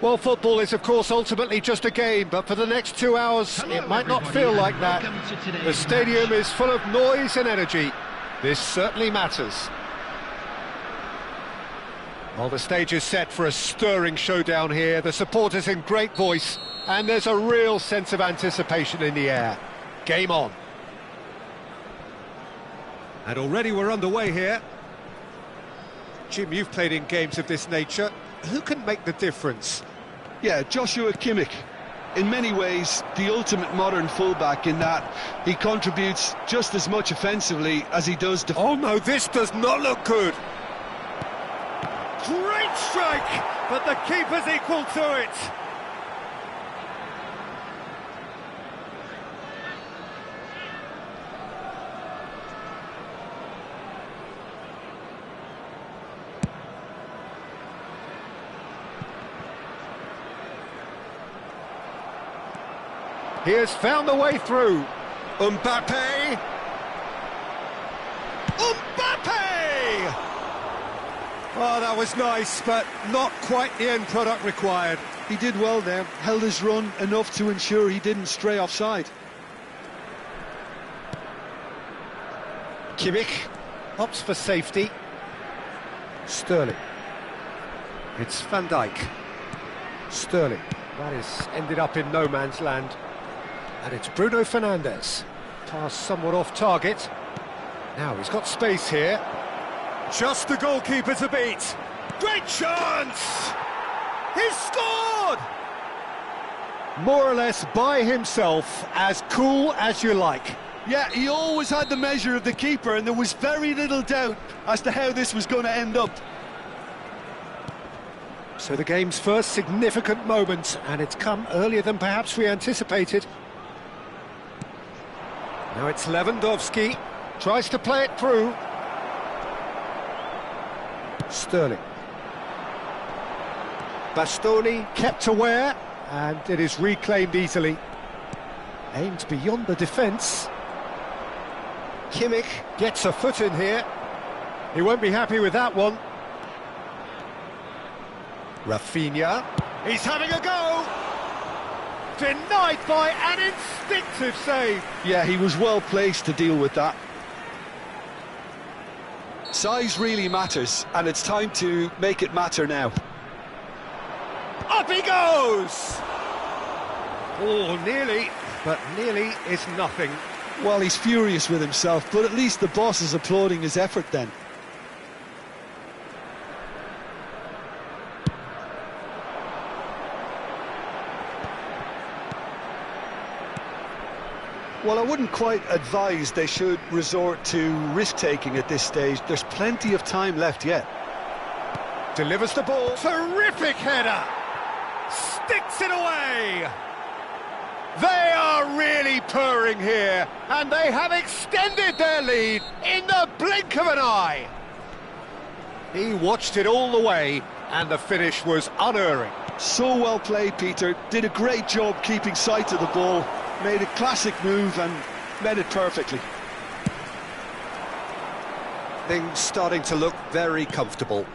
Well, football is, of course, ultimately just a game, but for the next 2 hours, it might not feel like that. The stadium is full of noise and energy. This certainly matters. Well, the stage is set for a stirring showdown here. The supporters in great voice, and there's a real sense of anticipation in the air. Game on. And already we're underway here. Jim, you've played in games of this nature. Who can make the difference? Yeah, Joshua Kimmich. In many ways, the ultimate modern fullback in that he contributes just as much offensively as he does Oh no, this does not look good. Great strike, but the keeper's equal to it. He has found the way through. Mbappe! Mbappe! Oh, that was nice, but not quite the end product required. He did well there, held his run enough to ensure he didn't stray offside. Kimmich opts for safety. Sterling. It's Van Dijk. Sterling. That is ended up in no man's land. And it's Bruno Fernandes. Pass somewhat off target. Now he's got space here. Just the goalkeeper to beat. Great chance! He's scored! More or less by himself, as cool as you like. Yeah, he always had the measure of the keeper, and there was very little doubt as to how this was going to end up. So the game's first significant moment, and it's come earlier than perhaps we anticipated. Now it's Lewandowski, tries to play it through. Sterling. Bastoni kept aware, and it is reclaimed easily. Aimed beyond the defence. Kimmich gets a foot in here. He won't be happy with that one. Rafinha, he's having a go! Denied by an instinctive save. Yeah, he was well placed to deal with that. Size really matters, and it's time to make it matter now. Up he goes! Oh, nearly, but nearly is nothing. Well, he's furious with himself, but at least the boss is applauding his effort then. Well, I wouldn't quite advise they should resort to risk-taking at this stage. There's plenty of time left yet. Delivers the ball. Terrific header! Sticks it away! They are really purring here, and they have extended their lead in the blink of an eye. He watched it all the way, and the finish was unerring. So well played, Peter. Did a great job keeping sight of the ball. Made a classic move and met it perfectly. Things starting to look very comfortable.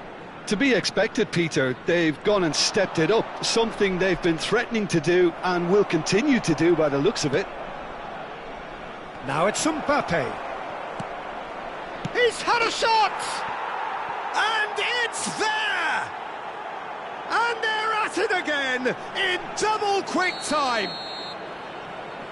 To be expected, Peter. They've gone and stepped it up, something they've been threatening to do and will continue to do by the looks of it. Now it's Mbappe. He's had a shot! And it's there! And they're at it again in double quick time.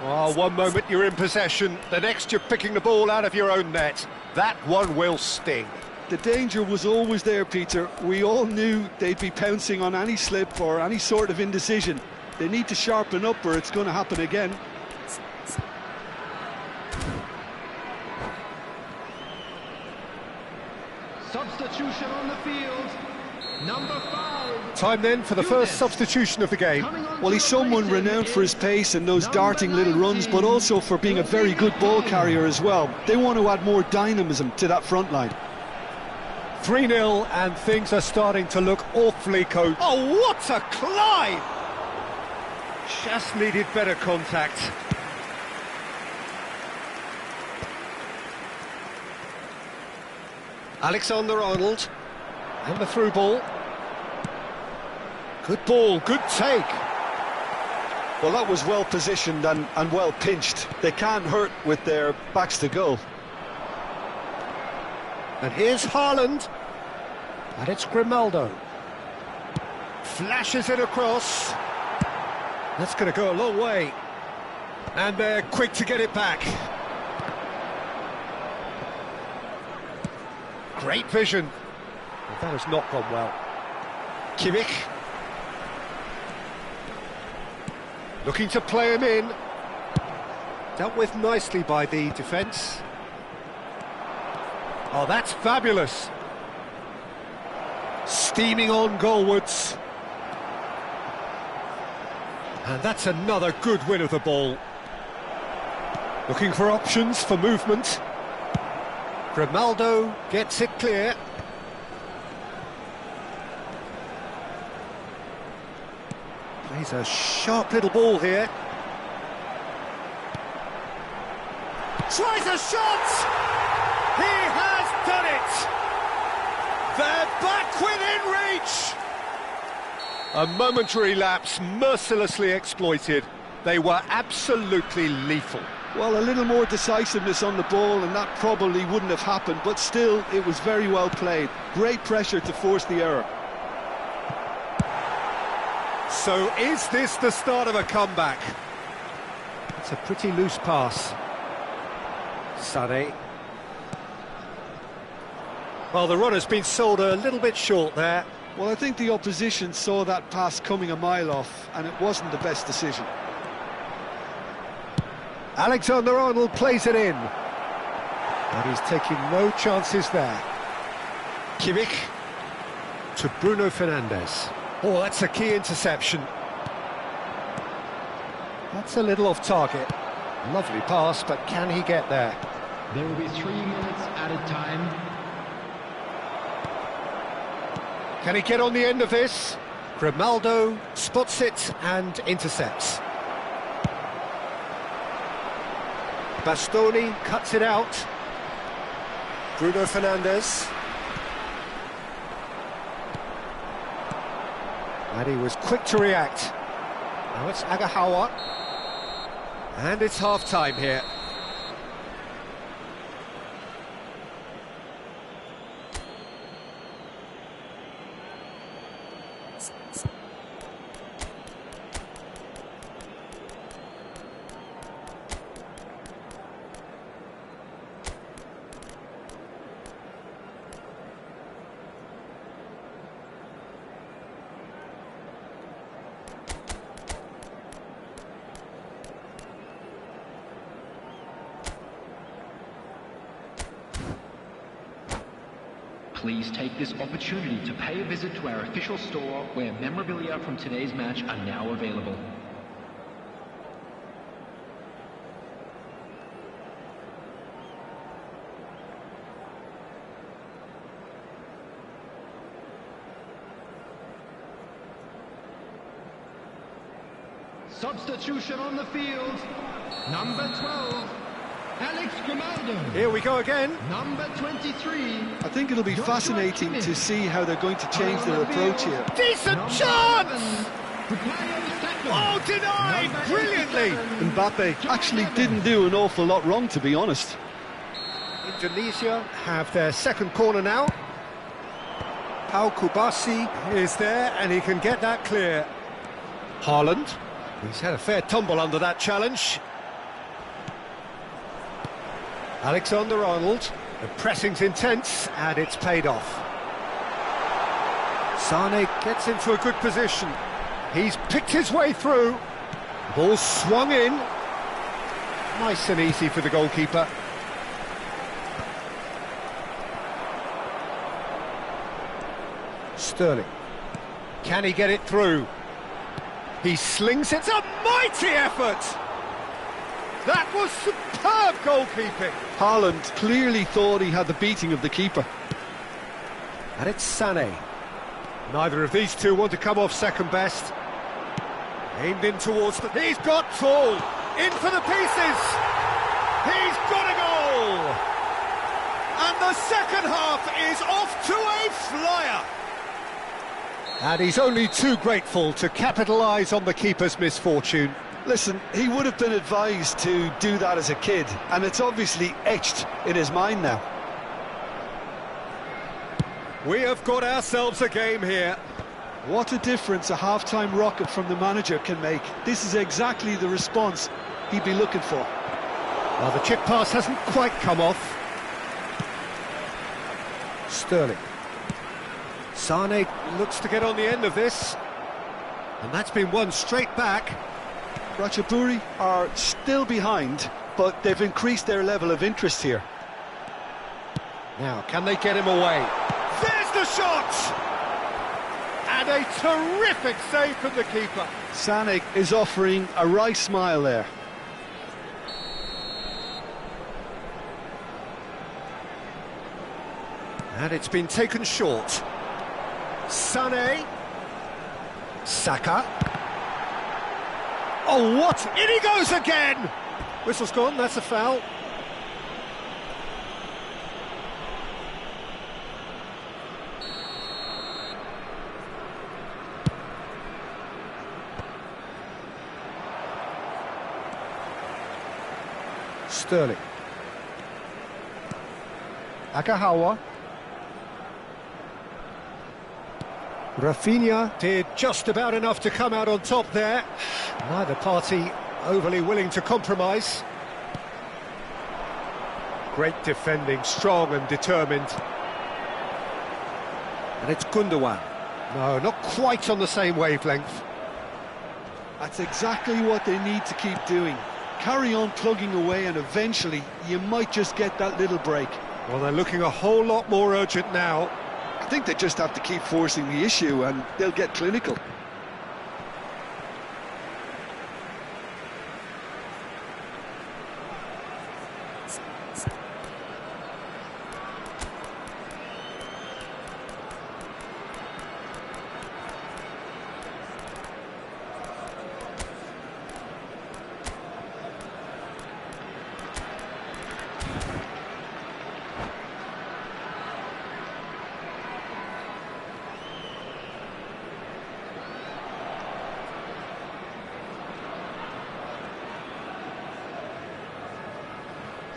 Oh, one moment you're in possession, the next you're picking the ball out of your own net. That one will sting. The danger was always there, Peter. We all knew they'd be pouncing on any slip or any sort of indecision. They need to sharpen up or it's going to happen again. Substitution on the field. Number 5. Time then for the first substitution of the game. Well, he's someone renowned for his pace and those darting little runs, but also for being a very good ball carrier as well. They want to add more dynamism to that front line. 3-0 and things are starting to look awfully cold. Oh, what a climb! Just needed better contact. Alexander-Arnold and the through ball. Good ball, good take. Well, that was well positioned and well pinched. They can't hurt with their backs to goal. And here's Haaland. And it's Grimaldo. Flashes it across. That's going to go a long way. And they're quick to get it back. Great vision. Well, that has not gone well. Kimmich. Looking to play him in. Dealt with nicely by the defence. Oh, that's fabulous. Steaming on goalwards. And that's another good win of the ball. Looking for options for movement. Grimaldo gets it clear. Plays a sharp little ball here. Tries a shot! He has done it! They're back within reach! A momentary lapse, mercilessly exploited. They were absolutely lethal. Well, a little more decisiveness on the ball and that probably wouldn't have happened, but still, it was very well played. Great pressure to force the error. So is this the start of a comeback? It's a pretty loose pass. Sané. Well, the run has been sold a little bit short there. Well, I think the opposition saw that pass coming a mile off, and it wasn't the best decision. Alexander-Arnold plays it in. And he's taking no chances there. Kimmich to Bruno Fernandes. Oh, that's a key interception. That's a little off target. Lovely pass, but can he get there? There will be 3 minutes added time. Can he get on the end of this? Grimaldo spots it and intercepts. Bastoni cuts it out. Bruno Fernandes. And he was quick to react. Now it's Agahawa. And it's half-time here. Please take this opportunity to pay a visit to our official store where memorabilia from today's match are now available. Substitution on the field. Number 12. Alex Grimaldo. Here we go again. Number 23. I think it'll be fascinating to see how they're going to change their approach here. Decent chance! Oh, denied brilliantly! Mbappe actually didn't do an awful lot wrong, to be honest. Indonesia have their second corner now. Pau Kubasi is there and he can get that clear. Haaland. He's had a fair tumble under that challenge. Alexander-Arnold. The pressing's intense and it's paid off. Sané gets into a good position. He's picked his way through. Ball swung in. Nice and easy for the goalkeeper. Sterling. Can he get it through? He slings it. A mighty effort! That was superb goalkeeping. Haaland clearly thought he had the beating of the keeper. And it's Sané. Neither of these two want to come off second best. Aimed in towards the... He's got full! In for the pieces! He's got a goal! And the second half is off to a flyer! And he's only too grateful to capitalise on the keeper's misfortune. Listen, he would have been advised to do that as a kid, and it's obviously etched in his mind now. We have got ourselves a game here. What a difference a half-time rocket from the manager can make. This is exactly the response he'd be looking for. Well, the chip pass hasn't quite come off. Sterling. Sane looks to get on the end of this. And that's been won straight back. Ratchaburi are still behind, but they've increased their level of interest here. Now, can they get him away? There's the shot! And a terrific save from the keeper. Sanek is offering a wry smile there. And it's been taken short. Sane. Saka. Oh, what? In he goes again! Whistle's gone, that's a foul. Sterling. Akahawa. Rafinha did just about enough to come out on top there. Neither party overly willing to compromise. Great defending, strong and determined. And it's Gundogan. No, not quite on the same wavelength. That's exactly what they need to keep doing. Carry on plugging away and eventually you might just get that little break. Well, they're looking a whole lot more urgent now. I think they just have to keep forcing the issue and they'll get clinical.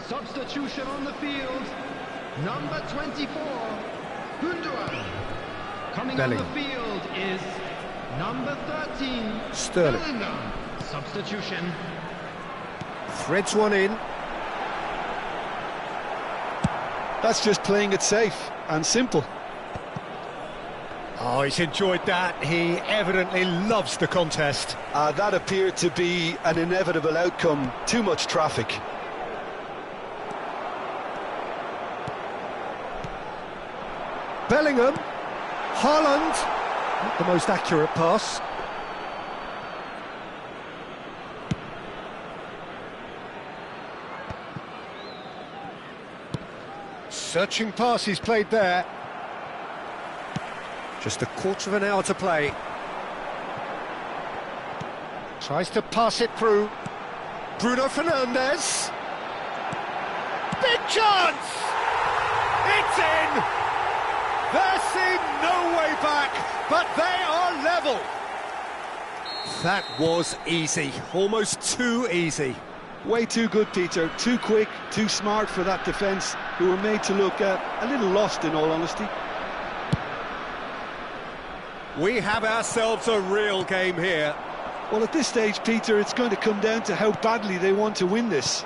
Substitution on the field, number 24, Gundogan. Coming on the field is number 13, Sterling. Bellingham. Substitution. Threads one in. That's just playing it safe and simple. Oh, he's enjoyed that. He evidently loves the contest. That appeared to be an inevitable outcome. Too much traffic. Bellingham, Haaland, not the most accurate pass. Searching pass he's played there. Just a quarter of an hour to play. Tries to pass it through. Bruno Fernandes. Big chance! It's in! There seemed no way back, but they are level. That was easy, almost too easy. Way too good, Peter. Too quick, too smart for that defence, who were made to look a little lost, in all honesty. We have ourselves a real game here. Well, at this stage, Peter, it's going to come down to how badly they want to win this.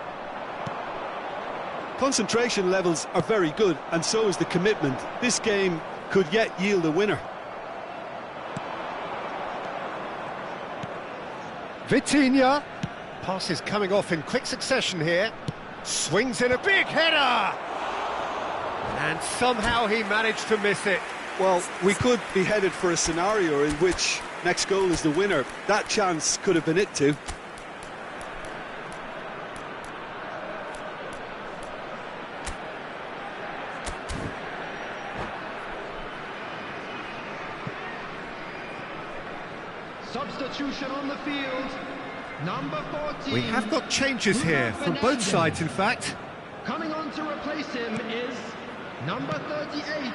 Concentration levels are very good, and so is the commitment. This game could yet yield a winner. Vitinha. Pass is coming off in quick succession here. Swings in a big header! And somehow he managed to miss it. Well, we could be headed for a scenario in which next goal is the winner. That chance could have been it too. Substitution on the field, number 14. We have got changes here from both sides, in fact. Coming on to replace him is number 38,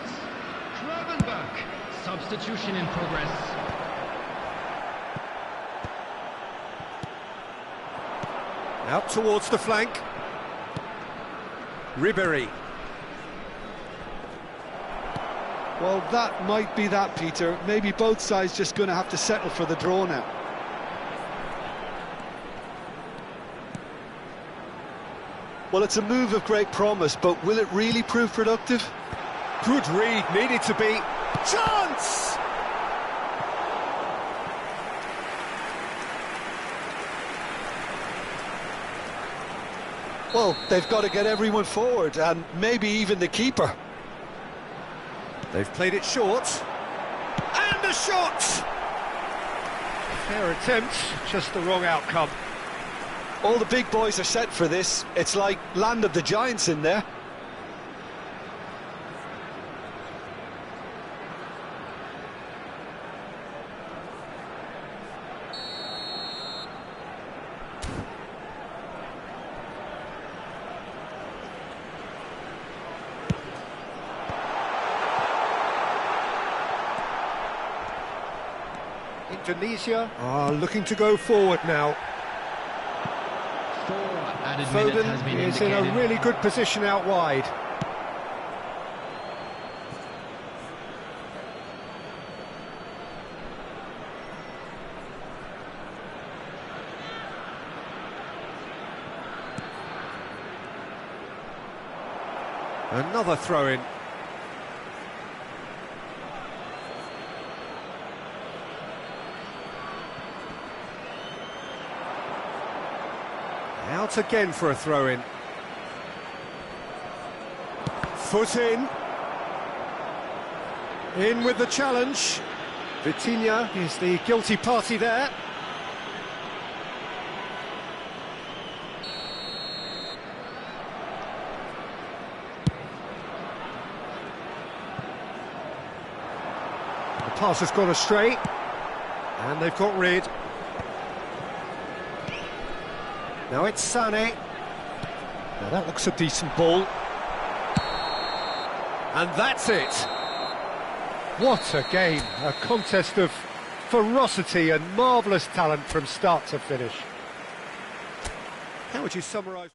Gravenberch. Substitution in progress. Out towards the flank. Ribéry. Well, that might be that, Peter. Maybe both sides just going to have to settle for the draw now. Well, it's a move of great promise, but will it really prove productive? Good read, needed to be. Chance! Well, they've got to get everyone forward, and maybe even the keeper. They've played it short. And a shot! Fair attempt, just the wrong outcome. All the big boys are set for this. It's like land of the giants in there. Indonesia are looking to go forward now. Foden is in a really good position out wide. Another throw-in. Out again for a throw-in. Foot in. In with the challenge. Vitinha is the guilty party there. The pass has gone astray. And they've got rid. Now it's Sané. Now that looks a decent ball. And that's it. What a game. A contest of ferocity and marvellous talent from start to finish. How would you summarise?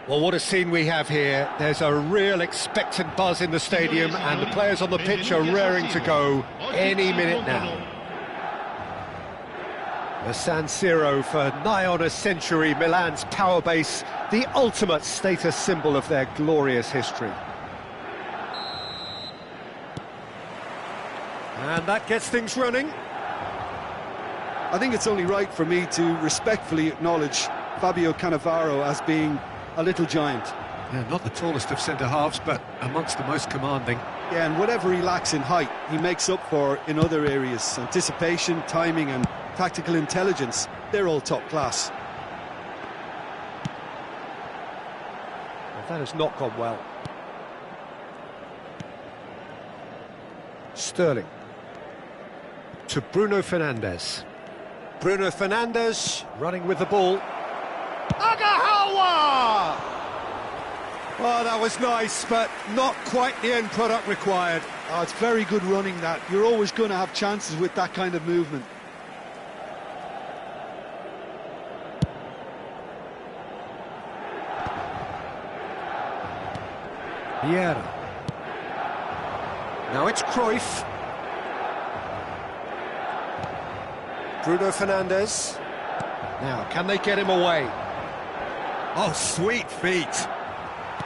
Well, what a scene we have here. There's a real expectant buzz in the stadium, and the players on the pitch are raring to go any minute now. The San Siro, for nigh on a century, Milan's power base, the ultimate status symbol of their glorious history. And that gets things running. I think it's only right for me to respectfully acknowledge Fabio Cannavaro as being a little giant. Yeah, not the tallest of centre-halves, but amongst the most commanding. Yeah, and whatever he lacks in height, he makes up for in other areas. Anticipation, timing and tactical intelligence, they're all top class. Well, that has not gone well. Sterling. To Bruno Fernandes. Bruno Fernandes running with the ball. Agahawa! Oh, that was nice, but not quite the end product required. Oh, it's very good running that. You're always going to have chances with that kind of movement. Vieira. Now it's Cruyff. Bruno Fernandes. Now, can they get him away? Oh, sweet feet.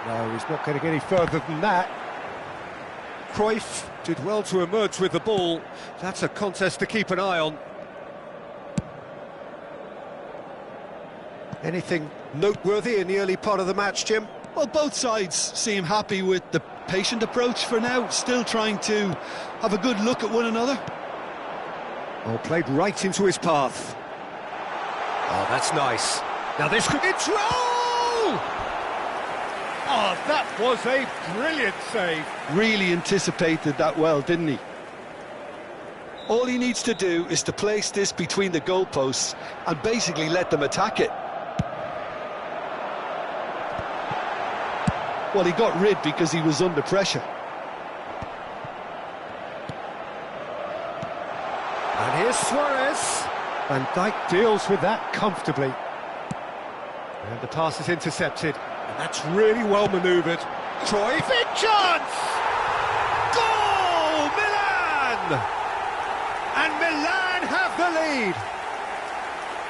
No, he's not going to get any further than that. Cruyff did well to emerge with the ball. That's a contest to keep an eye on. Anything noteworthy in the early part of the match, Jim? Well, both sides seem happy with the patient approach for now, still trying to have a good look at one another. Oh, played right into his path. Oh, that's nice. Now this could... It's roll! Oh, that was a brilliant save. Really anticipated that well, didn't he? All he needs to do is to place this between the goalposts and basically let them attack it. Well, he got rid because he was under pressure. And here's Suarez. Van Dijk deals with that comfortably. And the pass is intercepted. And that's really well manoeuvred. Cruyff, big chance! Goal! Milan! And Milan have the lead.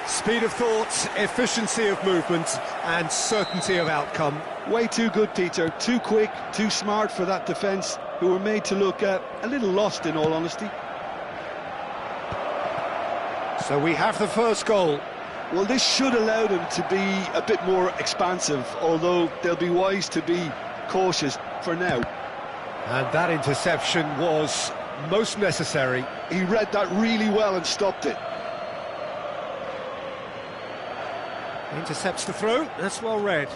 Speed of thought, efficiency of movement, and certainty of outcome. Way too good, Peter. Too quick, too smart for that defence, who were made to look a little lost, in all honesty. So we have the first goal. Well, this should allow them to be a bit more expansive, although they'll be wise to be cautious for now. And that interception was most necessary. He read that really well and stopped it. Intercepts the throw, that's well read.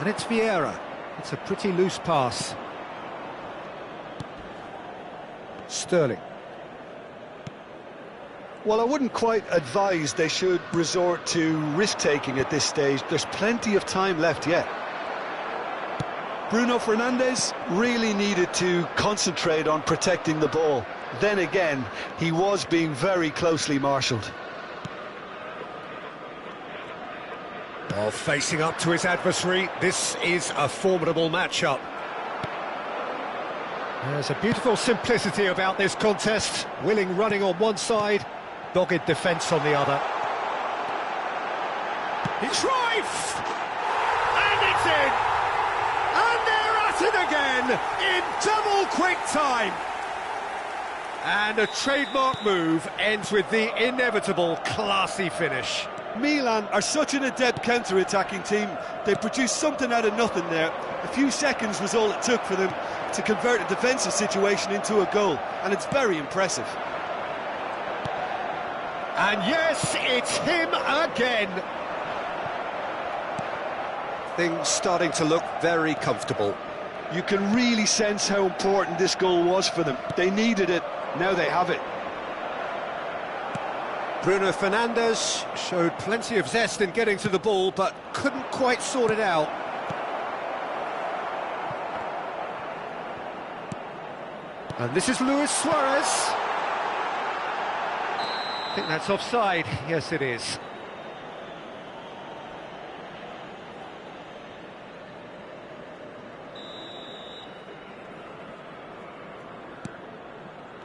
And it's Vieira. It's a pretty loose pass. Sterling. Well, I wouldn't quite advise they should resort to risk-taking at this stage. There's plenty of time left yet. Bruno Fernandes really needed to concentrate on protecting the ball. Then again, he was being very closely marshalled. Oh, facing up to his adversary, this is a formidable matchup. There's a beautiful simplicity about this contest. Willing running on one side, dogged defence on the other. It's Cruyff! And it's in! And they're at it again, in double quick time! And a trademark move ends with the inevitable classy finish. Milan are such an adept counter-attacking team. They produced something out of nothing there. A few seconds was all it took for them to convert a defensive situation into a goal, and it's very impressive. And yes, it's him again. Things starting to look very comfortable. You can really sense how important this goal was for them. They needed it, now they have it. Bruno Fernandes showed plenty of zest in getting to the ball, but couldn't quite sort it out. And this is Luis Suarez. think that's offside. Yes, it is.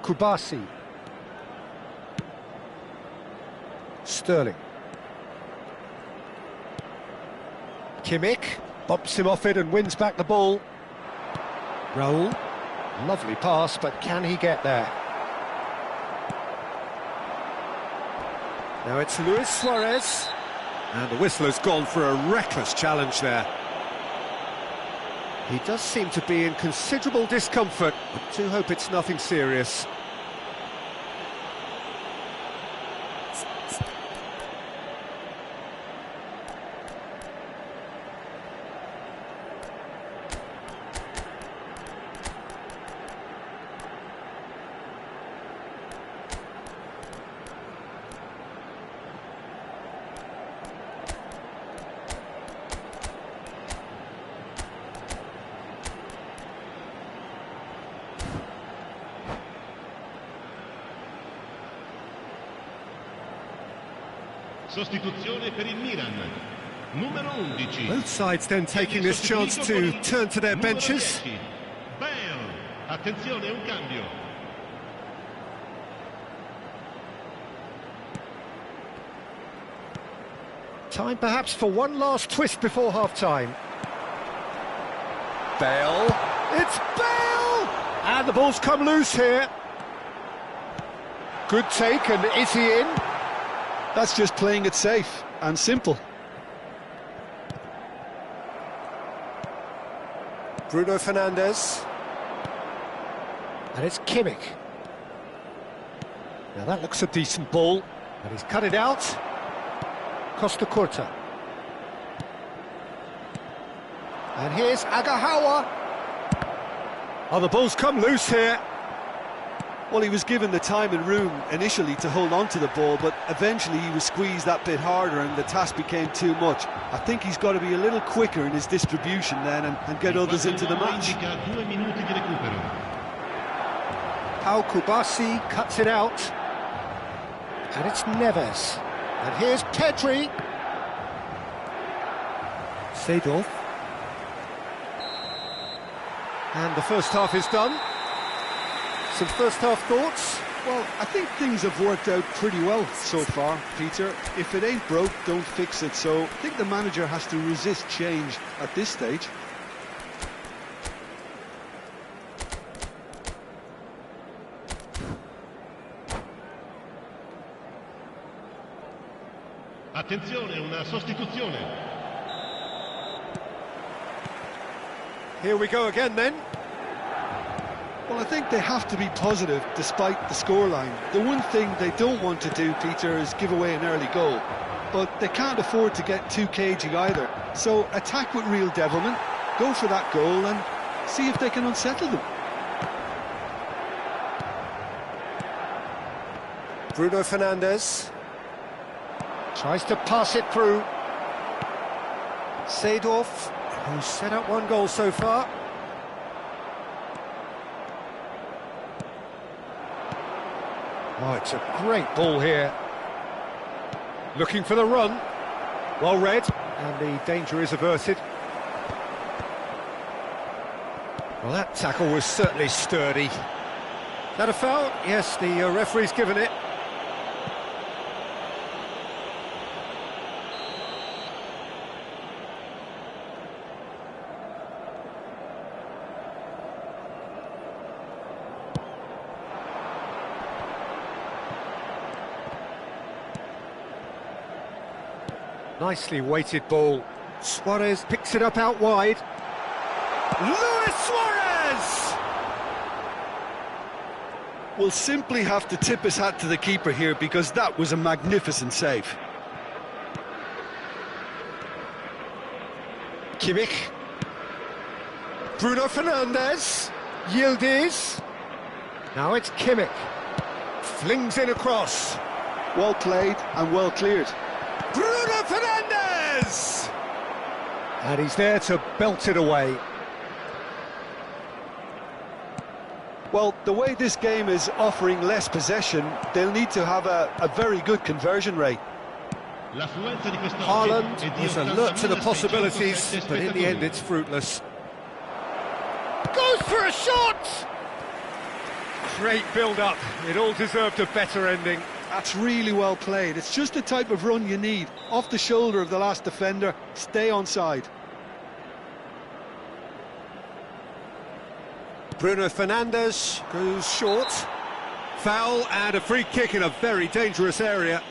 Kubasi. Sterling. Kimmich bumps him off it and wins back the ball. Raul. Lovely pass, but can he get there? Now it's Luis Suarez. And the whistle has gone for a reckless challenge there. He does seem to be in considerable discomfort. I do hope it's nothing serious. Sostituzione per il Milan. Numero 11. Both sides then taking this chance to turn to their benches. Bale. Attenzione, un cambio. Time perhaps for one last twist before half-time. Bale. It's Bale! And the ball's come loose here. Good take, and is he in? That's just playing it safe and simple. Bruno Fernandes. And it's Kimmich. Now that looks a decent ball, but he's cut it out. Costa Curta. And here's Agahawa. Oh, the ball's come loose here. Well, he was given the time and room initially to hold on to the ball, but eventually he was squeezed that bit harder and the task became too much. I think he's got to be a little quicker in his distribution then and get others into the match. How Kubasi cuts it out. And it's Neves. And here's Pedri. Seedorf. And the first half is done. Some first half thoughts? Well, I think things have worked out pretty well so far, Peter. If it ain't broke, don't fix it. So I think the manager has to resist change at this stage. Attenzione, una sostituzione. Here we go again then. Well, I think they have to be positive despite the scoreline. The one thing they don't want to do, Peter, is give away an early goal. But they can't afford to get too cagey either. So attack with real devilment, go for that goal and see if they can unsettle them. Bruno Fernandes tries to pass it through. Seedorf, who's set up one goal so far. Oh, it's a great ball here. Looking for the run. Well read, and the danger is averted. Well, that tackle was certainly sturdy. Is that a foul? Yes, the referee's given it. Nicely weighted ball. Suarez picks it up out wide. Luis Suarez! We'll simply have to tip his hat to the keeper here because that was a magnificent save. Kimmich. Bruno Fernandes. Yildiz. Now it's Kimmich. Flings it across. Well played and well cleared. Bruno Fernandes! And he's there to belt it away. Well, the way this game is offering less possession, they'll need to have a very good conversion rate. Haaland is alert to the possibilities, but in the end it's fruitless. Goes for a shot! Great build-up, it all deserved a better ending. That's really well played. It's just the type of run you need. Off the shoulder of the last defender, stay onside. Bruno Fernandes goes short. Foul and a free kick in a very dangerous area.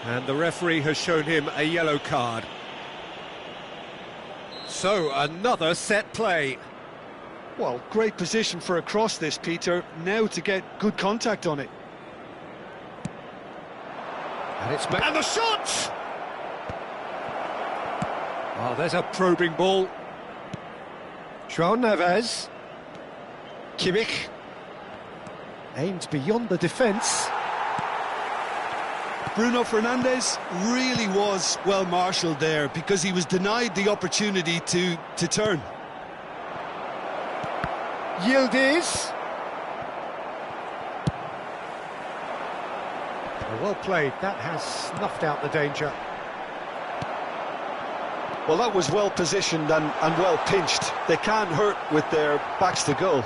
And the referee has shown him a yellow card. So, another set play. Well, great position for a cross this, Peter. Now to get good contact on it. And the shot! Oh, there's a probing ball. João Neves. Kimmich. Aimed beyond the defence. Bruno Fernandes really was well marshalled there because he was denied the opportunity to turn. Yildiz. Well played, that has snuffed out the danger. Well, that was well positioned and well pinched. They can't hurt with their backs to goal.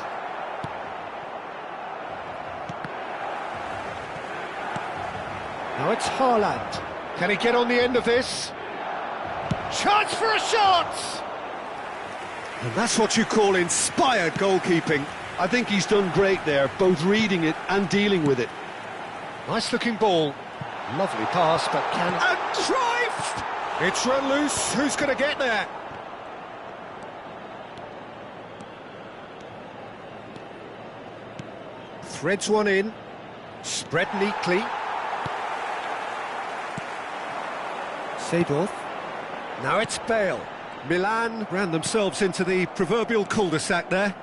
Now it's Haaland. Can he get on the end of this? Chance for a shot! And that's what you call inspired goalkeeping. I think he's done great there, both reading it and dealing with it. Nice looking ball. Lovely pass, but can... And drive! It's run loose. Who's going to get there? Threads one in. Spread neatly. Seedorf. Now it's Bale. Milan ran themselves into the proverbial cul-de-sac there.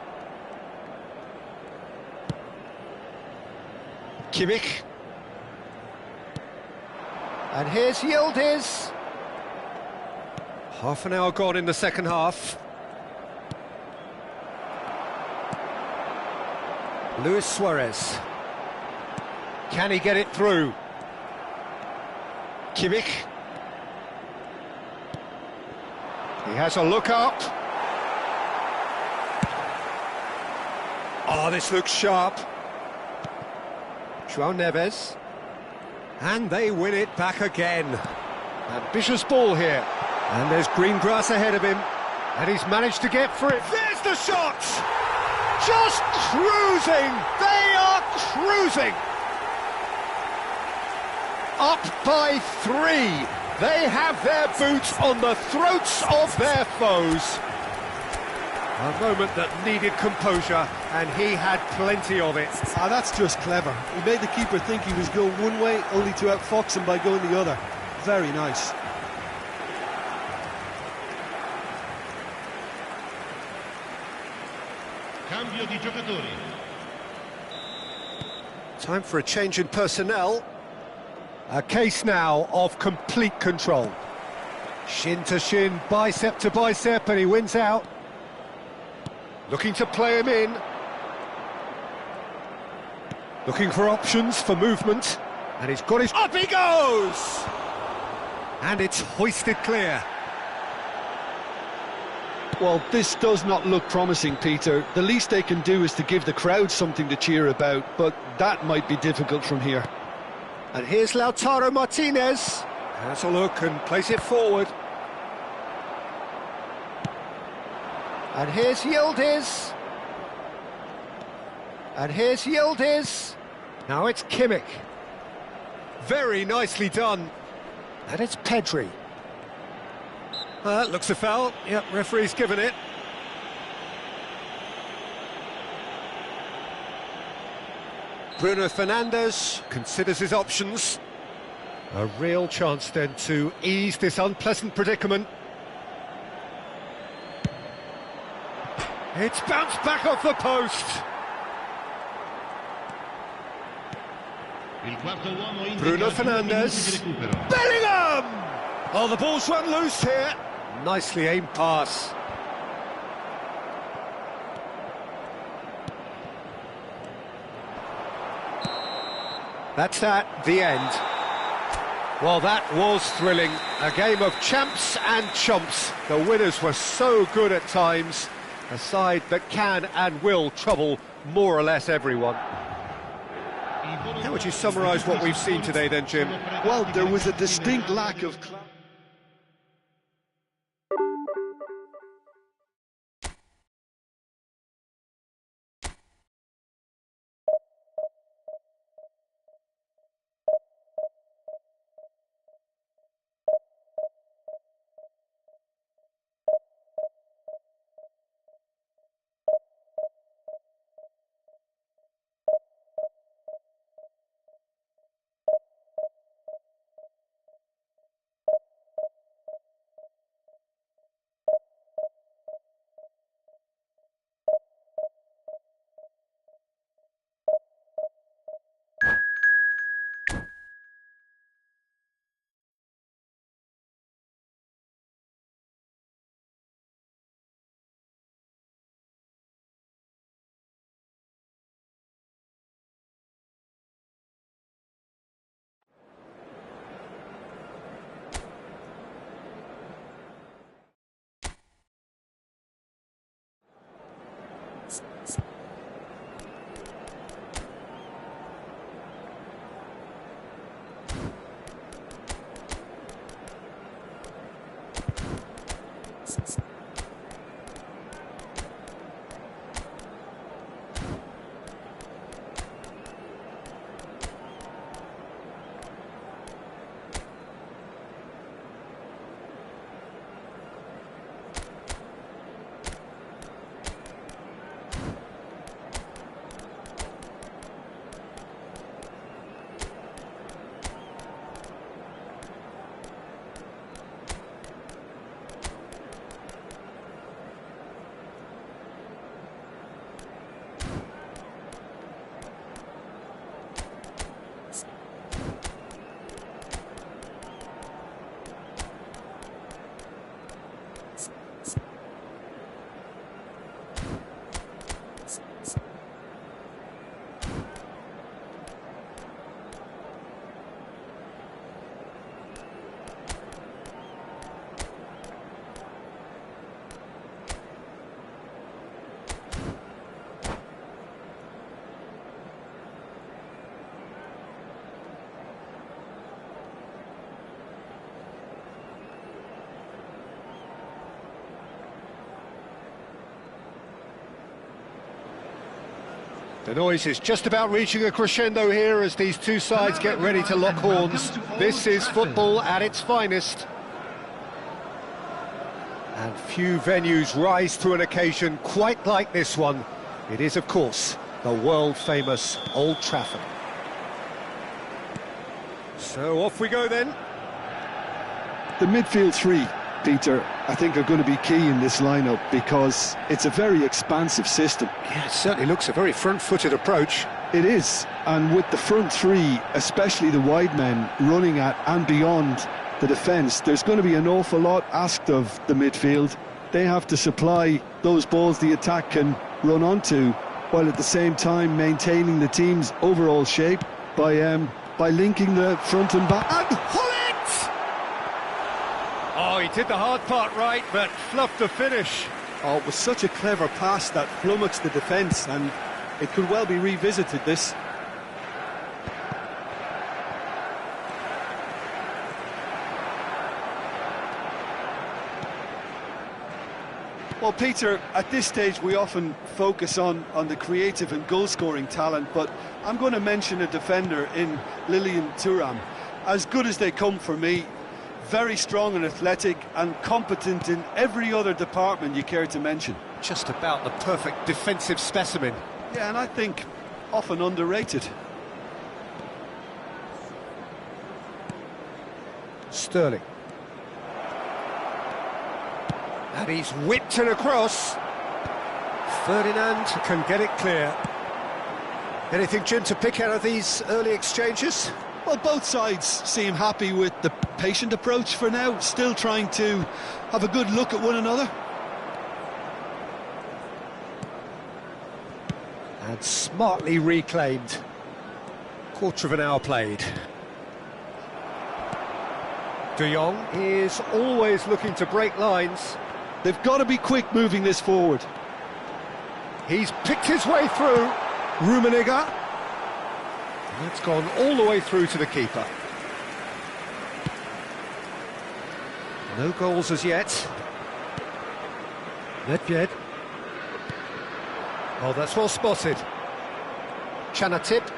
Kimmich. And here's Yildiz. Half an hour gone in the second half. Luis Suarez. Can he get it through? Kimmich. He has a look up. Oh, this looks sharp. João Neves. And they win it back again. Ambitious ball here. And there's green grass ahead of him. And he's managed to get through it. There's the shot! Just cruising! They are cruising! Up by 3. They have their boots on the throats of their foes. A moment that needed composure, and he had plenty of it. Ah, that's just clever. He made the keeper think he was going one way, only to outfox him by going the other. Very nice. Cambio di giocatori. Time for a change in personnel. A case now of complete control. Shin to shin, bicep to bicep, and he wins out. Looking to play him in. Looking for options for movement. And he's got his... Up he goes! And it's hoisted clear. Well, this does not look promising, Peter. The least they can do is to give the crowd something to cheer about, but that might be difficult from here. And here's Lautaro Martinez. Has a look and plays it forward. And here's Yildiz. And here's Yildiz. Now it's Kimmich. Very nicely done. And it's Pedri. That looks a foul. Yep, referee's given it. Bruno Fernandes considers his options. A real chance then to ease this unpleasant predicament. It's bounced back off the post. Bruno Fernandes. Bellingham! Oh, the ball's run loose here. Nicely aimed pass. That's at the end. Well, that was thrilling. A game of champs and chumps. The winners were so good at times. A side that can and will trouble more or less everyone. How would you summarise what we've seen today then, Jim? Well, there was a distinct lack of... The noise is just about reaching a crescendo here as these two sides get ready to lock horns. This is football at its finest. And few venues rise to an occasion quite like this one. It is, of course, the world-famous Old Trafford. So off we go then. The midfield three, Peter, I think are going to be key in this lineup because it's a very expansive system. Yeah, it certainly looks a very front-footed approach. It is, and with the front three, especially the wide men, running at and beyond the defence, there's going to be an awful lot asked of the midfield. They have to supply those balls the attack can run onto, while at the same time maintaining the team's overall shape by linking the front and back. And Hullet! Oh, he did the hard part right, but fluffed the finish. Oh, it was such a clever pass that flummoxed the defence, and it could well be revisited, this. Well, Peter, at this stage we often focus on the creative and goal-scoring talent, but I'm going to mention a defender in Lilian Thuram. As good as they come for me, very strong and athletic and competent in every other department you care to mention. Just about the perfect defensive specimen. Yeah, and I think often underrated. Sterling. And he's whipped it across. Ferdinand can get it clear. Anything, Jim, to pick out of these early exchanges? Well, both sides seem happy with the patient approach for now, still trying to have a good look at one another. And smartly reclaimed. Quarter of an hour played. De Jong is always looking to break lines. They've got to be quick moving this forward. He's picked his way through. Rummenigge. And that's gone all the way through to the keeper. No goals as yet. Nedved. Oh, that's well spotted. Chanatip.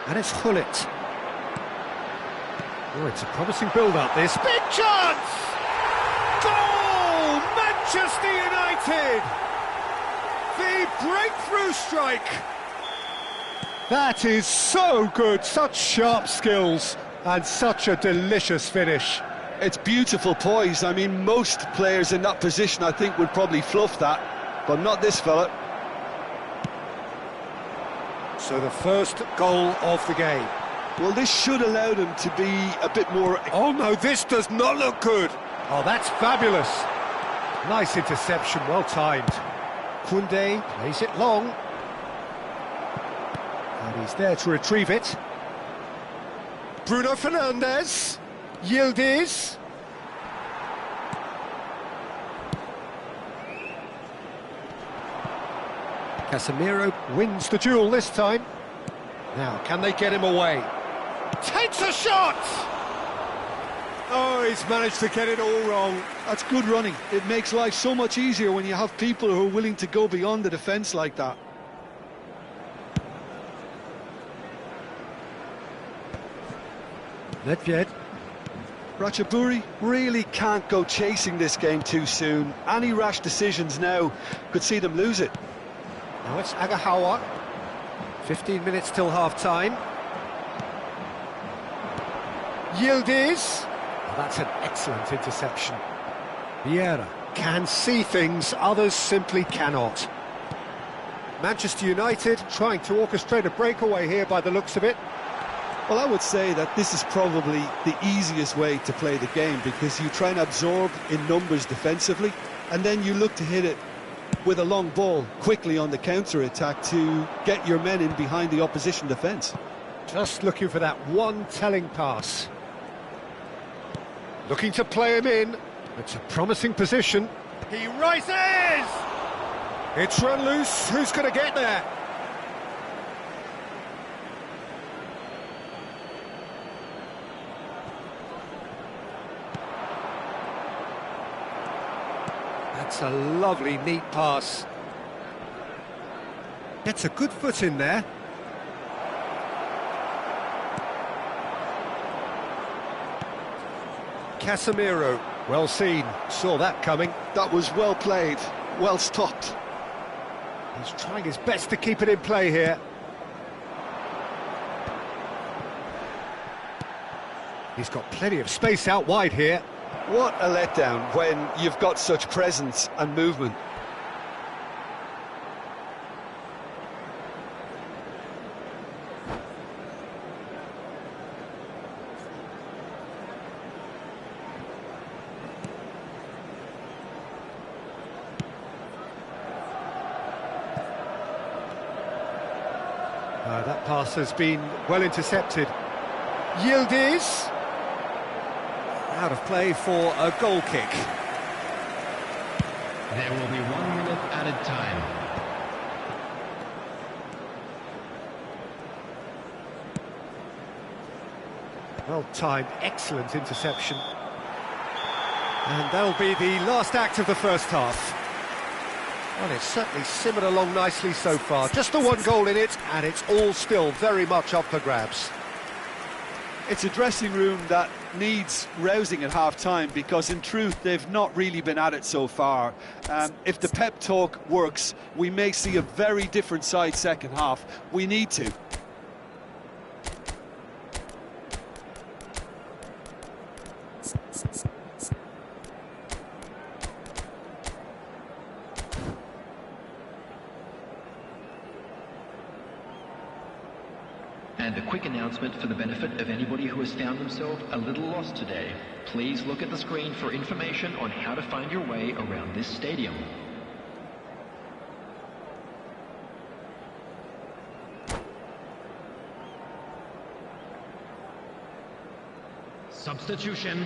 And it's Hullet. Oh, it's a promising build-up, this. Big chance! Goal! Manchester United! The breakthrough strike! That is so good, such sharp skills, and such a delicious finish. It's beautiful poise. I mean, most players in that position, I think, would probably fluff that, but not this fella. So the first goal of the game. Well, this should allow them to be a bit more... Oh no, this does not look good. Oh, that's fabulous. Nice interception, well timed. Koundé plays it long. And he's there to retrieve it. Bruno Fernandes. Yildiz. Casemiro wins the duel this time. Now, can they get him away? Takes a shot! Oh, he's managed to get it all wrong. That's good running. It makes life so much easier when you have people who are willing to go beyond the defence like that. Nedved. Ratchaburi really can't go chasing this game too soon. Any rash decisions now could see them lose it. Now it's Agahawa. 15 minutes till half-time. Yildiz. Oh, that's an excellent interception. Vieira can see things others simply cannot. Manchester United trying to orchestrate a breakaway here by the looks of it. Well, I would say that this is probably the easiest way to play the game, because you try and absorb in numbers defensively, and then you look to hit it with a long ball quickly on the counter-attack to get your men in behind the opposition defence. Just looking for that one telling pass. Looking to play him in. It's a promising position. He rises! It's run loose. Who's going to get there? That's a lovely, neat pass. Gets a good foot in there. Casemiro, well seen, saw that coming. That was well played, well stopped. He's trying his best to keep it in play here. He's got plenty of space out wide here. What a letdown when you've got such presence and movement. That pass has been well intercepted. Yildiz. Out of play for a goal kick. There will be 1 minute added time. Well timed, excellent interception. And that'll be the last act of the first half. Well, it's certainly simmered along nicely so far. Just the one goal in it, and it's all still very much up for grabs. It's a dressing room that needs rousing at half-time, because in truth they've not really been at it so far. If the pep talk works, we may see a very different side second half. We need to. And a quick announcement for the benefit of anybody who has found themselves a little lost today. Please look at the screen for information on how to find your way around this stadium. Substitution.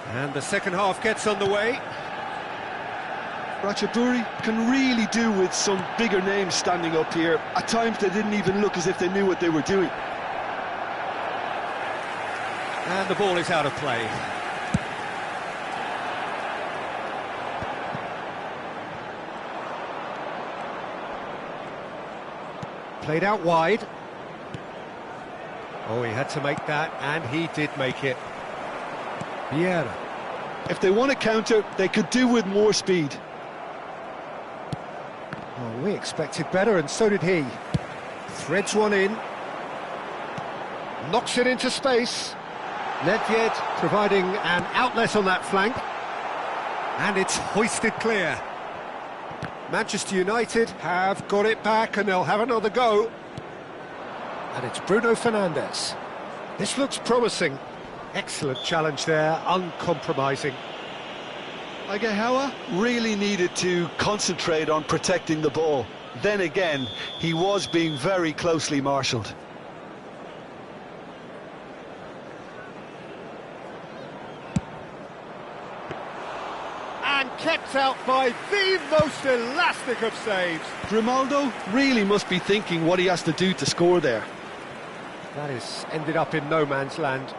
And the second half gets underway. Ratchaburi can really do with some bigger names standing up here. At times they didn't even look as if they knew what they were doing. And the ball is out of play. Played out wide. Oh, he had to make that, and he did make it. Vieira. If they want to counter, they could do with more speed. Oh, we expected better, and so did he. Threads one in. Knocks it into space. Nedved providing an outlet on that flank. And it's hoisted clear. Manchester United have got it back, and they'll have another go. And it's Bruno Fernandes. This looks promising. Excellent challenge there, uncompromising. Agahawa really needed to concentrate on protecting the ball. Then again, he was being very closely marshalled. And kept out by the most elastic of saves. Grimaldo really must be thinking what he has to do to score there. That has ended up in no man's land.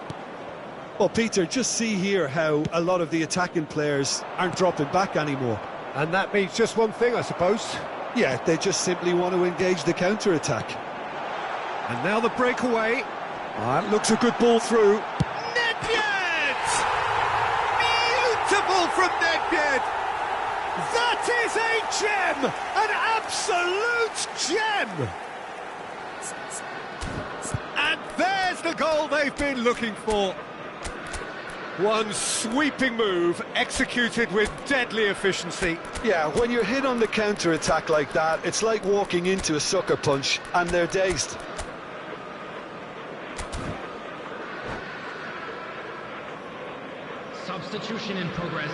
Well, Peter, just see here how a lot of the attacking players aren't dropping back anymore. And that means just one thing, I suppose. Yeah, they just simply want to engage the counter-attack. And now the breakaway. That looks a good ball through. Nedved! Beautiful from Nedved! That is a gem! An absolute gem! And there's the goal they've been looking for. One sweeping move, executed with deadly efficiency. Yeah, when you're hit on the counter-attack like that, it's like walking into a sucker punch, and they're dazed. Substitution in progress.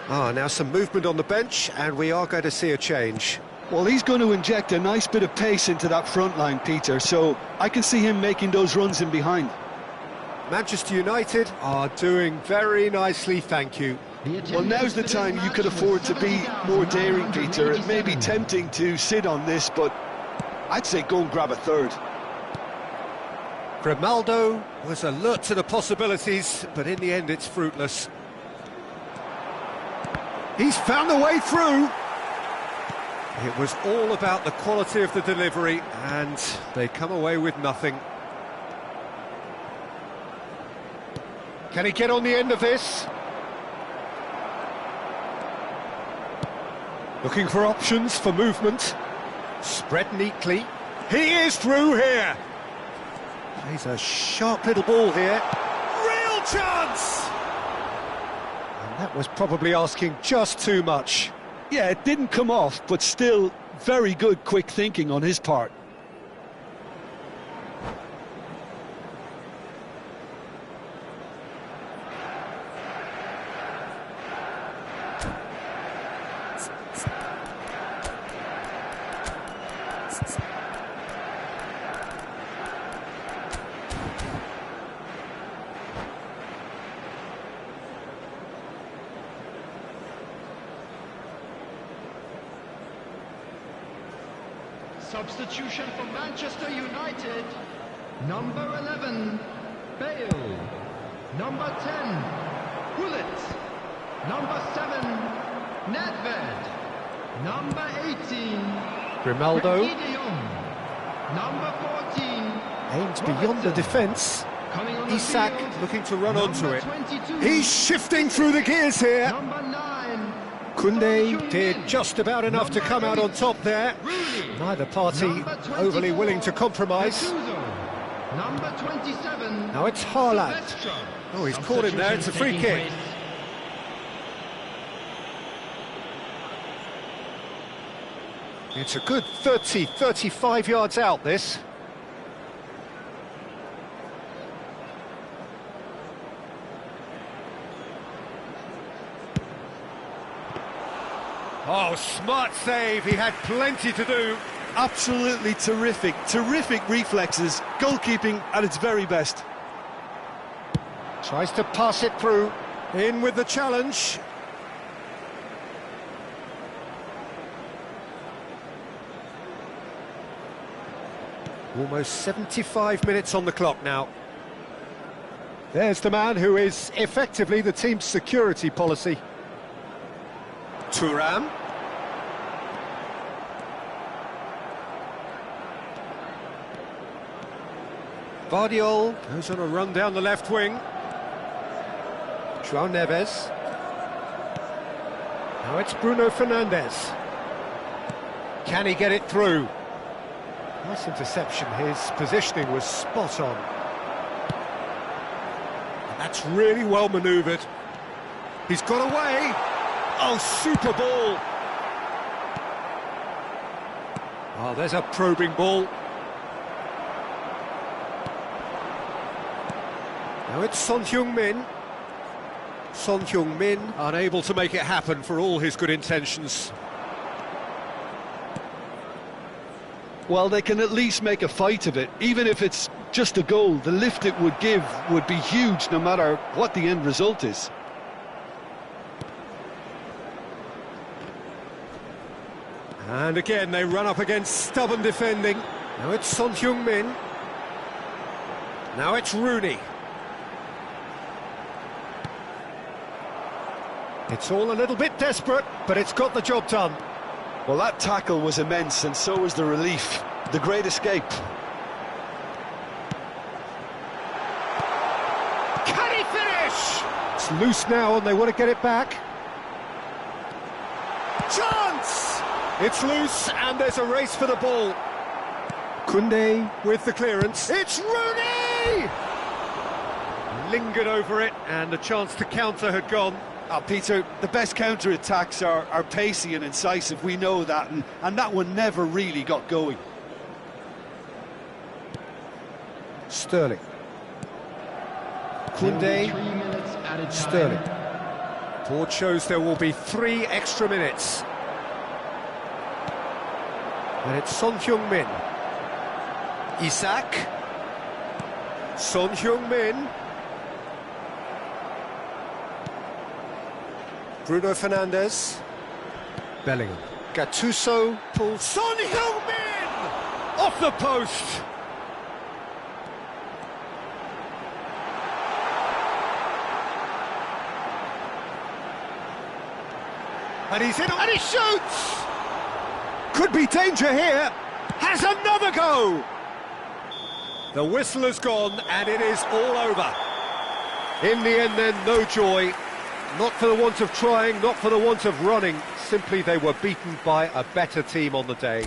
Now some movement on the bench, and we are going to see a change. Well, he's going to inject a nice bit of pace into that front line, Peter, so I can see him making those runs in behind. Manchester United are doing very nicely, thank you. Well, now's the time you could afford to be more daring, Peter. It may be tempting to sit on this, but I'd say go and grab a third. Grimaldo was alert to the possibilities, but in the end it's fruitless. He's found the way through. It was all about the quality of the delivery, and they come away with nothing. Can he get on the end of this? Looking for options for movement. Spread neatly. He is through here. Plays a sharp little ball here. Real chance! And that was probably asking just too much. Yeah, it didn't come off, but still very good quick thinking on his part. Substitution for Manchester United. Number 11, Bale. Number 10, Gullit. Number 7, Nedved. Number 18, Grimaldo De Jong. Number 14, aims beyond the defence. Isak looking to run onto it. He's shifting through the gears here. Number 9, Koundé did just about enough to come out on top there. Neither party overly willing to compromise. Number 27. Now it's Haaland. Oh, he's caught him there. It's a free kick. It's a good 30, 35 yards out, this. Oh, smart save. He had plenty to do. Absolutely terrific, terrific reflexes, goalkeeping at its very best. Tries to pass it through, in with the challenge. Almost 75 minutes on the clock now. There's the man who is effectively the team's security policy. Thuram. Vardiol goes on a run down the left wing. João Neves. Now it's Bruno Fernandes. Can he get it through? Nice interception, his positioning was spot on. And that's really well manoeuvred. He's got away. Oh, super ball. Oh, there's a probing ball. Now it's Son Heung-min. Son Heung-min unable to make it happen for all his good intentions. Well, they can at least make a fight of it. Even if it's just a goal, the lift it would give would be huge no matter what the end result is. And again, they run up against stubborn defending. Now it's Son Heung-min. Now it's Rooney. It's all a little bit desperate, but it's got the job done. Well, that tackle was immense, and so was the relief. The great escape. Can he finish? It's loose now, and they want to get it back. Chance! It's loose, and there's a race for the ball. Koundé with the clearance. It's Rooney! Lingered over it, and the chance to counter had gone. Oh, Peter, the best counter-attacks are pacey and incisive, we know that, and that one never really got going. Sterling. Koundé. Sterling. Board shows there will be 3 extra minutes. And it's Son Heung-min. Isak. Son Heung-min. Bruno Fernandes. Bellingham. Gattuso pulls. Son Heung-min! Off the post! And he's in, and he shoots! Could be danger here. Has another go! The whistle has gone, and it is all over. In the end then, no joy. Not for the want of trying, not for the want of running. Simply they were beaten by a better team on the day.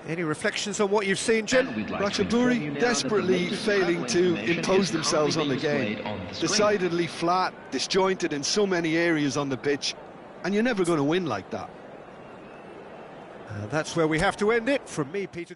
Any reflections on what you've seen, Jim? Ratchaburi desperately failing to impose themselves on the game. Decidedly flat, disjointed in so many areas on the pitch. And you're never going to win like that. That's where we have to end it. From me, Peter.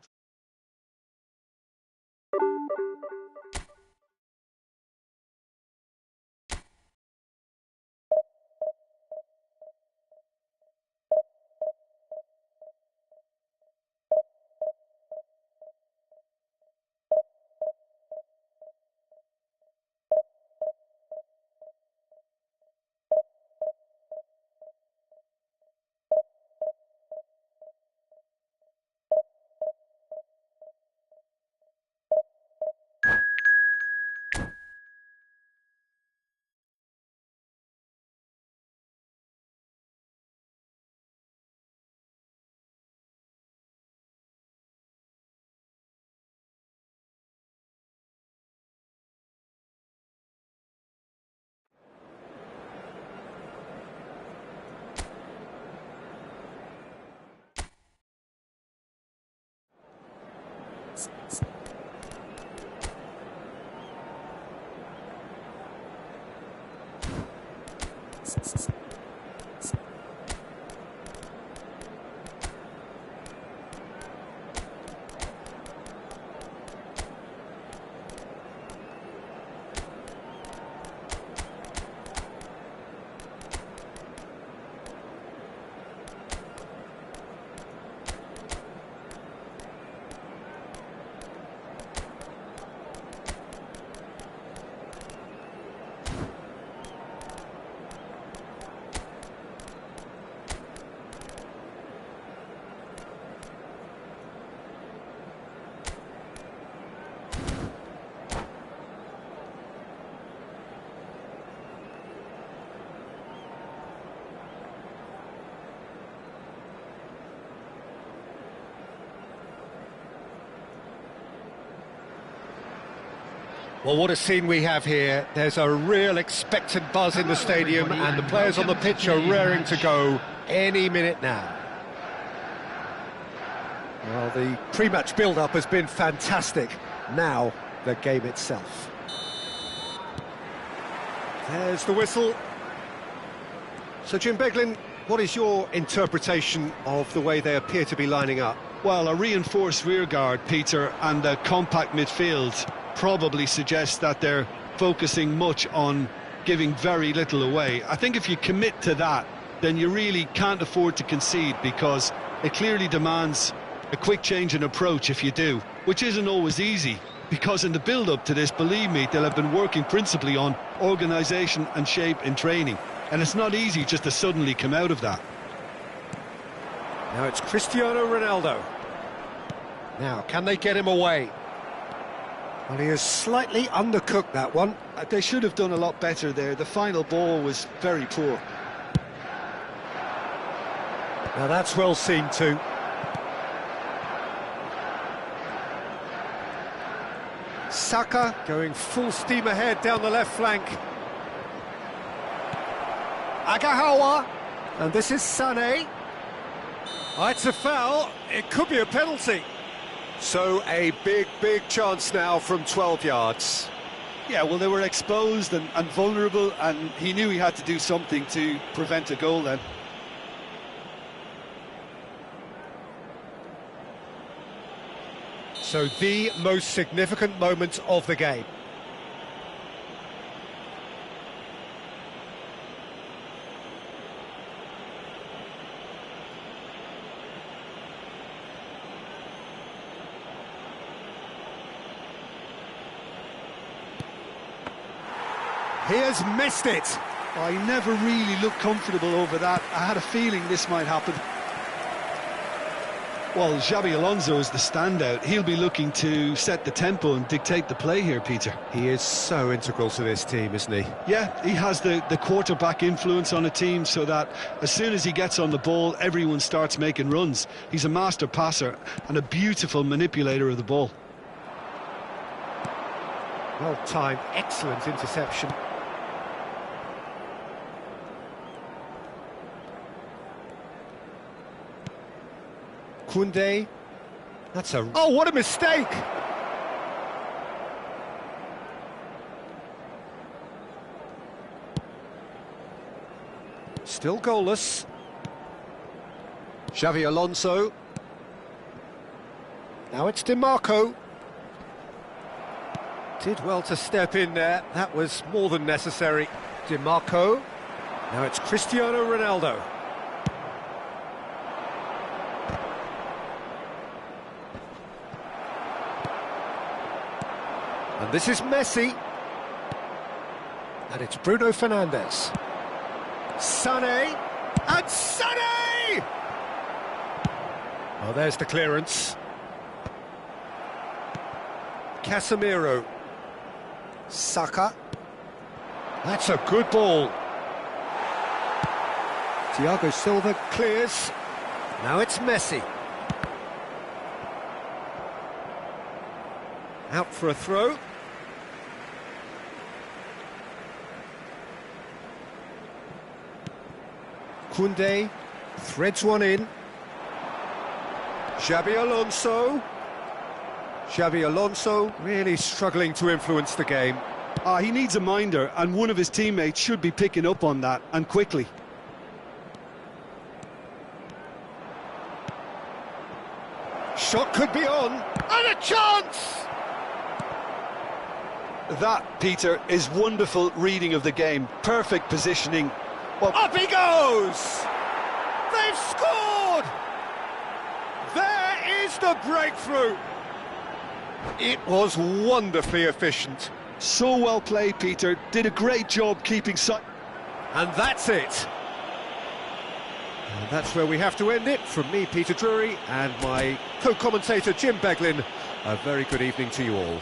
Well, what a scene we have here. There's a real expectant buzz in the stadium, and the players on the pitch are raring to go any minute now. Well, the pre-match build-up has been fantastic. Now, the game itself. There's the whistle. So, Jim Beglin, what is your interpretation of the way they appear to be lining up? Well, a reinforced rearguard, Peter, and a compact midfield probably suggests that they're focusing much on giving very little away. I think if you commit to that, then you really can't afford to concede, because it clearly demands a quick change in approach if you do, which isn't always easy, because in the build-up to this, believe me, they'll have been working principally on organisation and shape in training, and it's not easy just to suddenly come out of that. Now it's Cristiano Ronaldo. Now, can they get him away? Well, he has slightly undercooked that one. They should have done a lot better there. The final ball was very poor. Now that's well seen too. Saka going full steam ahead down the left flank. Agahawa, and this is Sané. Oh, it's a foul. It could be a penalty. So a big chance now from 12 yards. Yeah, well, they were exposed and vulnerable, and he knew he had to do something to prevent a goal then. So the most significant moment of the game. He has missed it. I never really looked comfortable over that. I had a feeling this might happen. Well, Xabi Alonso is the standout. He'll be looking to set the tempo and dictate the play here, Peter. He is so integral to this team, isn't he? Yeah, he has the quarterback influence on a team, so that as soon as he gets on the ball, everyone starts making runs. He's a master passer and a beautiful manipulator of the ball. Well timed, excellent interception. Koundé, that's a... Oh, what a mistake! Still goalless. Xavi Alonso. Now it's DiMarco. Did well to step in there, that was more than necessary. DiMarco. Now it's Cristiano Ronaldo. And this is Messi. And it's Bruno Fernandes. Sané. And Sané! Oh, there's the clearance. Casemiro. Saka. That's a good ball. Thiago Silva clears. Now it's Messi. Out for a throw. Koundé threads one in. Xabi Alonso. Xabi Alonso really struggling to influence the game. He needs a minder, and one of his teammates should be picking up on that, and quickly. Shot could be on, and a chance! That, Peter, is wonderful reading of the game. Perfect positioning. Well, up he goes! They've scored! There is the breakthrough! It was wonderfully efficient. So well played, Peter. Did a great job keeping sight. And that's it. And that's where we have to end it. From me, Peter Drury, and my co-commentator, Jim Beglin. A very good evening to you all.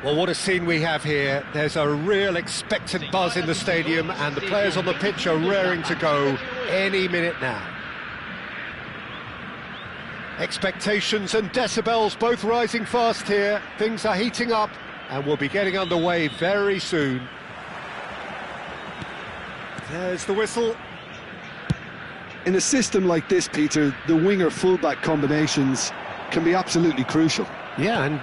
Well, what a scene we have here. There's a real expectant buzz in the stadium, and the players on the pitch are raring to go any minute now. Expectations and decibels both rising fast here. Things are heating up, and we'll be getting underway very soon. There's the whistle. In a system like this, Peter, the winger-fullback combinations can be absolutely crucial. Yeah, and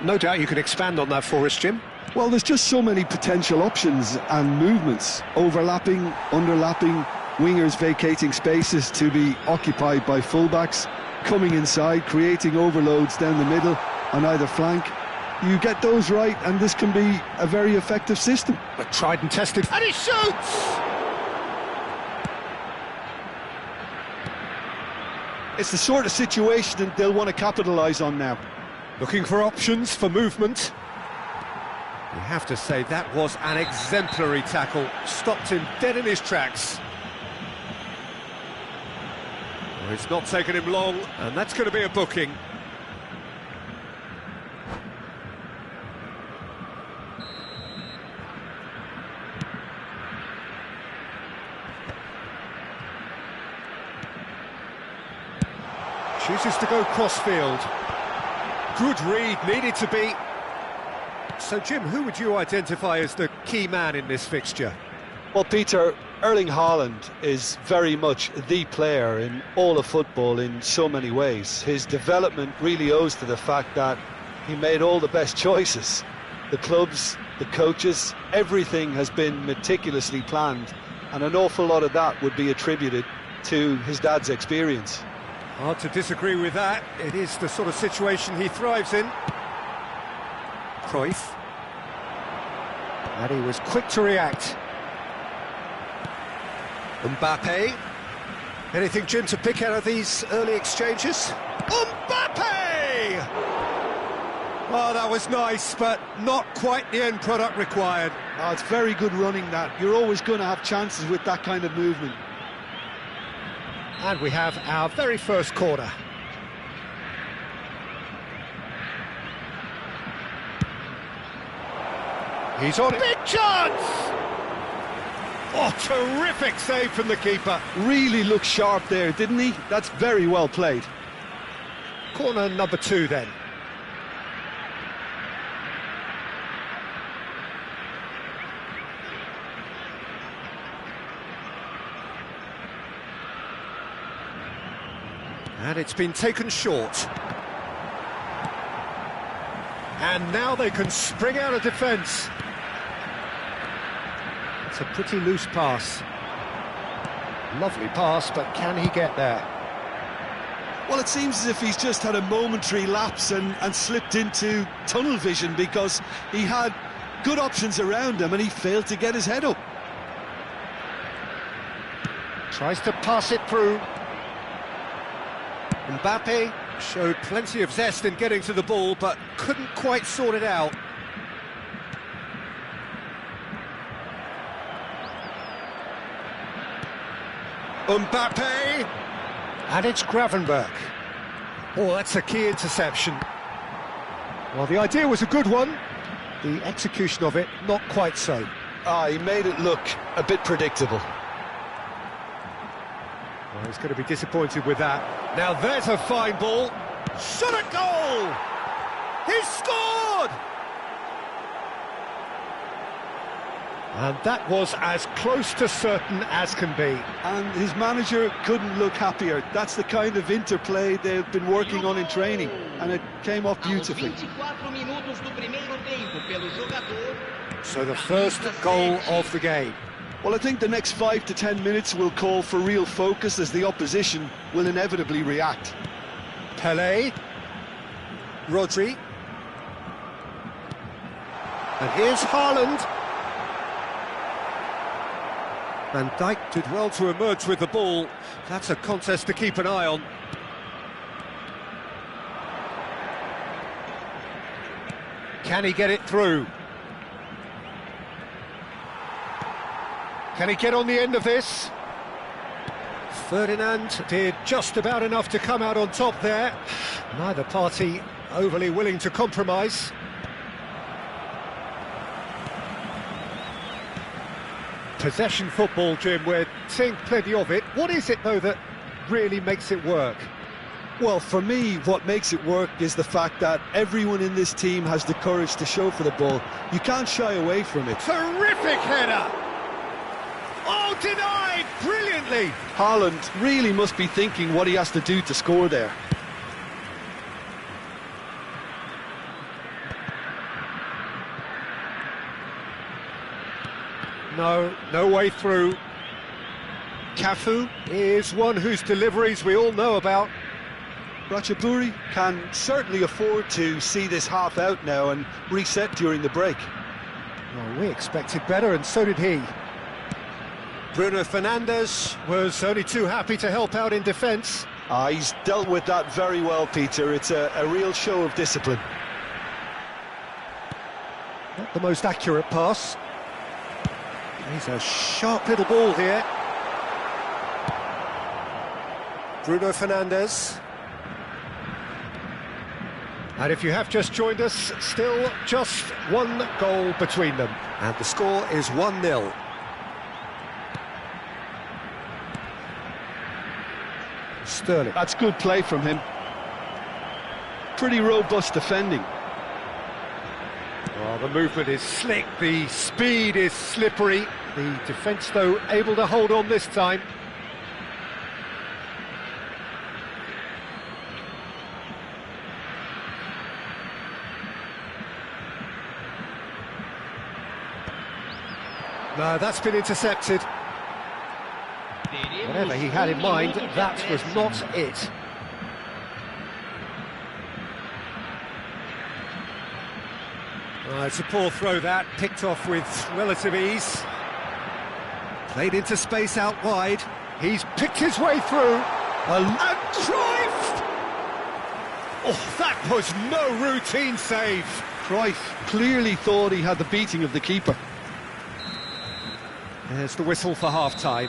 no doubt you can expand on that for us, Jim. Well, there's just so many potential options and movements. Overlapping, underlapping, wingers vacating spaces to be occupied by fullbacks, coming inside, creating overloads down the middle on either flank. You get those right, and this can be a very effective system. But tried and tested, and he shoots! It's the sort of situation that they'll want to capitalise on now. Looking for options for movement. You have to say that was an exemplary tackle. Stopped him dead in his tracks. Well, it's not taken him long, and that's going to be a booking. Chooses to go cross-field. Good read, needed to be. So, Jim, who would you identify as the key man in this fixture? Well, Peter, Erling Haaland is very much the player in all of football in so many ways. His development really owes to the fact that he made all the best choices. The clubs, the coaches, everything has been meticulously planned, and an awful lot of that would be attributed to his dad's experience. Hard to disagree with that. It is the sort of situation he thrives in. Cruyff. And he was quick to react. Mbappe. Anything, Jim, to pick out of these early exchanges? Mbappe! Oh, that was nice, but not quite the end product required. Oh, it's very good running, that. You're always going to have chances with that kind of movement. And we have our very first corner. He's on. Big chance! Oh, terrific save from the keeper. Really looked sharp there, didn't he? That's very well played. Corner number 2 then. And it's been taken short. And now they can spring out of defence. It's a pretty loose pass. Lovely pass, but can he get there? Well, it seems as if he's just had a momentary lapse and slipped into tunnel vision, because he had good options around him and he failed to get his head up. Tries to pass it through. Mbappe showed plenty of zest in getting to the ball, but couldn't quite sort it out. Mbappe! And it's Gravenberch. Oh, that's a key interception. Well, the idea was a good one. The execution of it, not quite so. He made it look a bit predictable. Well, he's going to be disappointed with that. Now there's a fine ball. Shot at goal! He's scored! And that was as close to certain as can be. And his manager couldn't look happier. That's the kind of interplay they've been working on in training, and it came off beautifully. So the first goal of the game. Well, I think the next 5 to 10 minutes will call for real focus, as the opposition will inevitably react. Pelé. Rodri. And here's Haaland. Van Dijk did well to emerge with the ball. That's a contest to keep an eye on. Can he get it through? Can he get on the end of this? Ferdinand did just about enough to come out on top there. Neither party overly willing to compromise. Possession football, Jim, we're seeing plenty of it. What is it, though, that really makes it work? Well, for me, what makes it work is the fact that everyone in this team has the courage to show for the ball. You can't shy away from it. Terrific header! Oh, denied brilliantly! Haaland really must be thinking what he has to do to score there. No way through. Cafu is one whose deliveries we all know about. Ratchaburi can certainly afford to see this half out now and reset during the break. Well, we expected better, and so did he. Bruno Fernandes was only too happy to help out in defence. He's dealt with that very well, Peter. It's a real show of discipline. Not the most accurate pass. He's a sharp little ball here. Bruno Fernandes. And if you have just joined us, still just one goal between them. And the score is 1-0. Sterling. That's good play from him. Pretty robust defending. Oh, the movement is slick, the speed is slippery. The defence, though, able to hold on this time. No, that's been intercepted. Whatever he had in mind, that was not it. It's a poor throw that, picked off with relative ease. Played into space out wide. He's picked his way through. And Cruyff! Oh, that was no routine save. Cruyff clearly thought he had the beating of the keeper. There's the whistle for half-time.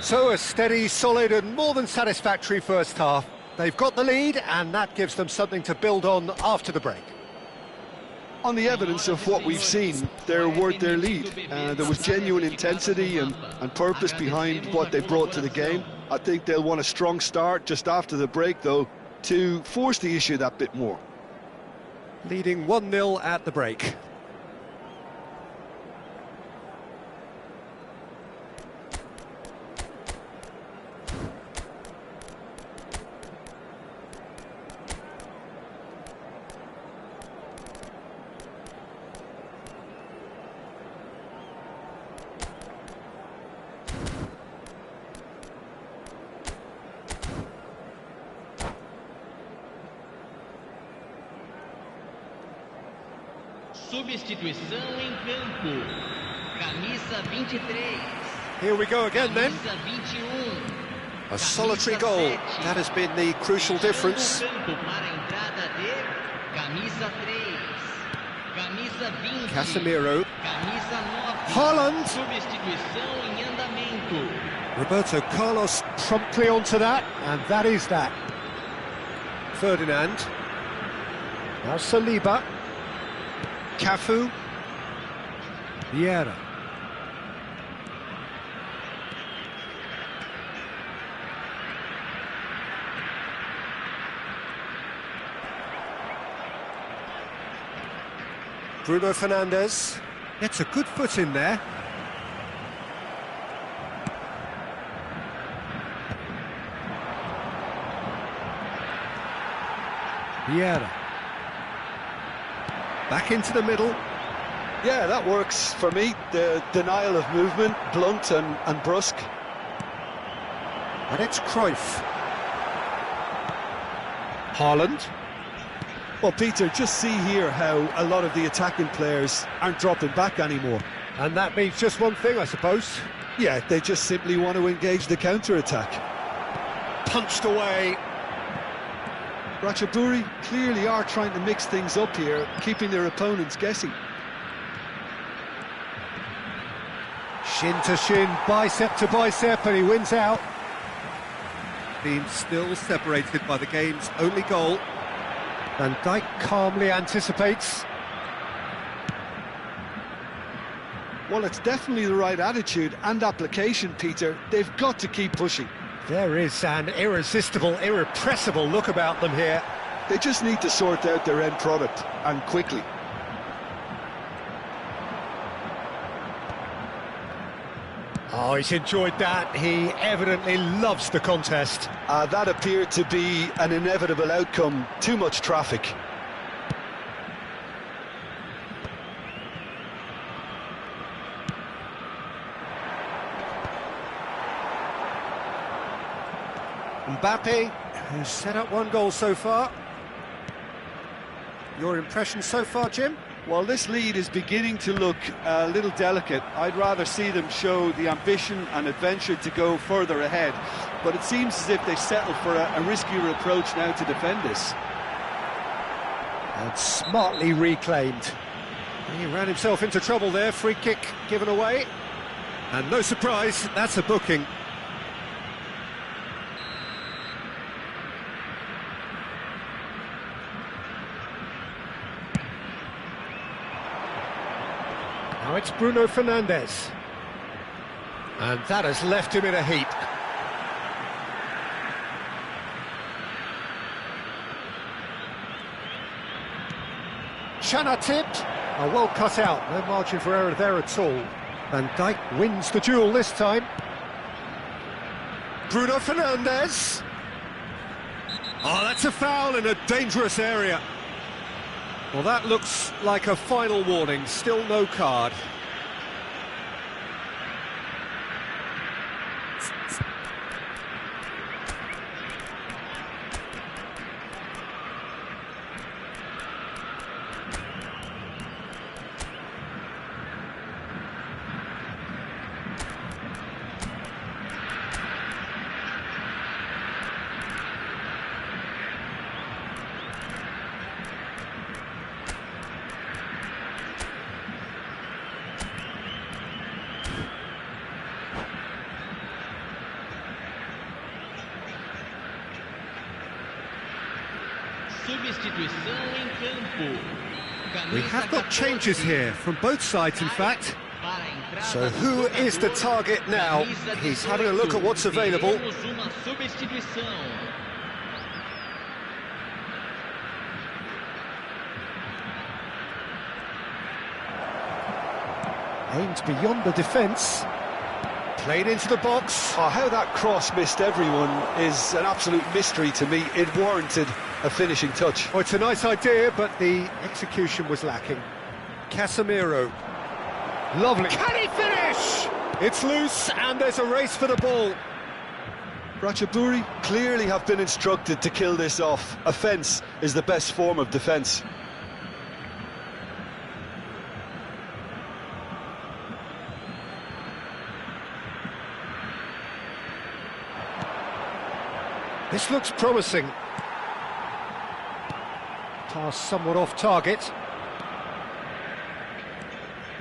So a steady, solid and more than satisfactory first half. They've got the lead and that gives them something to build on after the break. On the evidence of what we've seen, they're worth their lead. There was genuine intensity and purpose behind what they brought to the game. I think they'll want a strong start just after the break, though, to force the issue that bit more. Leading 1-0 at the break. Substituição em campo. Camisa 23. Here we go again then. Camisa 21. A solitary goal. That has been the crucial difference. Campo para a entrada de camisa 3. Camisa 20. Casemiro. Camisa 9. Haaland. Substituição em andamento. Roberto Carlos promptly onto that, and that is that. Ferdinand. Now Saliba. Cafu. Vieira. Bruno Fernandes gets a good foot in there. Vieira. Back into the middle. Yeah, that works for me. The denial of movement, blunt and brusque. And it's Cruyff. Haaland. Well, Peter, just see here how a lot of the attacking players aren't dropping back anymore. And that means just one thing, I suppose. Yeah, they just simply want to engage the counter-attack. Punched away. Ratchaburi clearly are trying to mix things up here, keeping their opponents guessing. Shin to shin, bicep to bicep, and he wins out. Being still separated by the game's only goal. Van Dijk calmly anticipates. Well, it's definitely the right attitude and application, Peter. They've got to keep pushing. There is an irresistible, irrepressible look about them here. They just need to sort out their end product, and quickly. Oh, he's enjoyed that. He evidently loves the contest. That appeared to be an inevitable outcome. Too much traffic. Mbappe, who's set up one goal so far. Your impression so far, Jim? Well, this lead is beginning to look a little delicate. I'd rather see them show the ambition and adventure to go further ahead. But it seems as if they've settled for a riskier approach now to defend this. And smartly reclaimed. He ran himself into trouble there, free kick given away. And no surprise, that's a booking. Now it's Bruno Fernandes. And that has left him in a heap. Chanatip. Oh, well cut out, no margin for error there at all. Van Dijk wins the duel this time. Bruno Fernandes. Oh, that's a foul in a dangerous area. Well, that looks like a final warning, still no card. We have got changes here, from both sides in fact. So who is the target now? He's having a look at what's available. Aimed beyond the defence. Played into the box. Oh, how that cross missed everyone is an absolute mystery to me. It warranted a finishing touch. Oh, it's a nice idea, but the execution was lacking. Casemiro. Lovely. Can he finish? It's loose, and there's a race for the ball. Ratchaburi clearly have been instructed to kill this off. Offence is the best form of defence. This looks promising. Pass somewhat off target.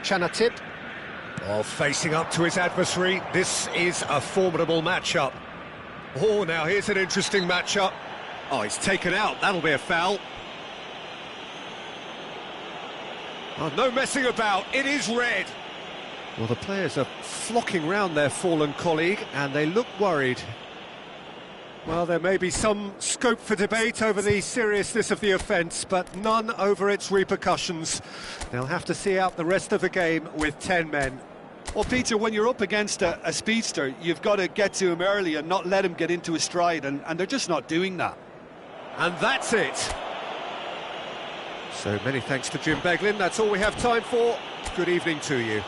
Chanatip. Oh, facing up to his adversary. This is a formidable matchup. Oh, now here's an interesting matchup. Oh, he's taken out. That'll be a foul. Oh, no messing about. It is red. Well, the players are flocking round their fallen colleague, and they look worried. Well, there may be some scope for debate over the seriousness of the offence, but none over its repercussions. They'll have to see out the rest of the game with 10 men. Well, Peter, when you're up against a speedster, you've got to get to him early and not let him get into his stride, and they're just not doing that. And that's it. So many thanks to Jim Beglin. That's all we have time for. Good evening to you.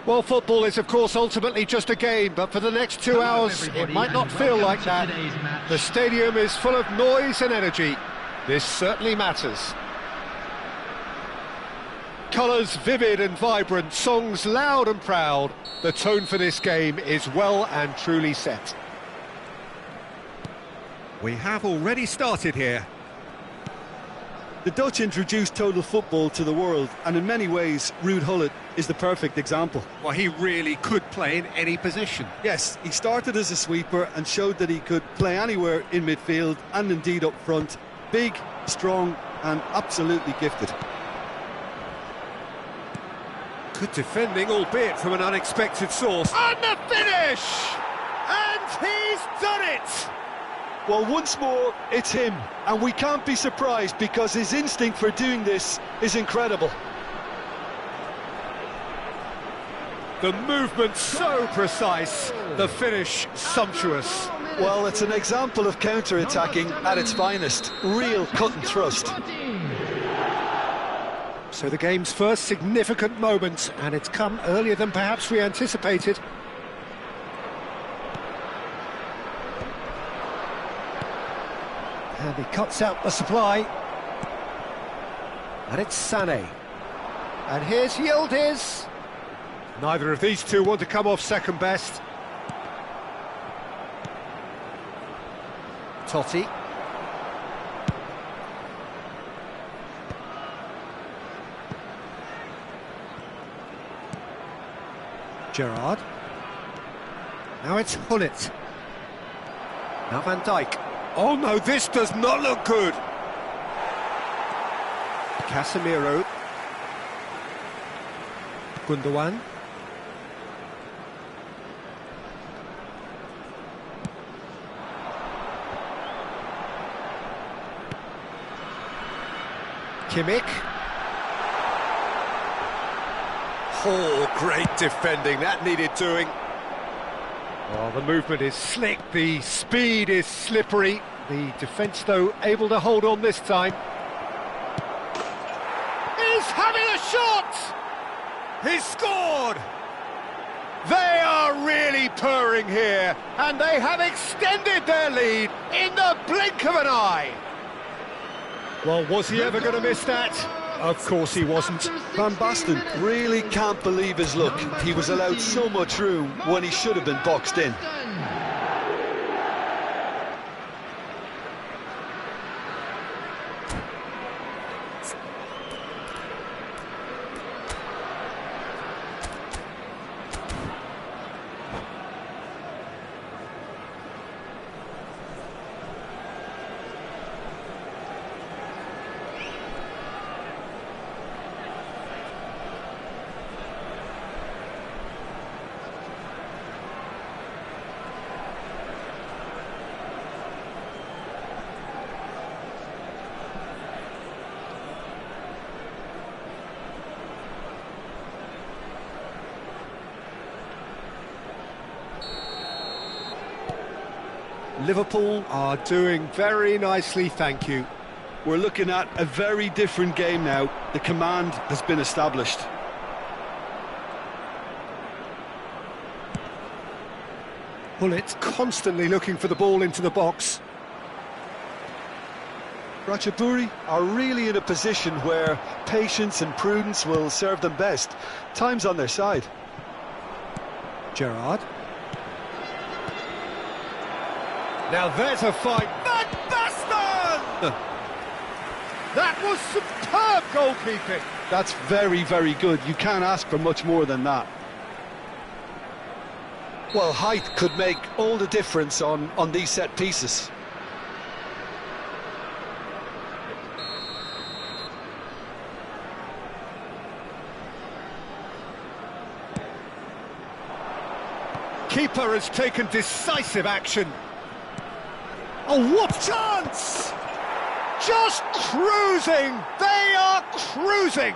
Well, football is, of course, ultimately just a game, but for the next 2 hours, it might not feel like that. The stadium is full of noise and energy. This certainly matters. Colours vivid and vibrant, songs loud and proud. The tone for this game is well and truly set. We have already started here. The Dutch introduced total football to the world, and in many ways, Ruud Gullit is the perfect example. Well, he really could play in any position. Yes, he started as a sweeper and showed that he could play anywhere in midfield and indeed up front. Big, strong and absolutely gifted. Good defending, albeit from an unexpected source. And the finish! And he's done it! Well, once more, it's him, and we can't be surprised because his instinct for doing this is incredible. The movement so precise, the finish sumptuous. Well, it's an example of counter-attacking at its finest. Real cut and thrust. So the game's first significant moment, and it's come earlier than perhaps we anticipated. And he cuts out the supply. And it's Sané. And here's Yildiz. Neither of these two want to come off second best. Totti. Gerrard. Now it's Gullit. Now Van Dijk. Oh no, this does not look good. Casemiro. Gundogan. Kimmich. Oh, great defending, that needed doing. Oh, the movement is slick, the speed is slippery. The defence, though, able to hold on this time. He's having a shot! He's scored! They are really purring here, and they have extended their lead in the blink of an eye. Well, was he ever going to miss that? Of course he wasn't. Van Basten really can't believe his luck. He was allowed so much room when he should have been boxed in. Liverpool are doing very nicely, thank you. We're looking at a very different game now. The command has been established. Gullit constantly looking for the ball into the box. Ratchaburi are really in a position where patience and prudence will serve them best. Time's on their side. Gerrard. Now there's a fight. Van Basten! That was superb goalkeeping. That's very, very good. You can't ask for much more than that. Well, height could make all the difference on these set pieces. Keeper has taken decisive action. Oh, what chance! Just cruising! They are cruising!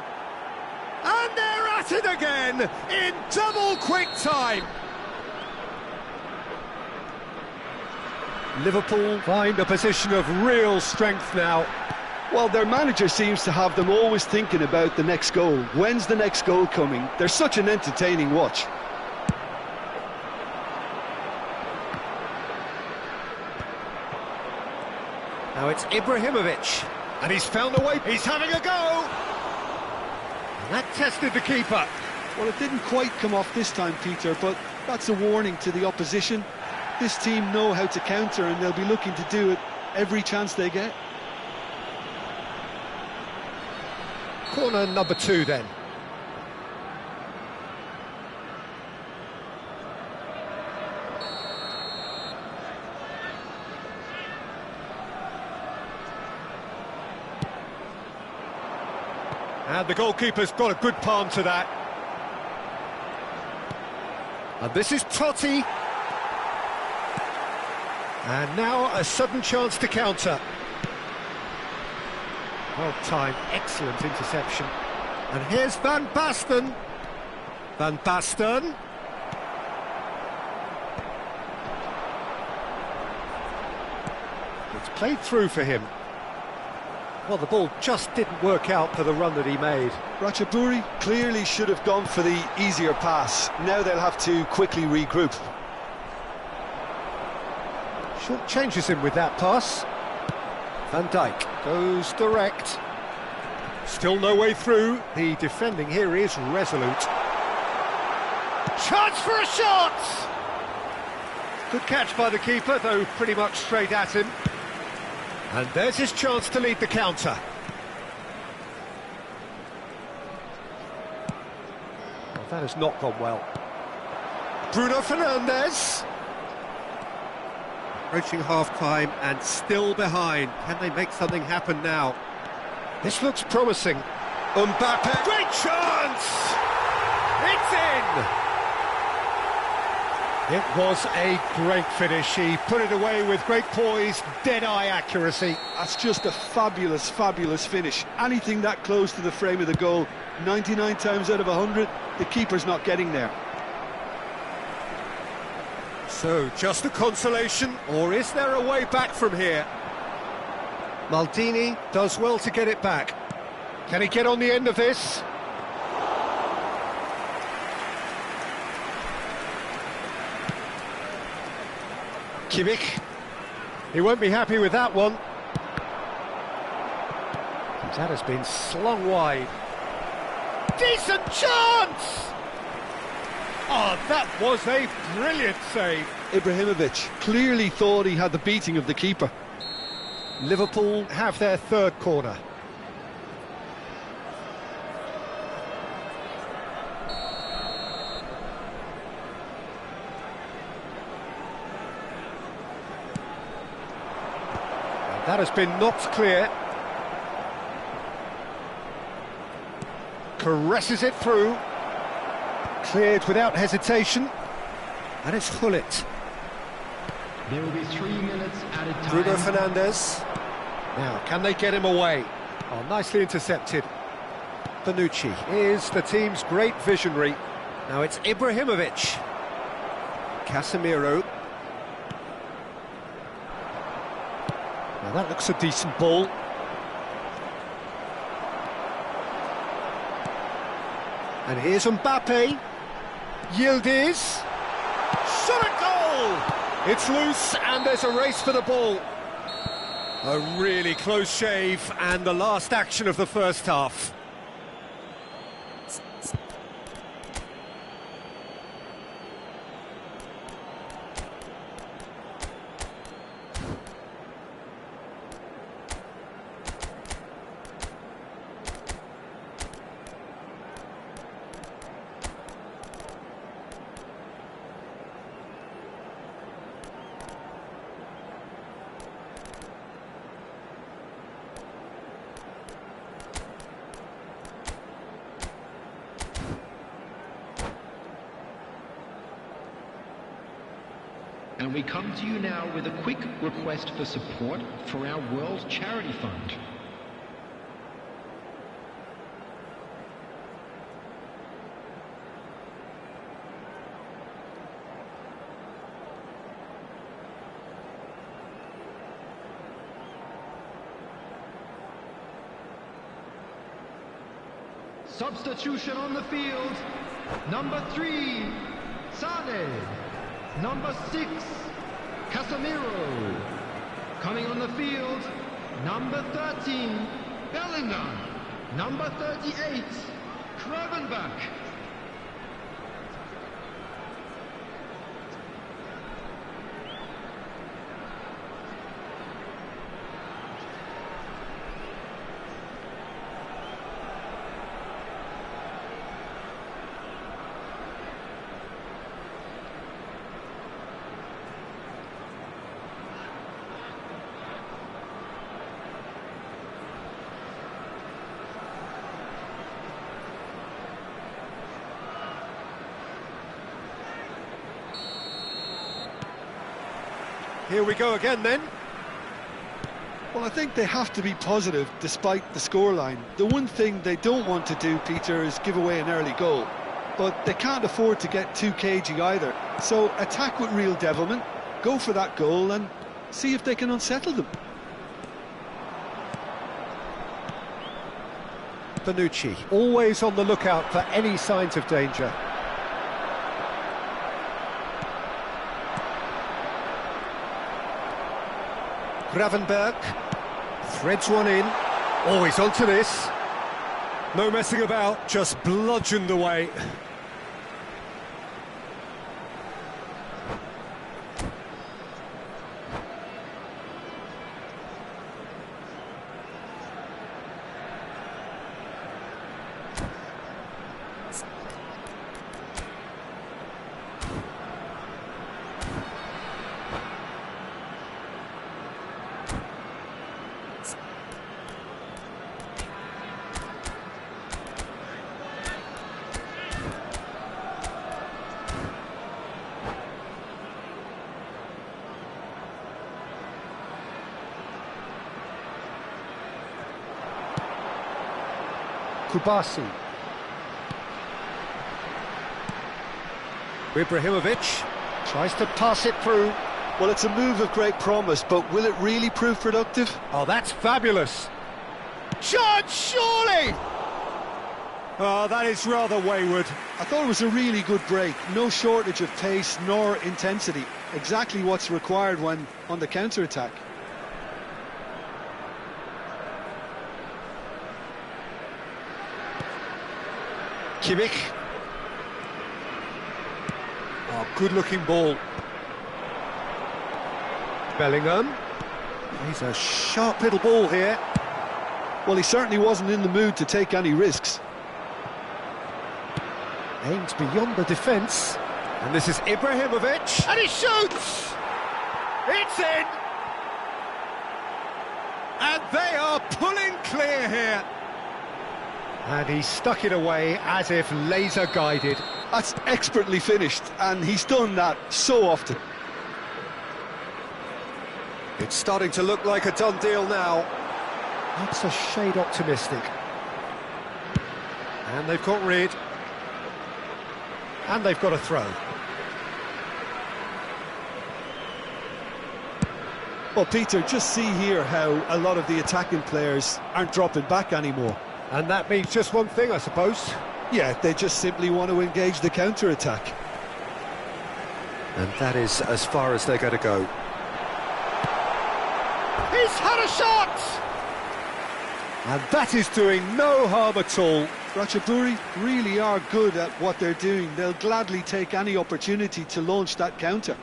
And they're at it again in double quick time. Liverpool find a position of real strength now. Well, their manager seems to have them always thinking about the next goal. When's the next goal coming? They're such an entertaining watch. Now it's Ibrahimovic, and he's found a way. He's having a go! And that tested the keeper. Well, it didn't quite come off this time, Peter, but that's a warning to the opposition. This team know how to counter, and they'll be looking to do it every chance they get. Corner number 2 then. And the goalkeeper's got a good palm to that. And this is Totti. And now a sudden chance to counter. Well timed, excellent interception. And here's Van Basten. Van Basten. It's played through for him. Well, the ball just didn't work out for the run that he made. Ratchaburi clearly should have gone for the easier pass. Now they'll have to quickly regroup. Short changes him with that pass. Van Dijk goes direct. Still no way through. The defending here is resolute. Chance for a shot! Good catch by the keeper, though pretty much straight at him. And there's his chance to lead the counter. Well, that has not gone well. Bruno Fernandes. Approaching half-time and still behind. Can they make something happen now? This looks promising. Mbappe. Great chance! It's in! It was a great finish. He put it away with great poise, dead-eye accuracy. That's just a fabulous, fabulous finish. Anything that close to the frame of the goal, 99 times out of 100, the keeper's not getting there. So, just a consolation, or is there a way back from here? Maldini does well to get it back. Can he get on the end of this? Kimmich. He won't be happy with that one. That has been slung wide. Decent chance! Oh, that was a brilliant save. Ibrahimovic clearly thought he had the beating of the keeper. Liverpool have their third corner. And that has been knocked clear. Caresses it through. Cleared without hesitation. And it's Hullet. There will be 3 minutes added time. Bruno Fernandes. Now, can they get him away? Oh, nicely intercepted. Bonucci is the team's great visionary. Now it's Ibrahimovic. Casemiro. Now that looks a decent ball. And here's Mbappe. Yildiz. Shot a goal! It's loose and there's a race for the ball. A really close shave and the last action of the first half. And we come to you now with a quick request for support for our World Charity Fund. Substitution on the field. Number 3, Sane. Number 6, Casemiro. Coming on the field, number 13, Bellingham. Number 38, Kravenbach. Here we go again then. Well, I think they have to be positive despite the scoreline. The one thing they don't want to do, Peter, is give away an early goal. But they can't afford to get too cagey either. So attack with real devilment, go for that goal and see if they can unsettle them. Bonucci, always on the lookout for any signs of danger. Gravenberg threads one in. Oh, he's onto this. No messing about, just bludgeoned away. Kubasi. Ibrahimovic tries to pass it through. Well, it's a move of great promise, but will it really prove productive? Oh, that's fabulous. Shot, surely! Oh, that is rather wayward. I thought it was a really good break. No shortage of pace nor intensity. Exactly what's required when on the counter-attack. Kimmich. Oh, good-looking ball. Bellingham. He's a sharp little ball here. Well, he certainly wasn't in the mood to take any risks. Aimed beyond the defence. And this is Ibrahimovic. And he shoots! It's in! And they are pulling clear here. And he stuck it away as if laser-guided. That's expertly finished, and he's done that so often. It's starting to look like a done deal now. That's a shade optimistic. And they've got rid. And they've got a throw. Well, Peter, just see here how a lot of the attacking players aren't dropping back anymore. And that means just one thing, I suppose. Yeah, they just simply want to engage the counter-attack. And that is as far as they're going to go. He's had a shot! And that is doing no harm at all. Ratchaburi really are good at what they're doing. They'll gladly take any opportunity to launch that counter.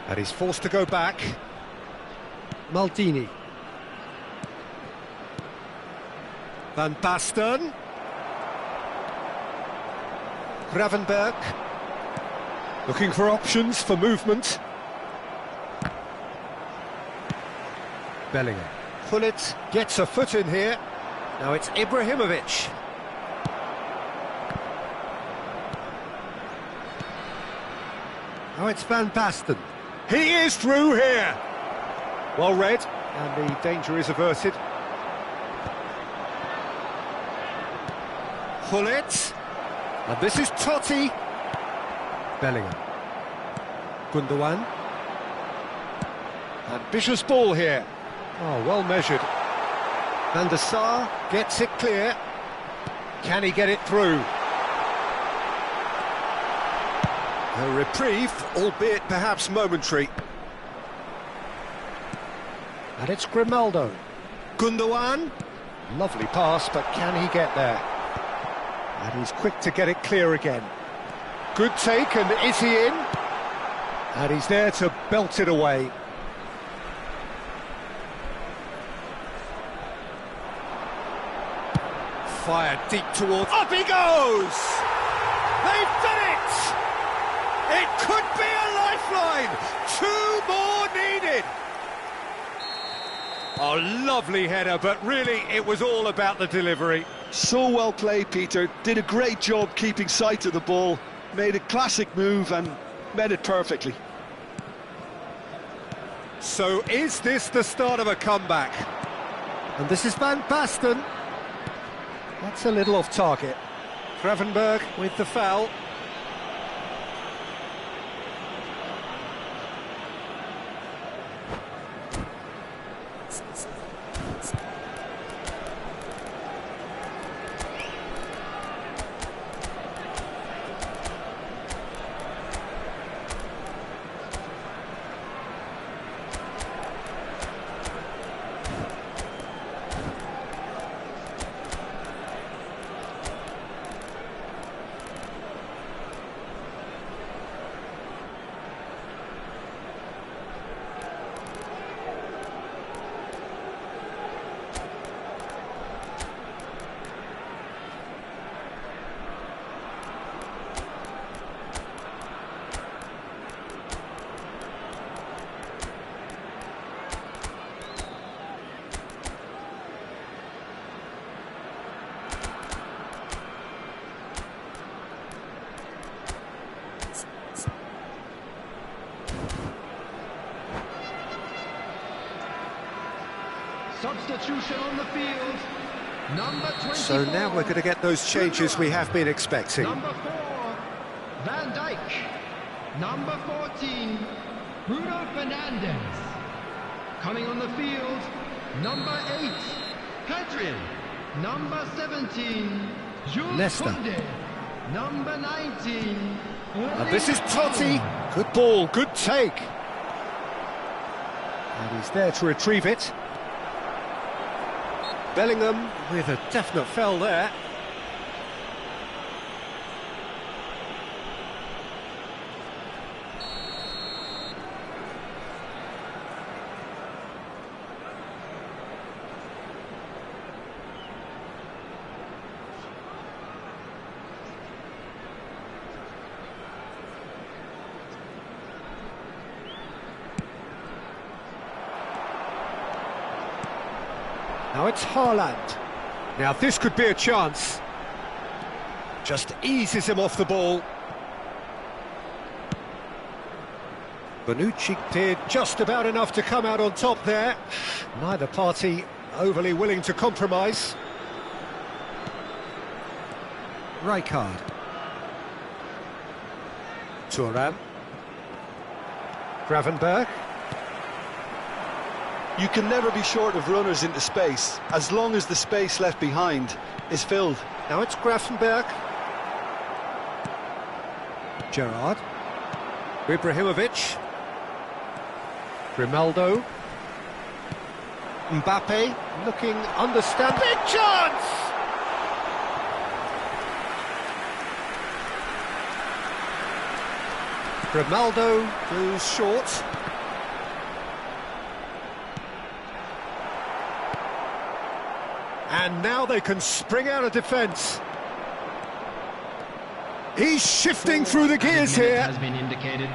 And he's forced to go back. Maldini. Van Basten. Gravenberg. Looking for options for movement. Bellingham. Pullet gets a foot in here. Now it's Ibrahimovic. Now it's Van Basten. He is through here. Well read, and the danger is averted. Pullet. And this is Totti. Bellingham. Gundogan. Ambitious ball here. Oh, well measured. Van der Sar gets it clear. Can he get it through? A reprieve, albeit perhaps momentary. And it's Grimaldo. Gundogan. Lovely pass, but can he get there? And he's quick to get it clear again. Good take, and is he in? And he's there to belt it away. Fired deep towards... Up he goes! They've done it! It could be a lifeline! 2 more needed! Oh, lovely header, but really it was all about the delivery. So well played, Peter. Did a great job keeping sight of the ball. Made a classic move and met it perfectly. So is this the start of a comeback? And this is Van Basten. That's a little off target. Gravenberg with the foul. Substitution on the field. Number 24. So now we're going to get those changes we have been expecting. Number 4, Van Dijk. Number 14, Bruno Fernandes. Coming on the field, number 8, Pedri. Number 17, Jules Leicester. Koundé. Number 19. And this is Totti. Good ball, good take. And he's there to retrieve it. Bellingham with a definite foul there. Now it's Haaland. Now this could be a chance. Just eases him off the ball. Bonucci did just about enough to come out on top there. Neither party overly willing to compromise. Rijkaard. Thuram. Gravenberg. You can never be short of runners into space, as long as the space left behind is filled. Now it's Gravenberg. Gerrard. Ibrahimovic. Grimaldo. Mbappe looking understand. Big chance! Grimaldo goes short. And now they can spring out of defence. He's shifting through the gears here. Has been indicated.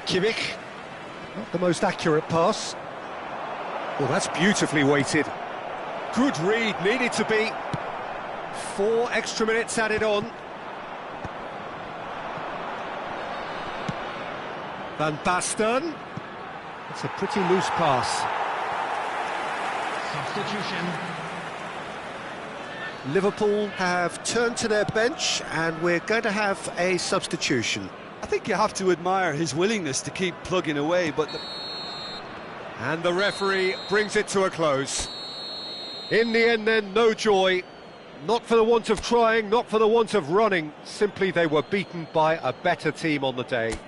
Kimmich, not the most accurate pass. Well, that's beautifully weighted. Good read, needed to be. 4 extra minutes added on. Van Basten. It's a pretty loose pass. Substitution. Liverpool have turned to their bench and we're going to have a substitution. I think you have to admire his willingness to keep plugging away, but... And the referee brings it to a close. In the end then, no joy. Not for the want of trying, not for the want of running. Simply they were beaten by a better team on the day.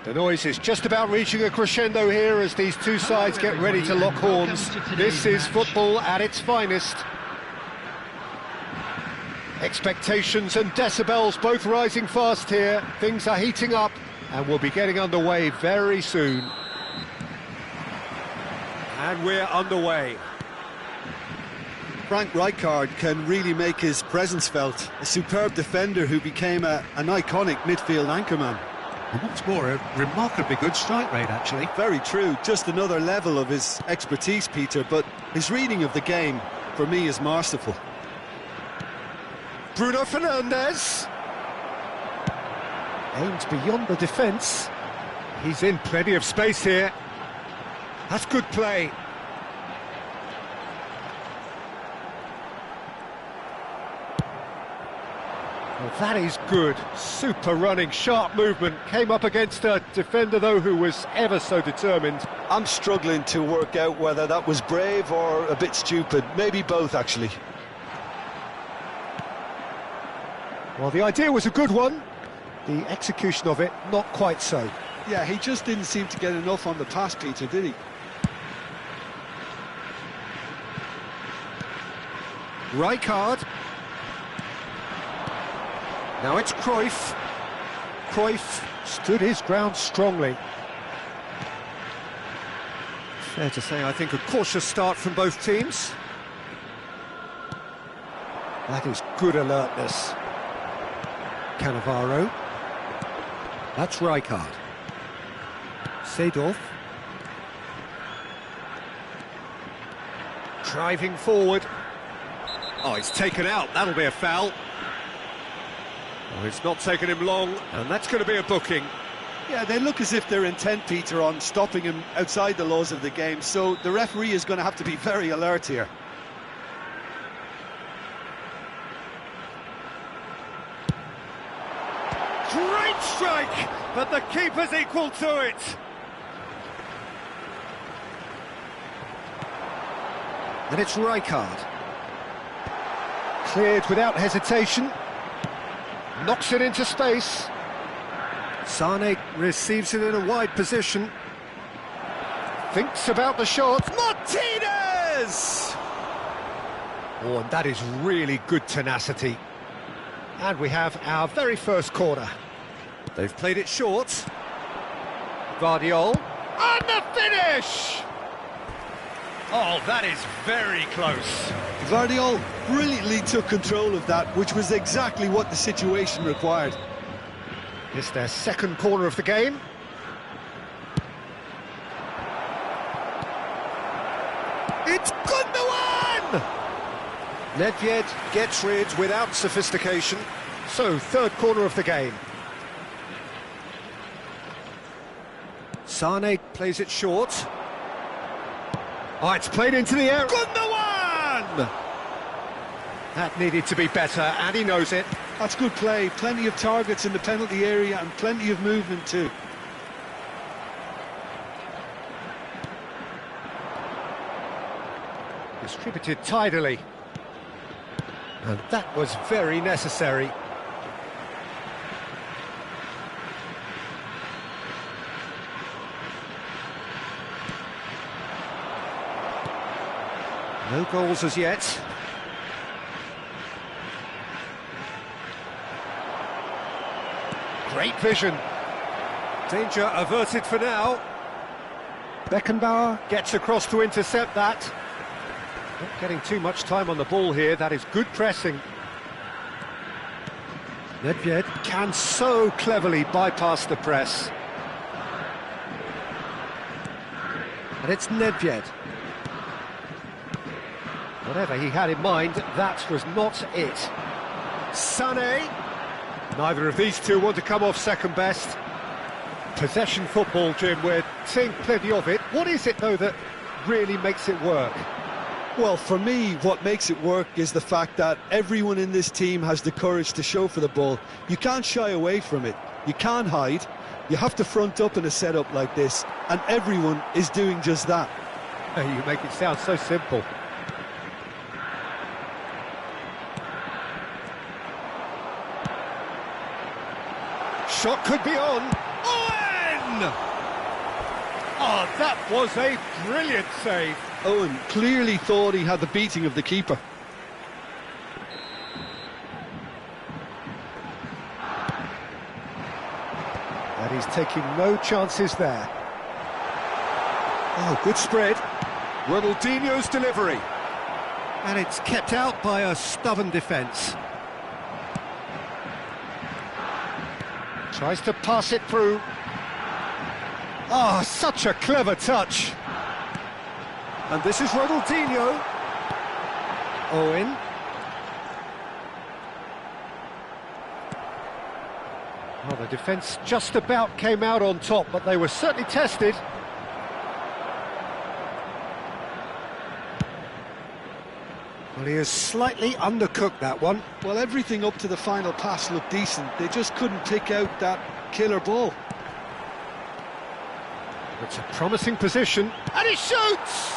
The noise is just about reaching a crescendo here as these two sides get ready to lock horns. This is football at its finest. Expectations and decibels both rising fast here. Things are heating up and we'll be getting underway very soon. And we're underway. Frank Rijkaard can really make his presence felt. A superb defender who became an iconic midfield anchorman. And what's more, a remarkably good strike rate, actually. Very true, just another level of his expertise, Peter, but his reading of the game, for me, is masterful. Bruno Fernandes. Aims beyond the defence. He's in plenty of space here. That's good play. Well, that is good. Super running, sharp movement. Came up against a defender, though, who was ever so determined. I'm struggling to work out whether that was brave or a bit stupid. Maybe both, actually. Well, the idea was a good one. The execution of it, not quite so. Yeah, he just didn't seem to get enough on the pass, Peter, did he? Rijkaard. Now it's Cruyff. Cruyff stood his ground strongly. Fair to say, I think, a cautious start from both teams. That is good alertness. Cannavaro. That's Rijkaard. Seedorf. Driving forward. Oh, he's taken out. That'll be a foul. Oh, it's not taken him long, and that's going to be a booking. Yeah, they look as if they're intent, Peter, on stopping him outside the laws of the game, so the referee is going to have to be very alert here. Great strike, but the keeper's equal to it. And it's Rijkaard. Cleared without hesitation. Knocks it into space. Sane receives it in a wide position. Thinks about the shot. Martinez! Oh, and that is really good tenacity. And we have our very first corner. They've played it short. Guardiol. And the finish! Oh, that is very close. Guardiol brilliantly took control of that, which was exactly what the situation required. It's their second corner of the game. It's Gundogan! Nedved gets rid without sophistication. So, third corner of the game. Sane plays it short. Oh, it's played into the air. Gundogan! That needed to be better, and he knows it. That's good play. Plenty of targets in the penalty area and plenty of movement too. Distributed tidily. And that was very necessary. No goals as yet. Great vision. Danger averted for now. Beckenbauer gets across to intercept that. Not getting too much time on the ball here. That is good pressing. Nedved can so cleverly bypass the press. And it's Nedved. Whatever he had in mind, that was not it. Sané. Neither of these two want to come off second best. Possession football, Jim, we're seeing plenty of it. What is it, though, that really makes it work? Well, for me, what makes it work is the fact that everyone in this team has the courage to show for the ball. You can't shy away from it. You can't hide. You have to front up in a setup like this, and everyone is doing just that. You make it sound so simple. Shot could be on. Owen! Oh, that was a brilliant save. Owen clearly thought he had the beating of the keeper. And he's taking no chances there. Oh, good spread. Ronaldinho's delivery. And it's kept out by a stubborn defence. Tries to pass it through. Oh, such a clever touch. And this is Ronaldinho. Owen. Well, the defence just about came out on top, but they were certainly tested. Well, he has slightly undercooked that one. Well, everything up to the final pass looked decent. They just couldn't pick out that killer ball. It's a promising position, and he shoots!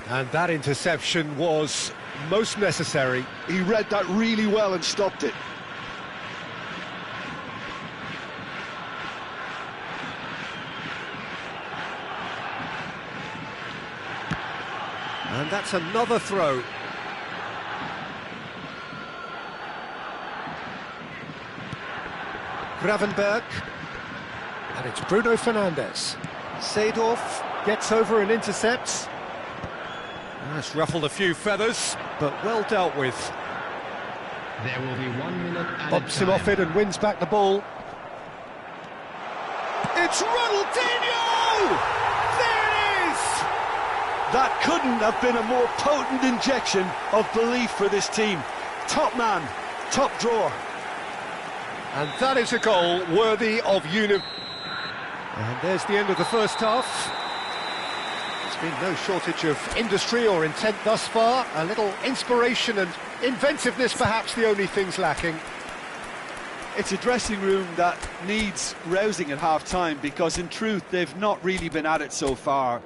And that interception was most necessary. He read that really well and stopped it. And that's another throw. Gravenberg. And it's Bruno Fernandes. Seedorf gets over and intercepts. That's ruffled a few feathers, but well dealt with. There will be 1 minute added Bobs him off it and wins back the ball. It's Ronaldinho! There it is! That couldn't have been a more potent injection of belief for this team. Top man, top drawer. And that is a goal worthy of And there's the end of the first half. There's been no shortage of industry or intent thus far. A little inspiration and inventiveness, perhaps the only things lacking. It's a dressing room that needs rousing at half-time because, in truth, they've not really been at it so far.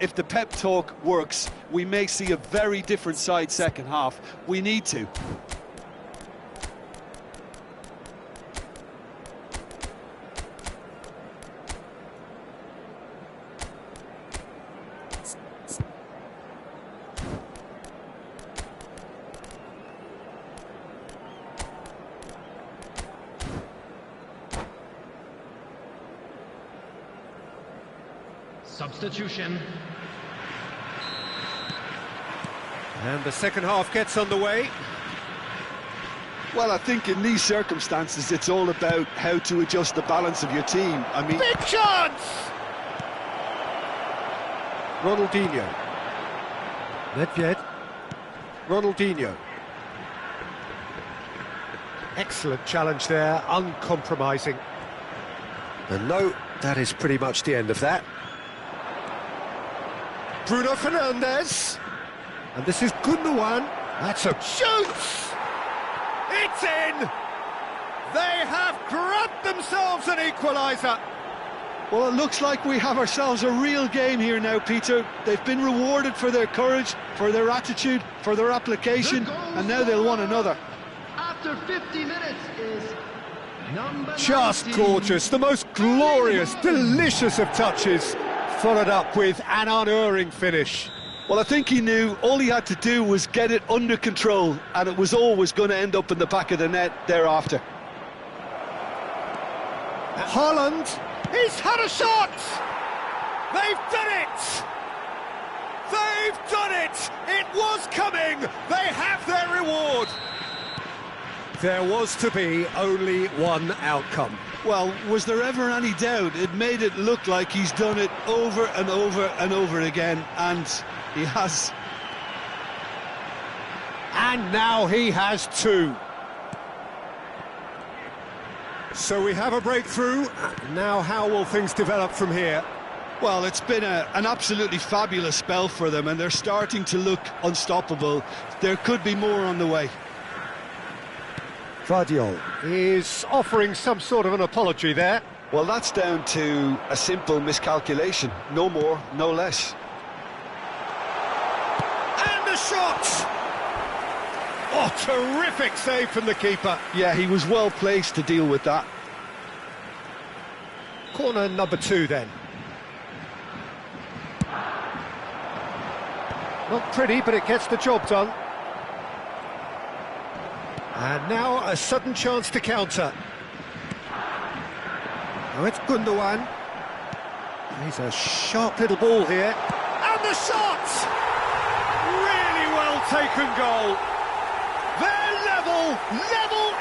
If the pep talk works, we may see a very different side second half. We need to. Substitution. And the second half gets underway. Well, I think in these circumstances, it's all about how to adjust the balance of your team. I mean... Big chance! Ronaldinho. Nedved. Ronaldinho. Excellent challenge there, uncompromising. And no, that is pretty much the end of that. Bruno Fernandes. And this is Gundogan. That's a shoots! It's in! They have grabbed themselves an equaliser. Well, it looks like we have ourselves a real game here now, Peter. They've been rewarded for their courage, for their attitude, for their application, and now they'll want another. After 50 minutes is number Just 19. gorgeous, the most glorious, delicious of touches, followed up with an unerring finish. Well, I think he knew all he had to do was get it under control, and it was always going to end up in the back of the net thereafter. Haaland, he's had a shot! They've done it! They've done it! It was coming! They have their reward! There was to be only one outcome. Well, was there ever any doubt? It made it look like he's done it over and over and over again, and he has. And now he has two. So we have a breakthrough. Now how will things develop from here? Well, it's been an absolutely fabulous spell for them, and they're starting to look unstoppable. There could be more on the way. Vardiol is offering some sort of an apology there. Well, that's down to a simple miscalculation. No more, no less. And a shot! Oh, terrific save from the keeper. Yeah, he was well placed to deal with that. Corner number 2 then. Not pretty, but it gets the job done. And now a sudden chance to counter. Now it's Gundogan. He's a sharp little ball here. And the shot! Really well taken goal. They're level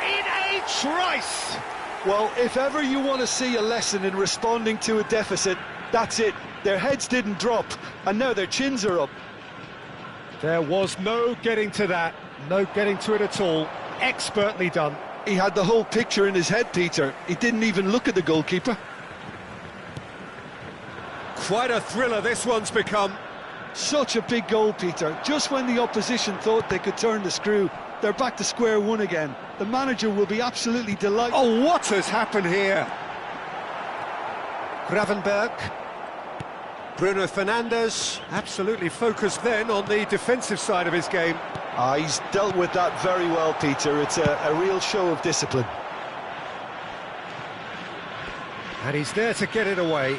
in a trice. Well, if ever you want to see a lesson in responding to a deficit, that's it. Their heads didn't drop, and now their chins are up. There was no getting to that, no getting to it at all. Expertly done. He had the whole picture in his head, Peter. He didn't even look at the goalkeeper. Quite a thriller this one's become. Such a big goal, Peter. Just when the opposition thought they could turn the screw, they're back to square one again. The manager will be absolutely delighted. Oh, what has happened here? Gravenberg. Bruno Fernandes, absolutely focused then on the defensive side of his game. He's dealt with that very well, Peter. It's a real show of discipline. And he's there to get it away.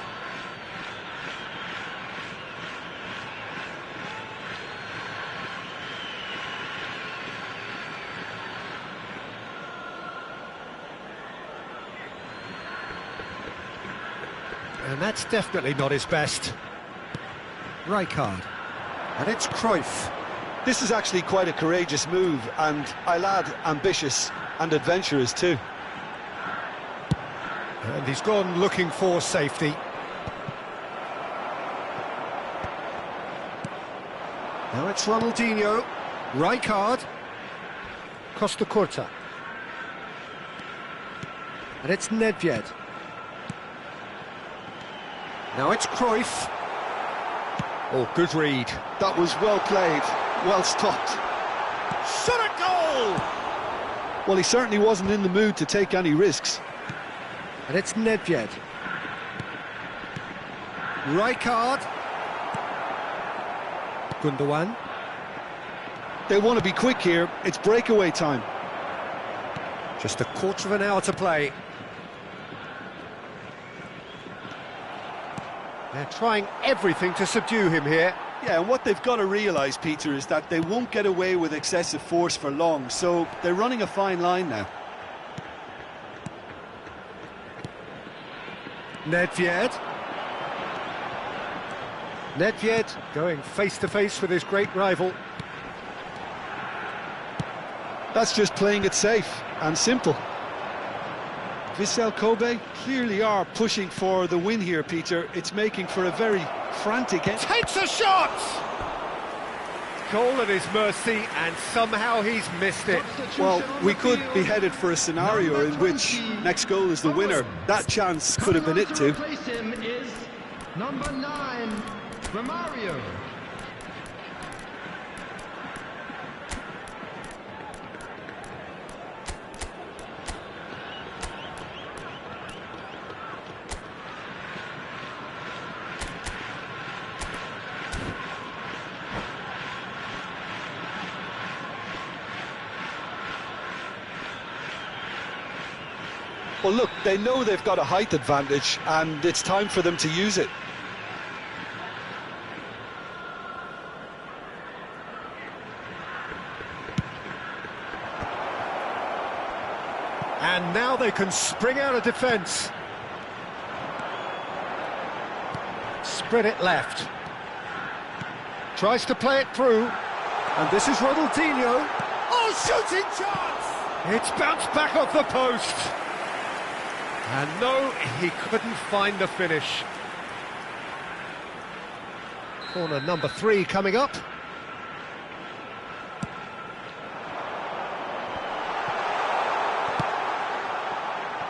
And that's definitely not his best. Rijkaard. And it's Cruyff. This is actually quite a courageous move, and I'll add ambitious and adventurous too. And he's gone looking for safety. Now it's Ronaldinho, Rijkaard, Costa Curta. And it's Nedved. Now it's Cruyff. Oh, good read. That was well played, well stopped. Shot a goal! Well, he certainly wasn't in the mood to take any risks. And it's Nedved. Rijkaard. Gundogan. They want to be quick here, it's breakaway time. Just a quarter of an hour to play. They're trying everything to subdue him here. Yeah, and what they've got to realise, Peter, is that they won't get away with excessive force for long, so they're running a fine line now. Nedved. Nedved going face-to-face with his great rival. That's just playing it safe and simple. Vissel Kobe clearly are pushing for the win here, Peter. It's making for a very frantic end. Takes a shot! Goal at his mercy, and somehow he's missed it. Well, we could be headed for a scenario in which next goal is the winner. That chance could have been it too. Replace him is number 9, Romario. Well, look, they know they've got a height advantage, and it's time for them to use it. And now they can spring out of defence. Spread it left. Tries to play it through. And this is Ronaldinho. Oh, shooting chance! It's bounced back off the post. And no, he couldn't find the finish. Corner number 3 coming up.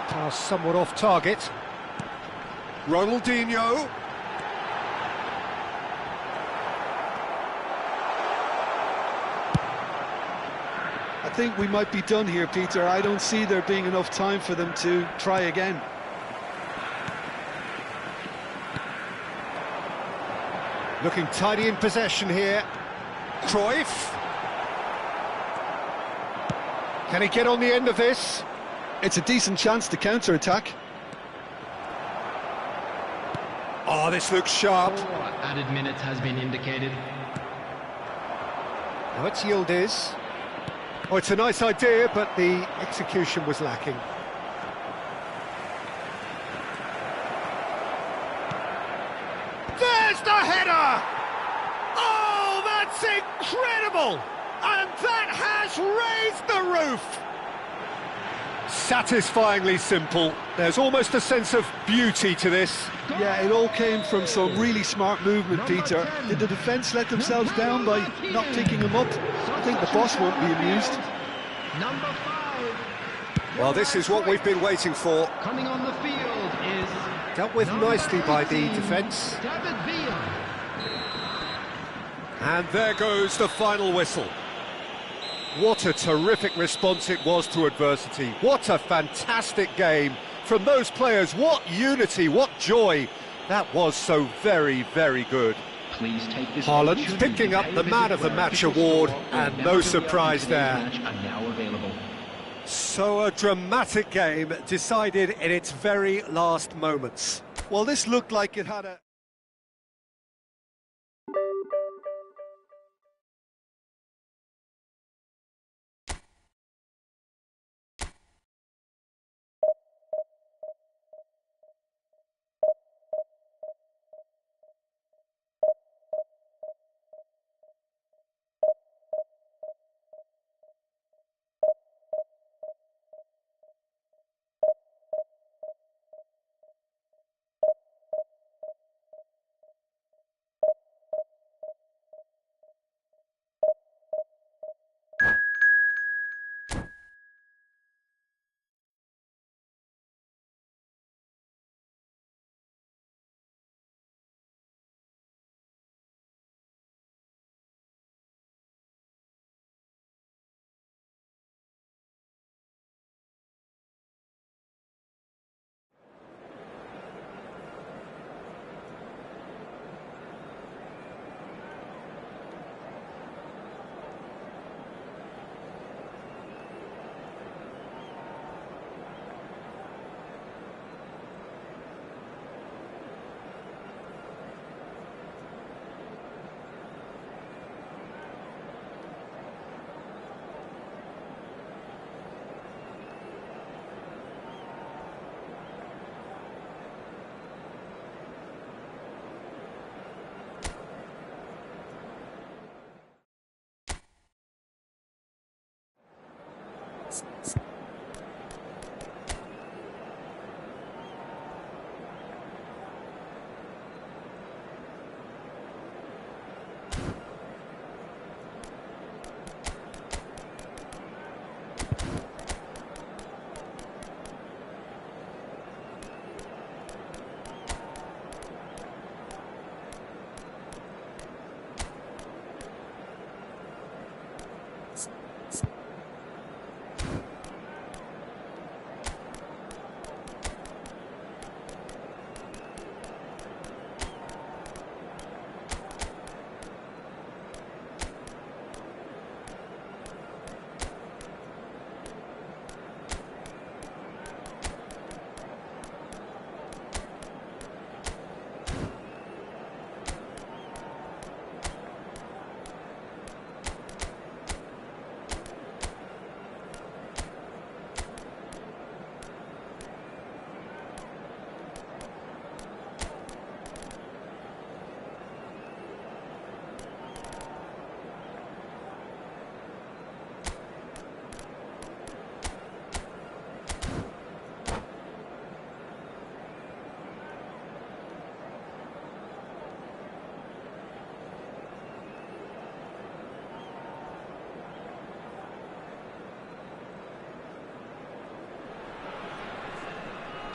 Pass somewhat off target. Ronaldinho. I think we might be done here, Peter. I don't see there being enough time for them to try again. Looking tidy in possession here. Cruyff. Can he get on the end of this? It's a decent chance to counter-attack. Oh, this looks sharp. Added minutes has been indicated. Now it's Yildiz. Oh, it's a nice idea, but the execution was lacking. There's the header! Oh, that's incredible! And that has raised the roof! Satisfyingly simple. There's almost a sense of beauty to this. Yeah, it all came from some really smart movement, Peter. Did the defence let themselves down by not picking him up? I think the boss won't be amused. Number 5. Well, this is what we've been waiting for. Coming on the field is Dealt with number nicely by the 18, defence. David Villa. And there goes the final whistle. What a terrific response it was to adversity. What a fantastic game from those players. What unity, what joy. That was so very, very good. Please take this Haaland opportunity picking to up pay the a Man visit of the where Match official award, score or and members no of the surprise today's there. match are now available. So a dramatic game decided in its very last moments. Well, this looked like it had a...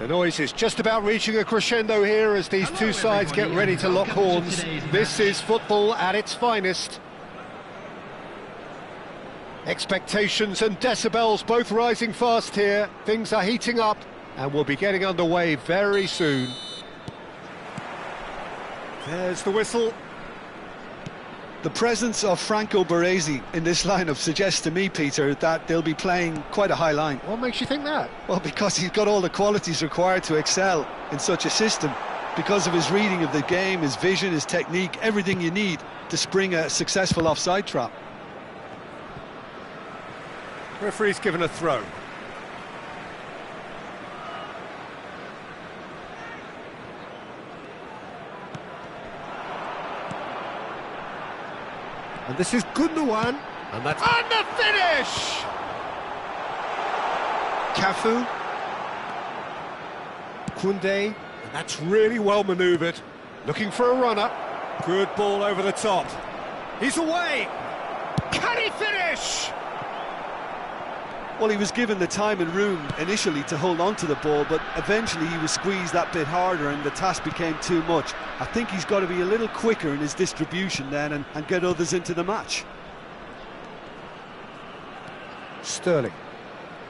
The noise is just about reaching a crescendo here as these two sides get ready to lock horns. This is football at its finest. Expectations and decibels both rising fast here. Things are heating up and we'll be getting underway very soon. There's the whistle. The presence of Franco Baresi in this lineup suggests to me, Peter, that they'll be playing quite a high line. What makes you think that? Well, because he's got all the qualities required to excel in such a system. Because of his reading of the game, his vision, his technique, everything you need to spring a successful offside trap. Referee's given a throw. And this is Gundogan, and that's on the finish! Cafu. Koundé, and that's really well manoeuvred. Looking for a runner. Good ball over the top. He's away! Can he finish? Well, he was given the time and room initially to hold on to the ball, but eventually he was squeezed that bit harder and the task became too much. I think he's got to be a little quicker in his distribution then and get others into the match. Sterling.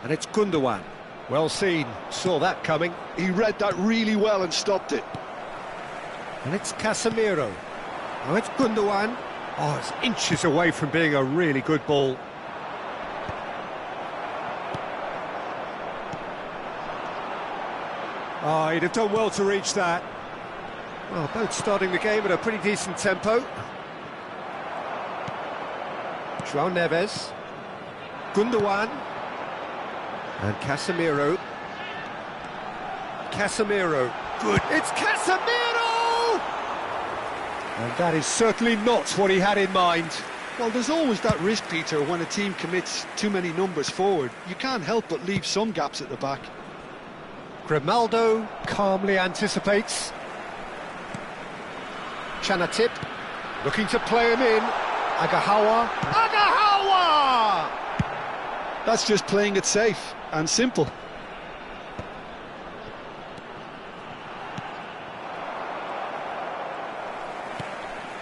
And it's Gundogan. Well seen, saw that coming. He read that really well and stopped it. And it's Casemiro. Now it's Gundogan. Oh, it's inches away from being a really good ball. Oh, he'd have done well to reach that. Well, both starting the game at a pretty decent tempo. João Neves. Gundogan. And Casemiro. Casemiro. Good. It's Casemiro! And that is certainly not what he had in mind. Well, there's always that risk, Peter, when a team commits too many numbers forward. You can't help but leave some gaps at the back. Grimaldo calmly anticipates. Chanatip looking to play him in. Agahawa. Agahawa! That's just playing it safe and simple.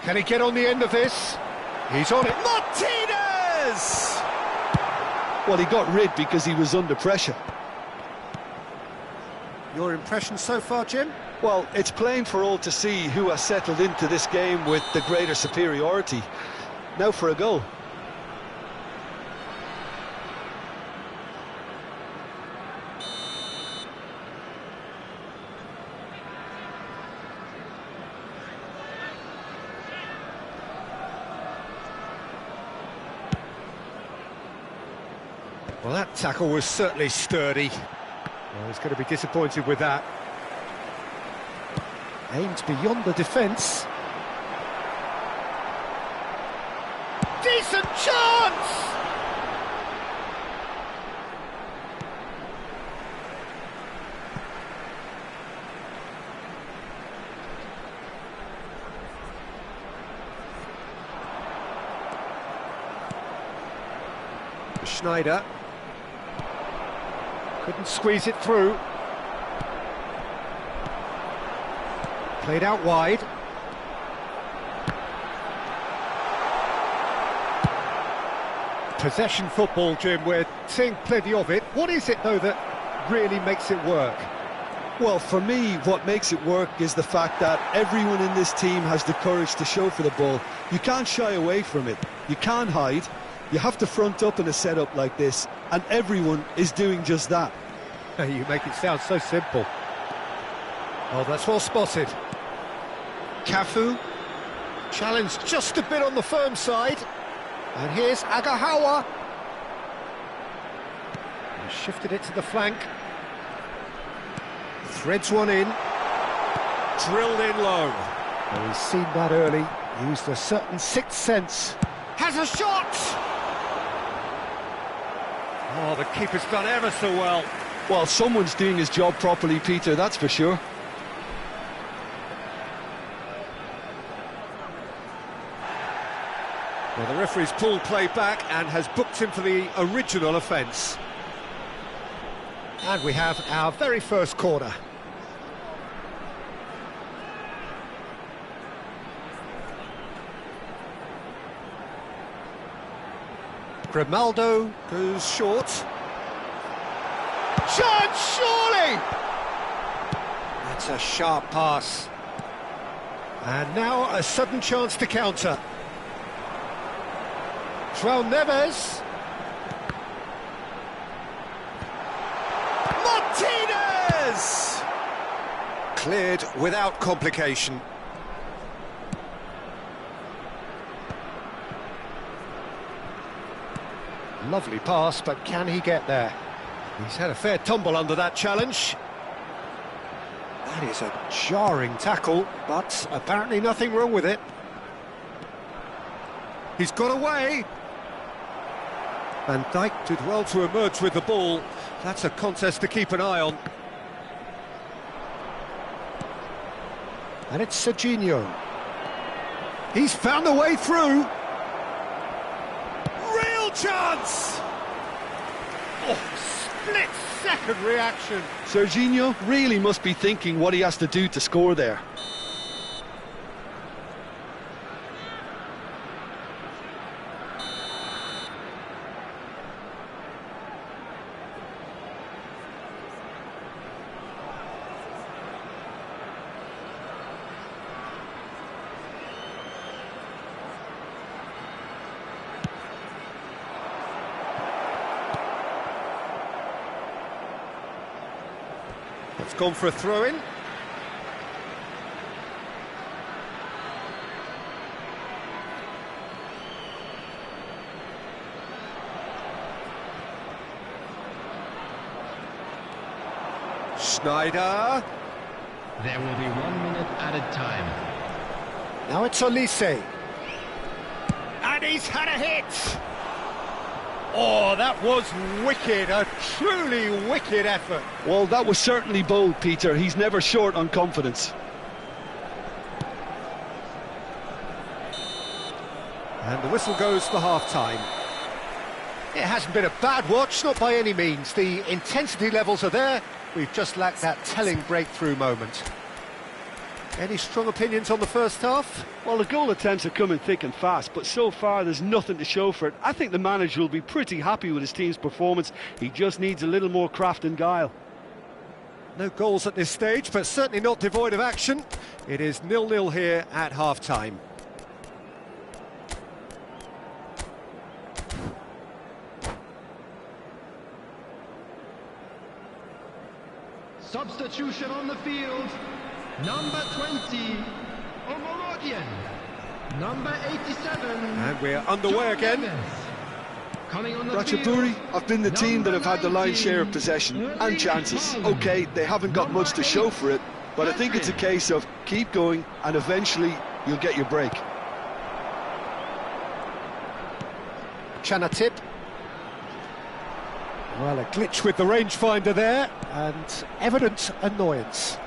Can he get on the end of this? He's on it. Martinez! Well, he got rid because he was under pressure. Your impression so far, Jim? Well, it's plain for all to see who has settled into this game with the greater superiority. Now for a goal. Well, that tackle was certainly sturdy. Well, he's going to be disappointed with that. Aimed beyond the defence. Decent chance! Schneider. Couldn't squeeze it through. Played out wide. Possession football, Jim, we're seeing plenty of it. What is it, though, that really makes it work? Well, for me, what makes it work is the fact that everyone in this team has the courage to show for the ball. You can't shy away from it. You can't hide. You have to front up in a setup like this, and everyone is doing just that. You make it sound so simple. Oh, that's well spotted. Cafu. Challenged just a bit on the firm side. And here's Agahawa. He shifted it to the flank. Threads one in. Drilled in low. Well, he's seen that early. Used a certain sixth sense. Has a shot! Oh, the keeper's done ever so well. Well, someone's doing his job properly, Peter, that's for sure. Well, the referee's pulled play back and has booked him for the original offence. And we have our very first corner. Grimaldo goes short. Chance, surely! That's a sharp pass. And now a sudden chance to counter. João Neves. Martinez! Cleared without complication. Lovely pass, but can he get there? He's had a fair tumble under that challenge. That is a jarring tackle, but apparently nothing wrong with it. He's got away. Van Dijk did well to emerge with the ball. That's a contest to keep an eye on. And it's Serginho. He's found a way through. Real chance! Oh, split-second reaction. Serginho really must be thinking what he has to do to score there. It's gone for a throw-in. Schneider. There will be 1 minute added time. Now it's Olise. And he's had a hit! Oh, that was wicked, a truly wicked effort. Well, that was certainly bold, Peter. He's never short on confidence. And the whistle goes for half-time. It hasn't been a bad watch, not by any means. The intensity levels are there. We've just lacked that telling breakthrough moment. Any strong opinions on the first half? Well, the goal attempts are coming thick and fast, but so far there's nothing to show for it. I think the manager will be pretty happy with his team's performance. He just needs a little more craft and guile. No goals at this stage, but certainly not devoid of action. It is 0-0 here at half-time. Substitution on the field. Number 20, Omolodian. Number 87. And we're underway again. Coming on the Ratchaburi field, have been the team that have had the lion's 19, share of possession and chances. Erling OK, they haven't got much to show for it, but I think it's a case of keep going and eventually you'll get your break. Chanatip. Well, a glitch with the rangefinder there, and evident annoyance.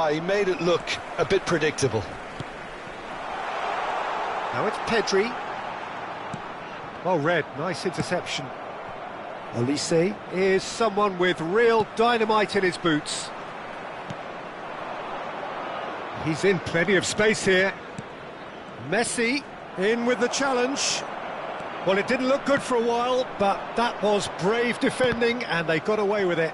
He made it look a bit predictable. Now it's Pedri. Well read, nice interception. Olise is someone with real dynamite in his boots. He's in plenty of space here. Messi in with the challenge. Well, it didn't look good for a while, but that was brave defending and they got away with it.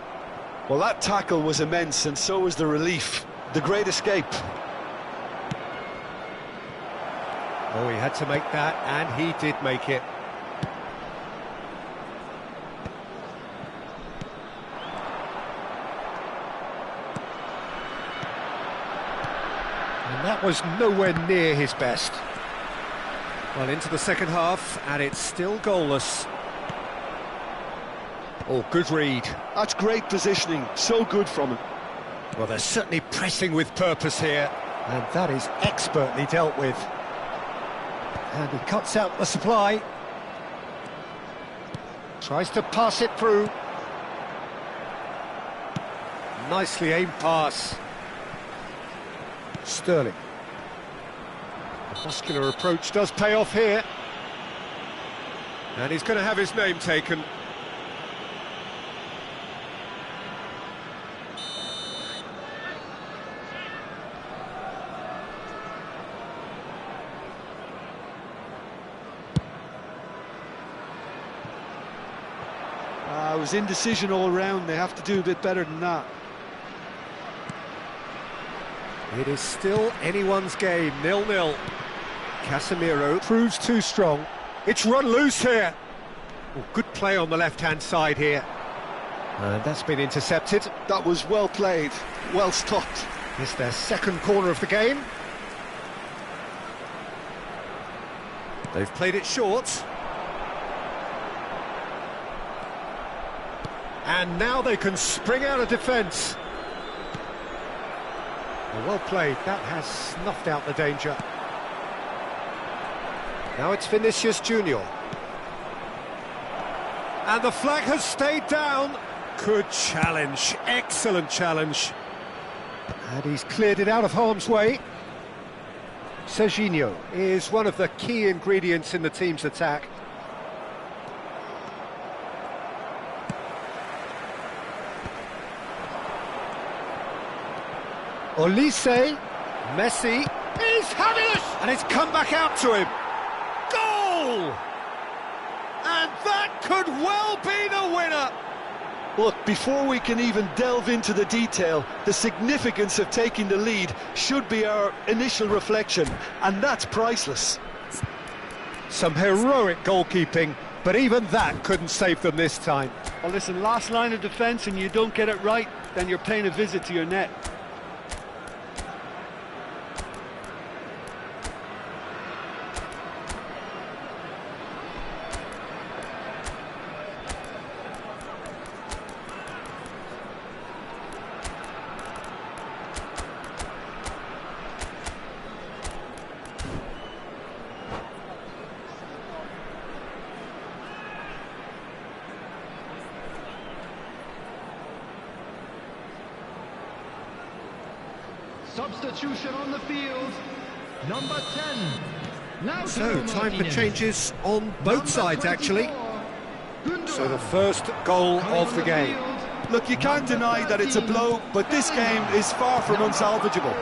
Well, that tackle was immense, and so was the relief. The great escape. Oh, he had to make that, and he did make it. And that was nowhere near his best. Well, into the second half, and it's still goalless. Oh, good read. That's great positioning, so good from him. Well, they're certainly pressing with purpose here, and that is expertly dealt with. And he cuts out the supply. Tries to pass it through. Nicely aimed pass. Sterling. The muscular approach does pay off here. And he's going to have his name taken. was indecision all round. They have to do a bit better than that. It is still anyone's game, 0-0. Casemiro proves too strong. It's run loose here. Oh, good play on the left-hand side here. And that's been intercepted. That was well played, well stopped. It's their second corner of the game. They've played it short. And now they can spring out of defence. Well played, that has snuffed out the danger. Now it's Vinicius Junior. And the flag has stayed down. Good challenge, excellent challenge. And he's cleared it out of harm's way. Serginho is one of the key ingredients in the team's attack. Olise, Messi, he's having it! And it's come back out to him. Goal! And that could well be the winner! Look, before we can even delve into the detail, the significance of taking the lead should be our initial reflection, and that's priceless. Some heroic goalkeeping, but even that couldn't save them this time. Well, listen, last line of defence and you don't get it right, then you're paying a visit to your net. Substitution on the field, number 10. So, time for changes on both sides, actually. So, the first goal of the game. Look, you can't deny that it's a blow, but this game is far from unsalvageable.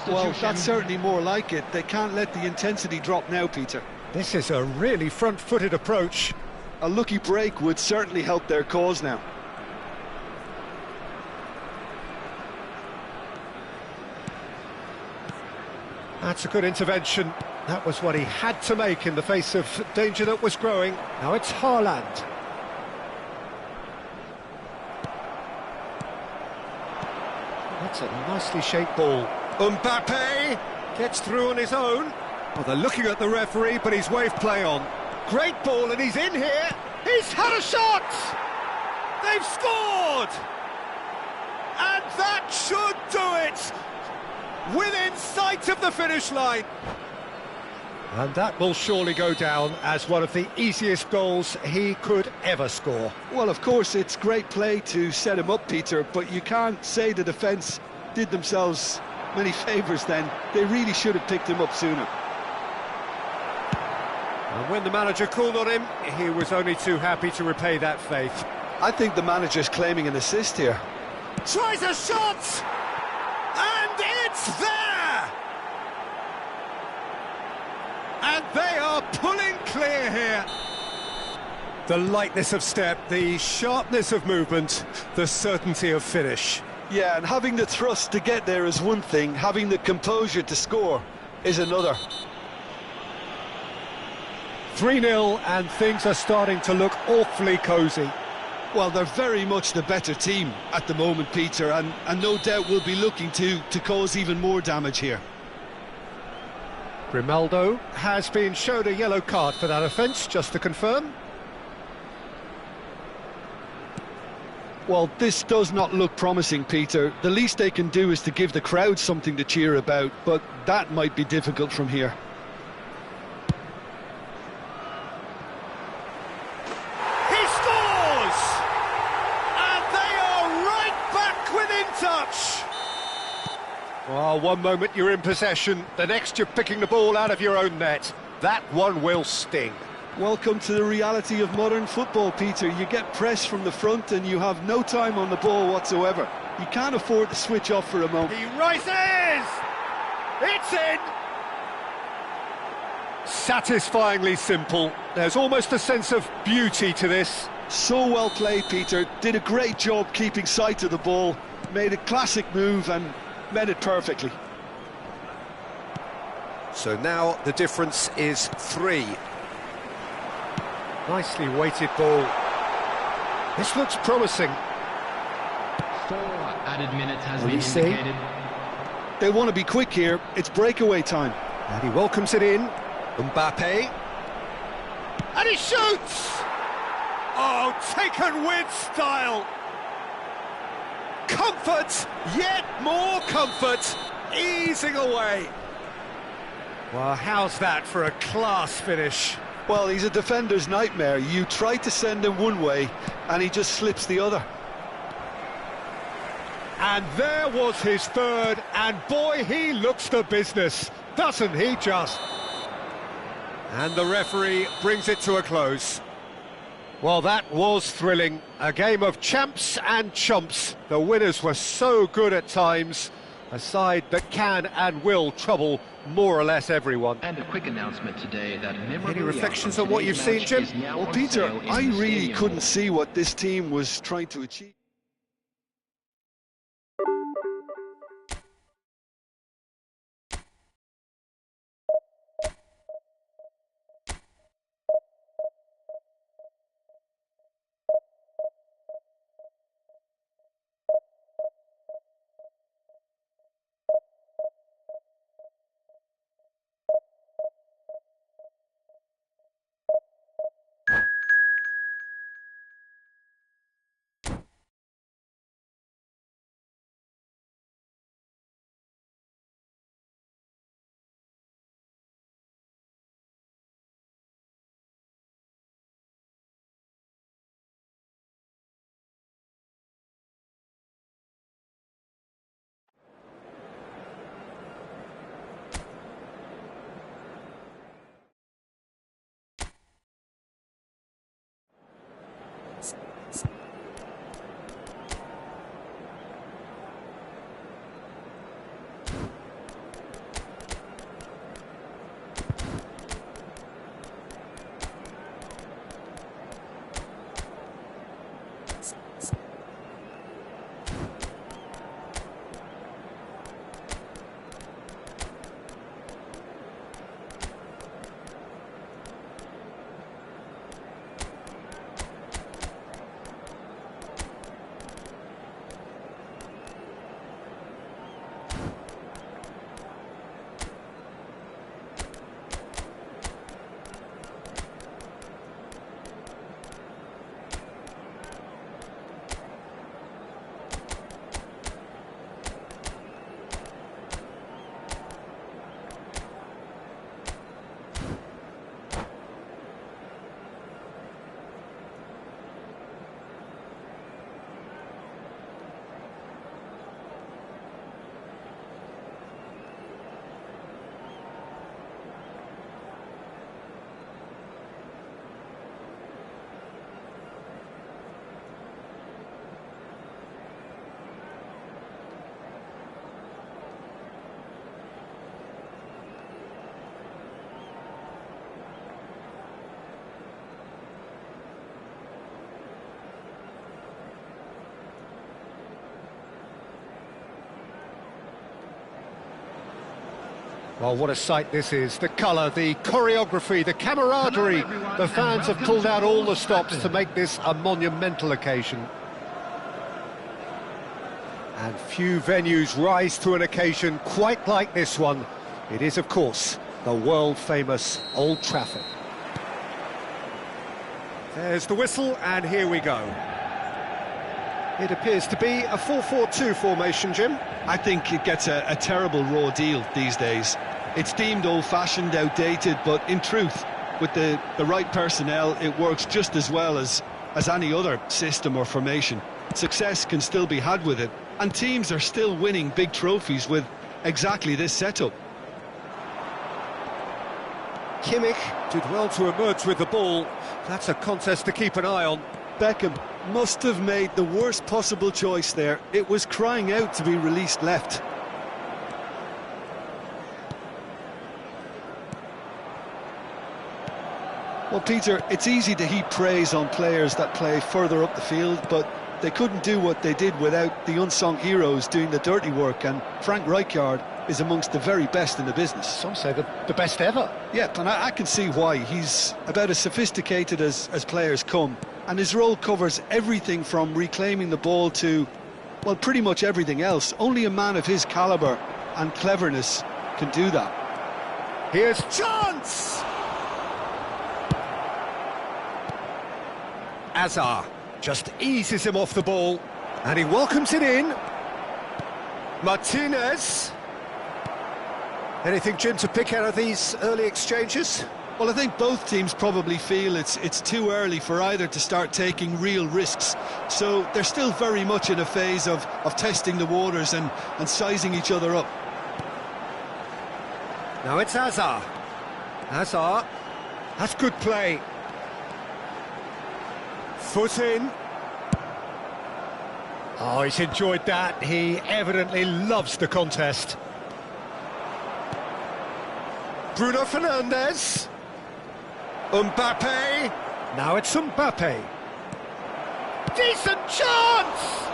Well, that's certainly more like it. They can't let the intensity drop now, Peter. This is a really front-footed approach. A lucky break would certainly help their cause now. That's a good intervention. That was what he had to make in the face of danger that was growing. Now it's Haaland. That's a nicely shaped ball. Mbappe gets through on his own. Well, they're looking at the referee, but he's waved play on. Great ball, and he's in here. He's had a shot! They've scored! And that should do it! Within sight of the finish line. And that will surely go down as one of the easiest goals he could ever score. Well, of course, it's great play to set him up, Peter, but you can't say the defence did themselves many favours then. They really should have picked him up sooner. And when the manager called on him, he was only too happy to repay that faith. I think the manager's claiming an assist here. Tries a shot! And it's there! And they are pulling clear here. The lightness of step, the sharpness of movement, the certainty of finish. Yeah, and having the thrust to get there is one thing, having the composure to score is another. 3-0, and things are starting to look awfully cosy. Well, they're very much the better team at the moment, Peter, and no doubt will be looking to cause even more damage here. Grimaldo has been shown a yellow card for that offence, just to confirm. Well, this does not look promising, Peter. The least they can do is to give the crowd something to cheer about, but that might be difficult from here. He scores! And they are right back within touch! Well, one moment you're in possession, the next you're picking the ball out of your own net. That one will sting. Welcome to the reality of modern football, Peter. You get pressed from the front and you have no time on the ball whatsoever. You can't afford to switch off for a moment. He rises! It's in! Satisfyingly simple. There's almost a sense of beauty to this. So well played, Peter. Did a great job keeping sight of the ball, made a classic move and met it perfectly. So now the difference is 3. Nicely weighted ball. This looks promising. 4 added minutes has been Olise. indicated. They want to be quick here. It's breakaway time. And he welcomes it in. Mbappe. And he shoots! Oh, taken with style. Comfort, yet more comfort, easing away. Well, how's that for a class finish? Well, he's a defender's nightmare. You try to send him one way, and he just slips the other. And there was his third, and boy, he looks the business, doesn't he just? And the referee brings it to a close. Well, that was thrilling. A game of champs and chumps. The winners were so good at times. A side that can and will trouble more or less everyone. And a quick announcement today that Any reflections on what you've seen, Jim? Well, Peter, I really couldn't see what this team was trying to achieve. Well, what a sight this is. The colour, the choreography, the camaraderie. The fans have pulled out all the stops to make this a monumental occasion. And few venues rise to an occasion quite like this one. It is, of course, the world-famous Old Trafford. There's the whistle, and here we go. It appears to be a 4-4-2 formation, Jim. I think it gets a terrible raw deal these days. It's deemed old-fashioned, outdated, but in truth, with the right personnel, it works just as well as any other system or formation. Success can still be had with it, and teams are still winning big trophies with exactly this setup. Kimmich did well to emerge with the ball. That's a contest to keep an eye on. Beckham must have made the worst possible choice there. It was crying out to be released left. Well, Peter, it's easy to heap praise on players that play further up the field, but they couldn't do what they did without the unsung heroes doing the dirty work, and Frank Rijkaard is amongst the very best in the business. Some say the best ever. Yeah, and I can see why. He's about as sophisticated as players come, and his role covers everything from reclaiming the ball to, well, pretty much everything else. Only a man of his calibre and cleverness can do that. Here's chance! Azar just eases him off the ball, and he welcomes it in. Martinez. Anything, Jim, to pick out of these early exchanges? Well, I think both teams probably feel it's too early for either to start taking real risks. So they're still very much in a phase of testing the waters and sizing each other up. Now it's Azar. Azar. That's good play. Foot in. Oh, he's enjoyed that. He evidently loves the contest. Bruno Fernandes. Mbappe. Now it's Mbappe. Decent chance!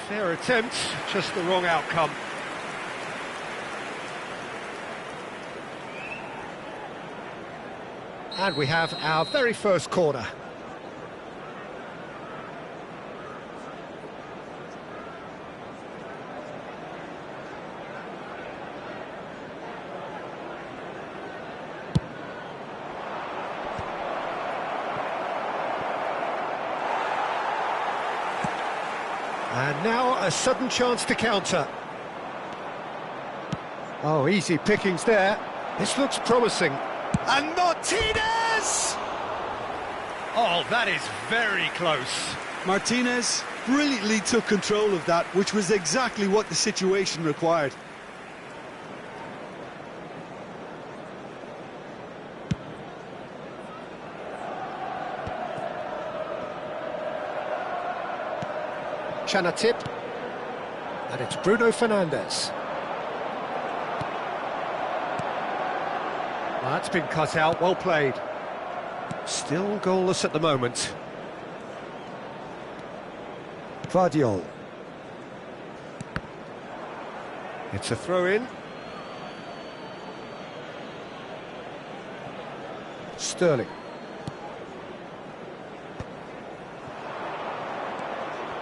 Fair attempt, just the wrong outcome. And we have our very first corner. And now a sudden chance to counter. Oh, easy pickings there. This looks promising. And Martinez! Oh, that is very close. Martinez brilliantly took control of that, which was exactly what the situation required. Chanatip, and it's Bruno Fernandes. Well, that's been cut out, well played. Still goalless at the moment. Vardiol. It's a throw-in. Sterling.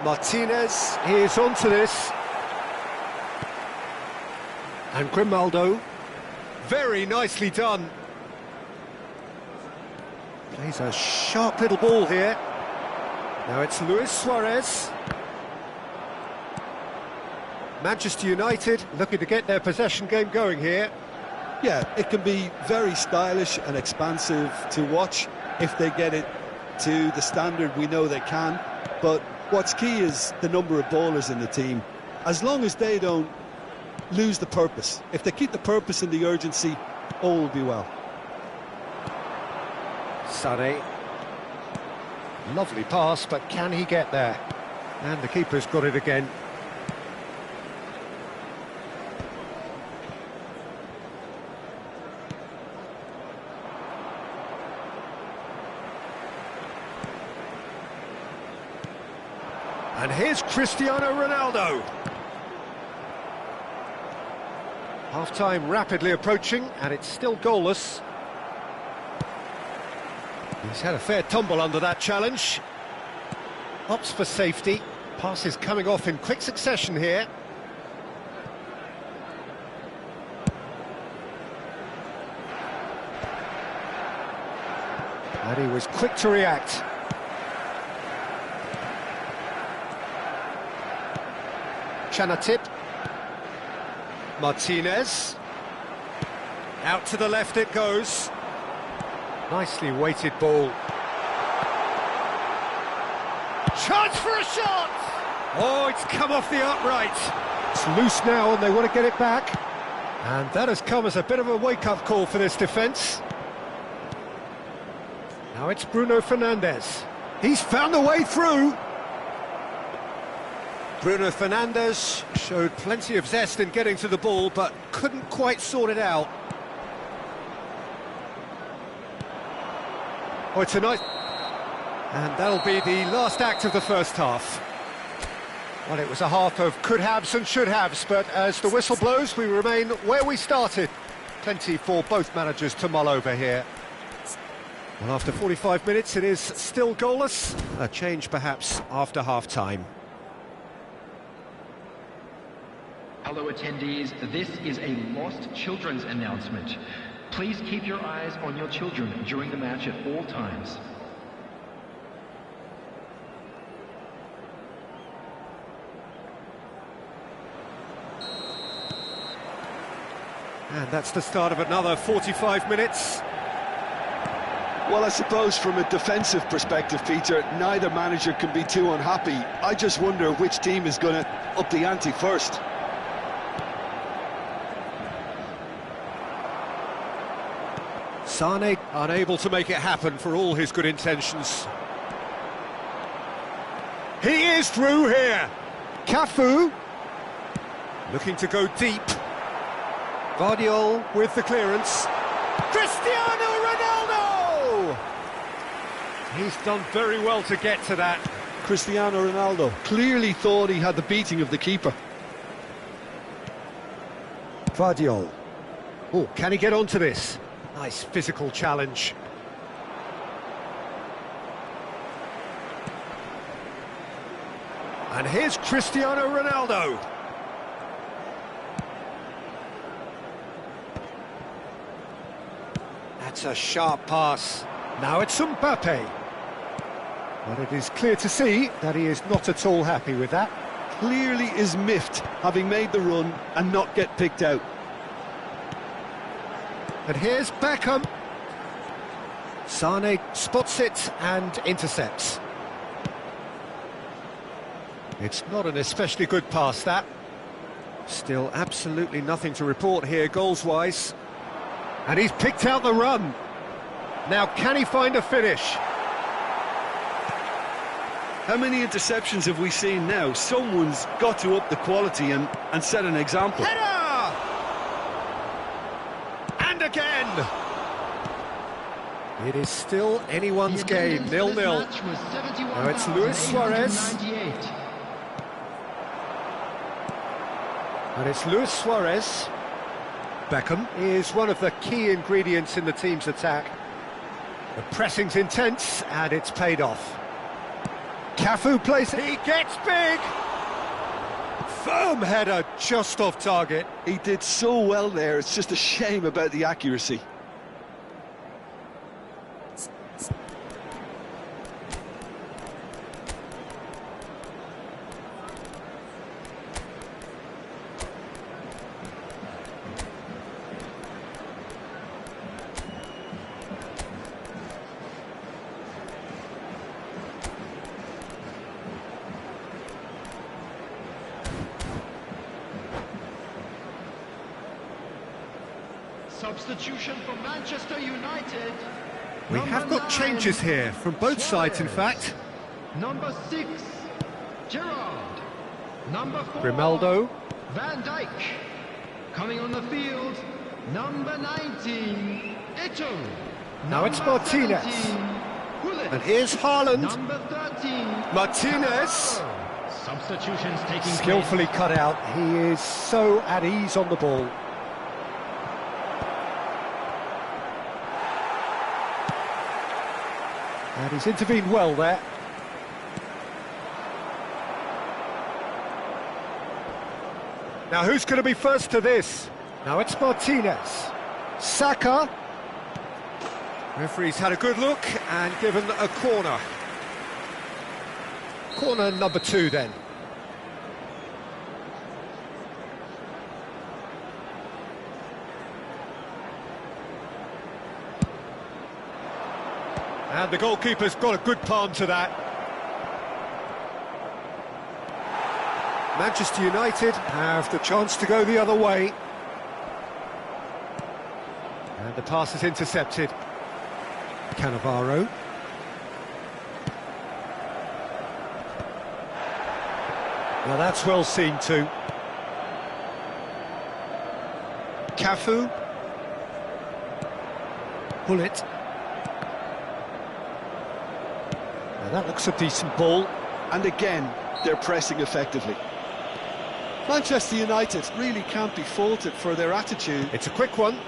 Martinez is onto this. And Grimaldo. Very nicely done. Plays a sharp little ball here. Now it's Luis Suarez. Manchester United looking to get their possession game going here. Yeah, it can be very stylish and expansive to watch if they get it to the standard we know they can. But what's key is the number of ballers in the team. As long as they don't lose the purpose, if they keep the purpose and the urgency, all will be well. Sané. Lovely pass, but can he get there? And the keeper's got it again. And here's Cristiano Ronaldo. Half-time rapidly approaching, and it's still goalless. He's had a fair tumble under that challenge. Opts for safety. Passes coming off in quick succession here. And he was quick to react. Chanatip. Martinez. Out to the left it goes. Nicely weighted ball. Chance for a shot! Oh, it's come off the upright. It's loose now and they want to get it back. And that has come as a bit of a wake-up call for this defence. Now it's Bruno Fernandes. He's found a way through. Bruno Fernandes showed plenty of zest in getting to the ball, but couldn't quite sort it out. Oh, it's a nice... And that'll be the last act of the first half. Well, it was a half of could-haves and should-haves, but as the whistle blows, we remain where we started. Plenty for both managers to mull over here. Well, after 45 minutes, it is still goalless. A change, perhaps, after half-time. Hello, attendees. This is a lost children's announcement. Please keep your eyes on your children during the match at all times. And that's the start of another 45 minutes. Well, I suppose from a defensive perspective, Peter, neither manager can be too unhappy. I just wonder which team is going to up the ante first. Sane unable to make it happen for all his good intentions. He is through here. Cafu looking to go deep. Guardiola with the clearance. Cristiano Ronaldo! He's done very well to get to that. Cristiano Ronaldo clearly thought he had the beating of the keeper. Guardiola. Oh, can he get onto this? Nice physical challenge. And here's Cristiano Ronaldo. That's a sharp pass. Now it's Mbappe. But it is clear to see that he is not at all happy with that. Clearly is miffed, having made the run and not get picked out. And here's Beckham. Sane spots it and intercepts. It's not an especially good pass, that. Still absolutely nothing to report here, goals-wise. And he's picked out the run. Now, can he find a finish? How many interceptions have we seen now? Someone's got to up the quality and set an example. Header! And again! It is still anyone's game, 0-0. Now it's Luis Suarez. And it's Luis Suarez. Beckham is one of the key ingredients in the team's attack. The pressing's intense, and it's paid off. Cafu plays it, he gets big! Firm header, just off target. He did so well there, it's just a shame about the accuracy. Substitution for Manchester United. We have got changes here, from both sides in fact. Number 6, Gerrard. Number 4, Grimaldo. Van Dijk. Coming on the field, number 19, Eto'o. Now it's Martinez. And here's Haaland. Number 13, Martinez. substitutions taking Skillfully cut out. He is so at ease on the ball. And he's intervened well there. Now who's going to be first to this? Now it's Martinez. Saka. Referee's had a good look and given a corner. Corner number 2 then. And the goalkeeper's got a good palm to that. Manchester United have the chance to go the other way. And the pass is intercepted. Cannavaro. Now that's well seen too. Cafu. Pull it. That looks a decent ball. And again, they're pressing effectively. Manchester United really can't be faulted for their attitude. It's a quick one.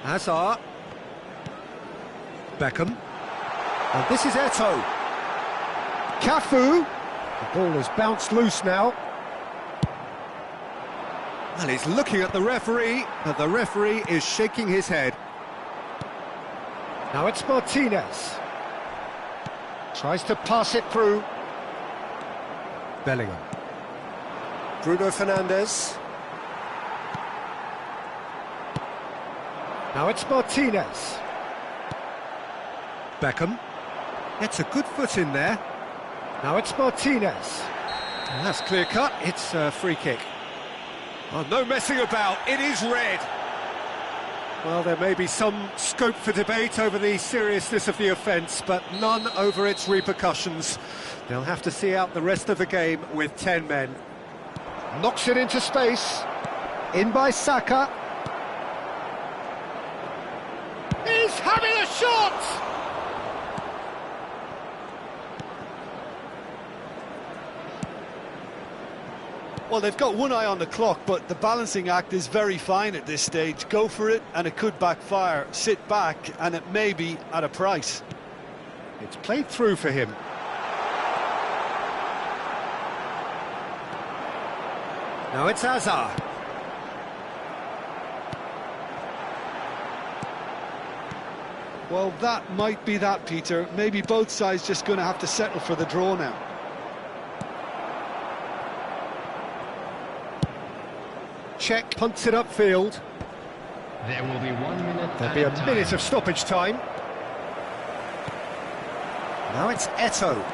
Hazard. Beckham. And this is Eto'o. Cafu. The ball has bounced loose now. And he's looking at the referee, but the referee is shaking his head. Now it's Martinez. Tries to pass it through. Bellingham. Bruno Fernandes. Now it's Martinez. Beckham. Gets a good foot in there. Now it's Martinez. And that's clear cut. It's a free kick. Oh, no messing about. It is red. Well, there may be some scope for debate over the seriousness of the offence, but none over its repercussions. They'll have to see out the rest of the game with 10 men. Knocks it into space. In by Saka. He's having a shot! Well, they've got one eye on the clock, but the balancing act is very fine at this stage. Go for it, and it could backfire. Sit back, and it may be at a price. It's played through for him. Now it's Hazard. Well, that might be that, Peter. Maybe both sides just going to have to settle for the draw now. Check, punts it upfield. There will be 1 minute. There'll be a minute of stoppage time. Now it's Eto'o.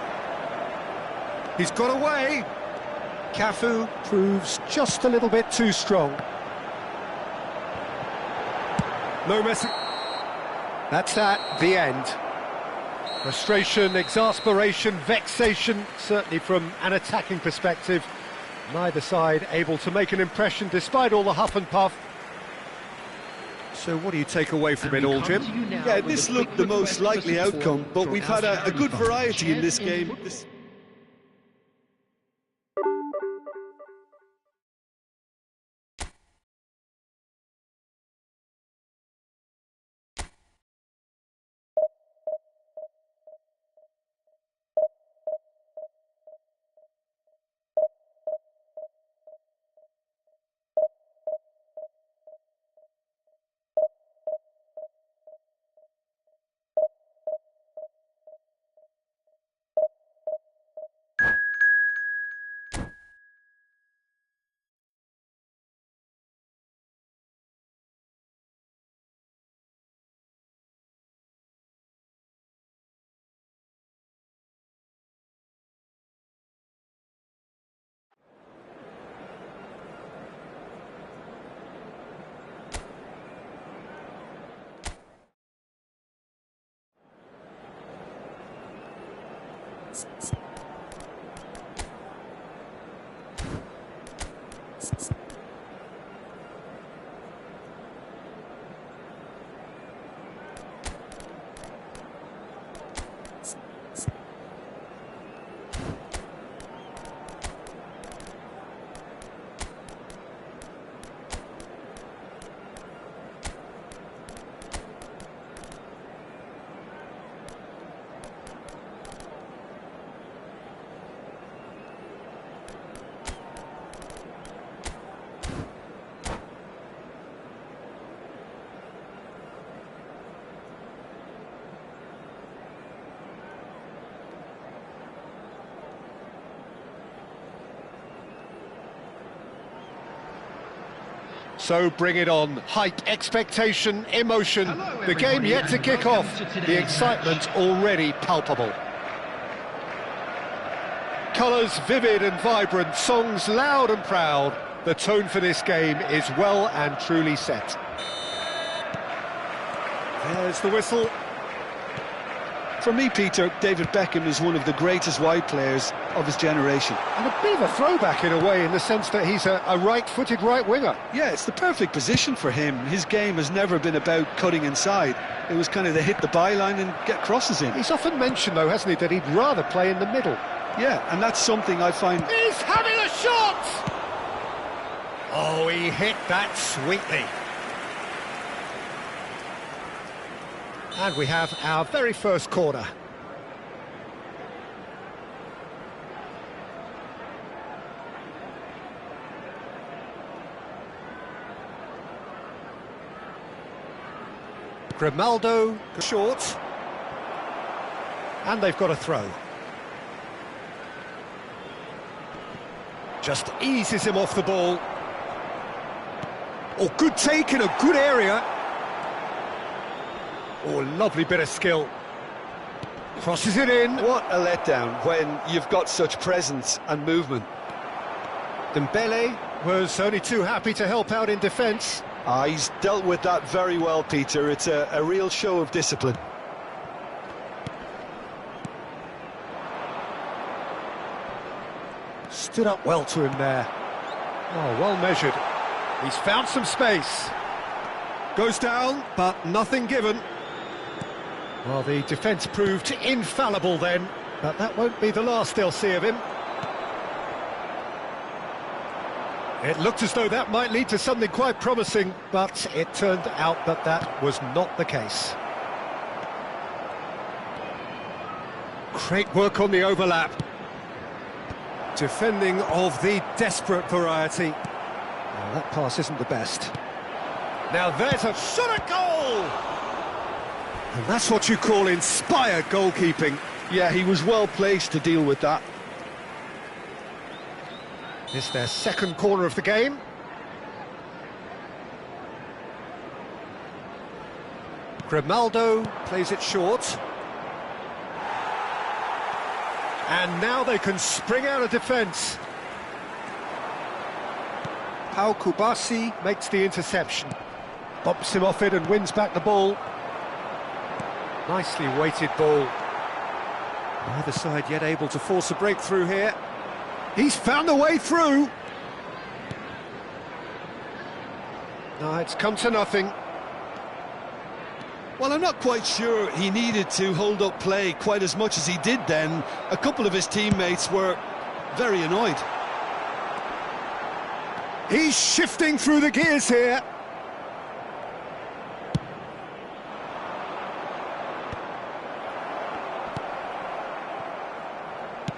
He's got away. Cafu proves just a little bit too strong. No messing. That's that, the end. Frustration, exasperation, vexation, certainly from an attacking perspective. Neither side able to make an impression despite all the huff and puff. So what do you take away from it all, Jim? Yeah, this looked the most likely outcome, but we've had a good variety in this game. So bring it on. Hype, expectation, emotion. Hello, the game yet to kick off. The excitement already palpable. Colours vivid and vibrant, songs loud and proud. The tone for this game is well and truly set. There's the whistle. For me, Peter, David Beckham is one of the greatest wide players of his generation. And a bit of a throwback in a way, in the sense that he's a right-footed right winger. Yeah, it's the perfect position for him. His game has never been about cutting inside. It was kind of to hit the byline and get crosses in. He's often mentioned, though, hasn't he, that he'd rather play in the middle. Yeah, and that's something I find... He's having a shot! Oh, he hit that sweetly. And we have our very first corner. Grimaldo, short. And they've got a throw. Just eases him off the ball. Oh, good take in a good area. Oh, lovely bit of skill. Crosses it in. What a letdown when you've got such presence and movement. Dembele was only too happy to help out in defence. He's dealt with that very well, Peter. It's a real show of discipline. Stood up well to him there. Oh, well measured. He's found some space. Goes down, but nothing given. Well, the defence proved infallible then, but that won't be the last they'll see of him. It looked as though that might lead to something quite promising, but it turned out that that was not the case. Great work on the overlap. Defending of the desperate variety. Well, that pass isn't the best. Now there's a shot at goal! And that's what you call inspired goalkeeping. Yeah, he was well placed to deal with that. It's their second corner of the game. Grimaldo plays it short. And now they can spring out of defence. Pau Kubasi makes the interception. Bumps him off it and wins back the ball. Nicely weighted ball. Neither side yet able to force a breakthrough here. He's found a way through. No, it's come to nothing. Well, I'm not quite sure he needed to hold up play quite as much as he did then. A couple of his teammates were very annoyed. He's shifting through the gears here.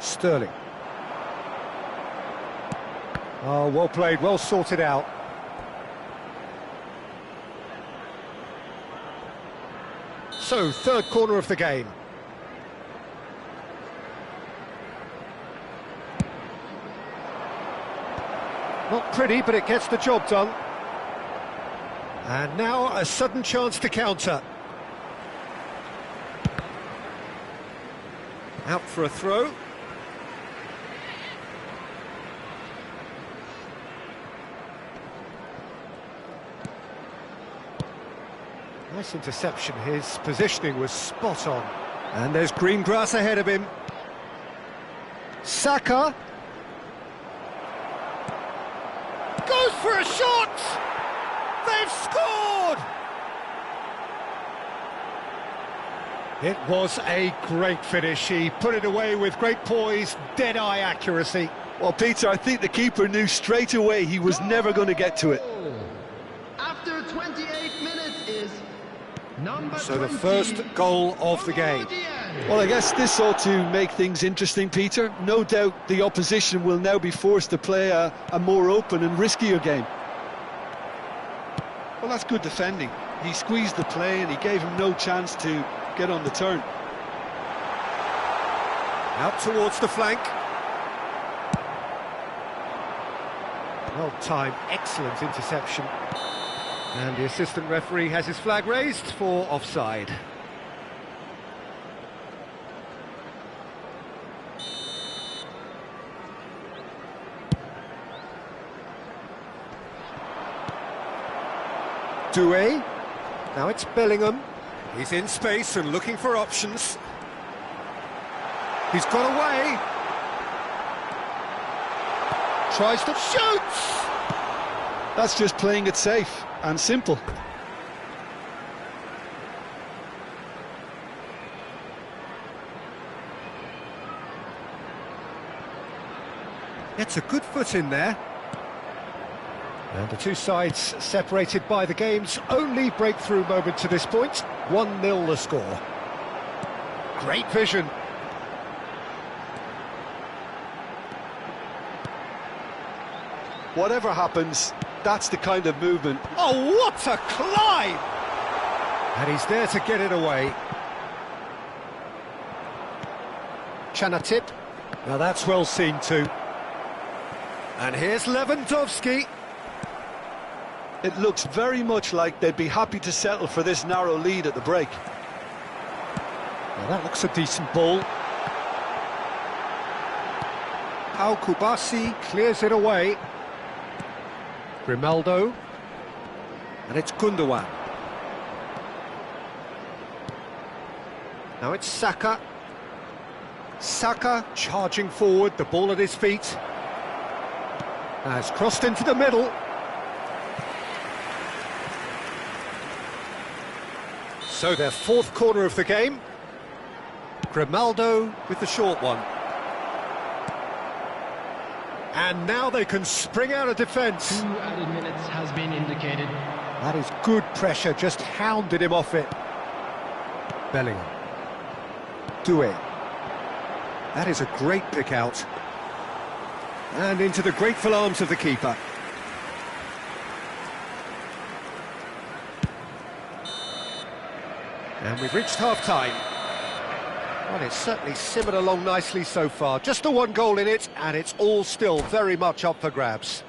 Sterling. Oh, well played, well sorted out. So, third corner of the game. Not pretty, but it gets the job done. And now a sudden chance to counter. Out for a throw. Nice interception, his positioning was spot on. And there's green grass ahead of him. Saka. Goes for a shot! They've scored! It was a great finish. He put it away with great poise, dead-eye accuracy. Well, Peter, I think the keeper knew straight away he was never going to get to it. After 28 minutes is number So the 20, first goal of the game. Well, I guess this ought to make things interesting, Peter. No doubt the opposition will now be forced to play a more open and riskier game. Well, that's good defending. He squeezed the play and he gave him no chance to get on the turn. Out towards the flank. Well-timed, excellent interception. And the assistant referee has his flag raised for offside. Doué. Now it's Bellingham. He's in space and looking for options. He's got away. Tries to shoot. That's just playing it safe and simple. Gets a good foot in there. And the two sides separated by the game's only breakthrough moment to this point. 1-0 the score. Great vision. Whatever happens, that's the kind of movement. Oh, what a climb! And he's there to get it away. Chanatip. Now that's well seen too. And here's Lewandowski. It looks very much like they'd be happy to settle for this narrow lead at the break. Well, that looks a decent ball. Pau Kubasi clears it away. Grimaldo. And it's Gundogan. Now it's Saka. Saka charging forward, the ball at his feet. Has crossed into the middle. So their fourth corner of the game. Grimaldo with the short one. And now they can spring out of defence. 2 added minutes has been indicated. That is good pressure, just hounded him off it. Bellingham. Doué. That is a great pick out. And into the grateful arms of the keeper. And we've reached half-time. Well, it's certainly simmered along nicely so far. Just the one goal in it, and it's all still very much up for grabs.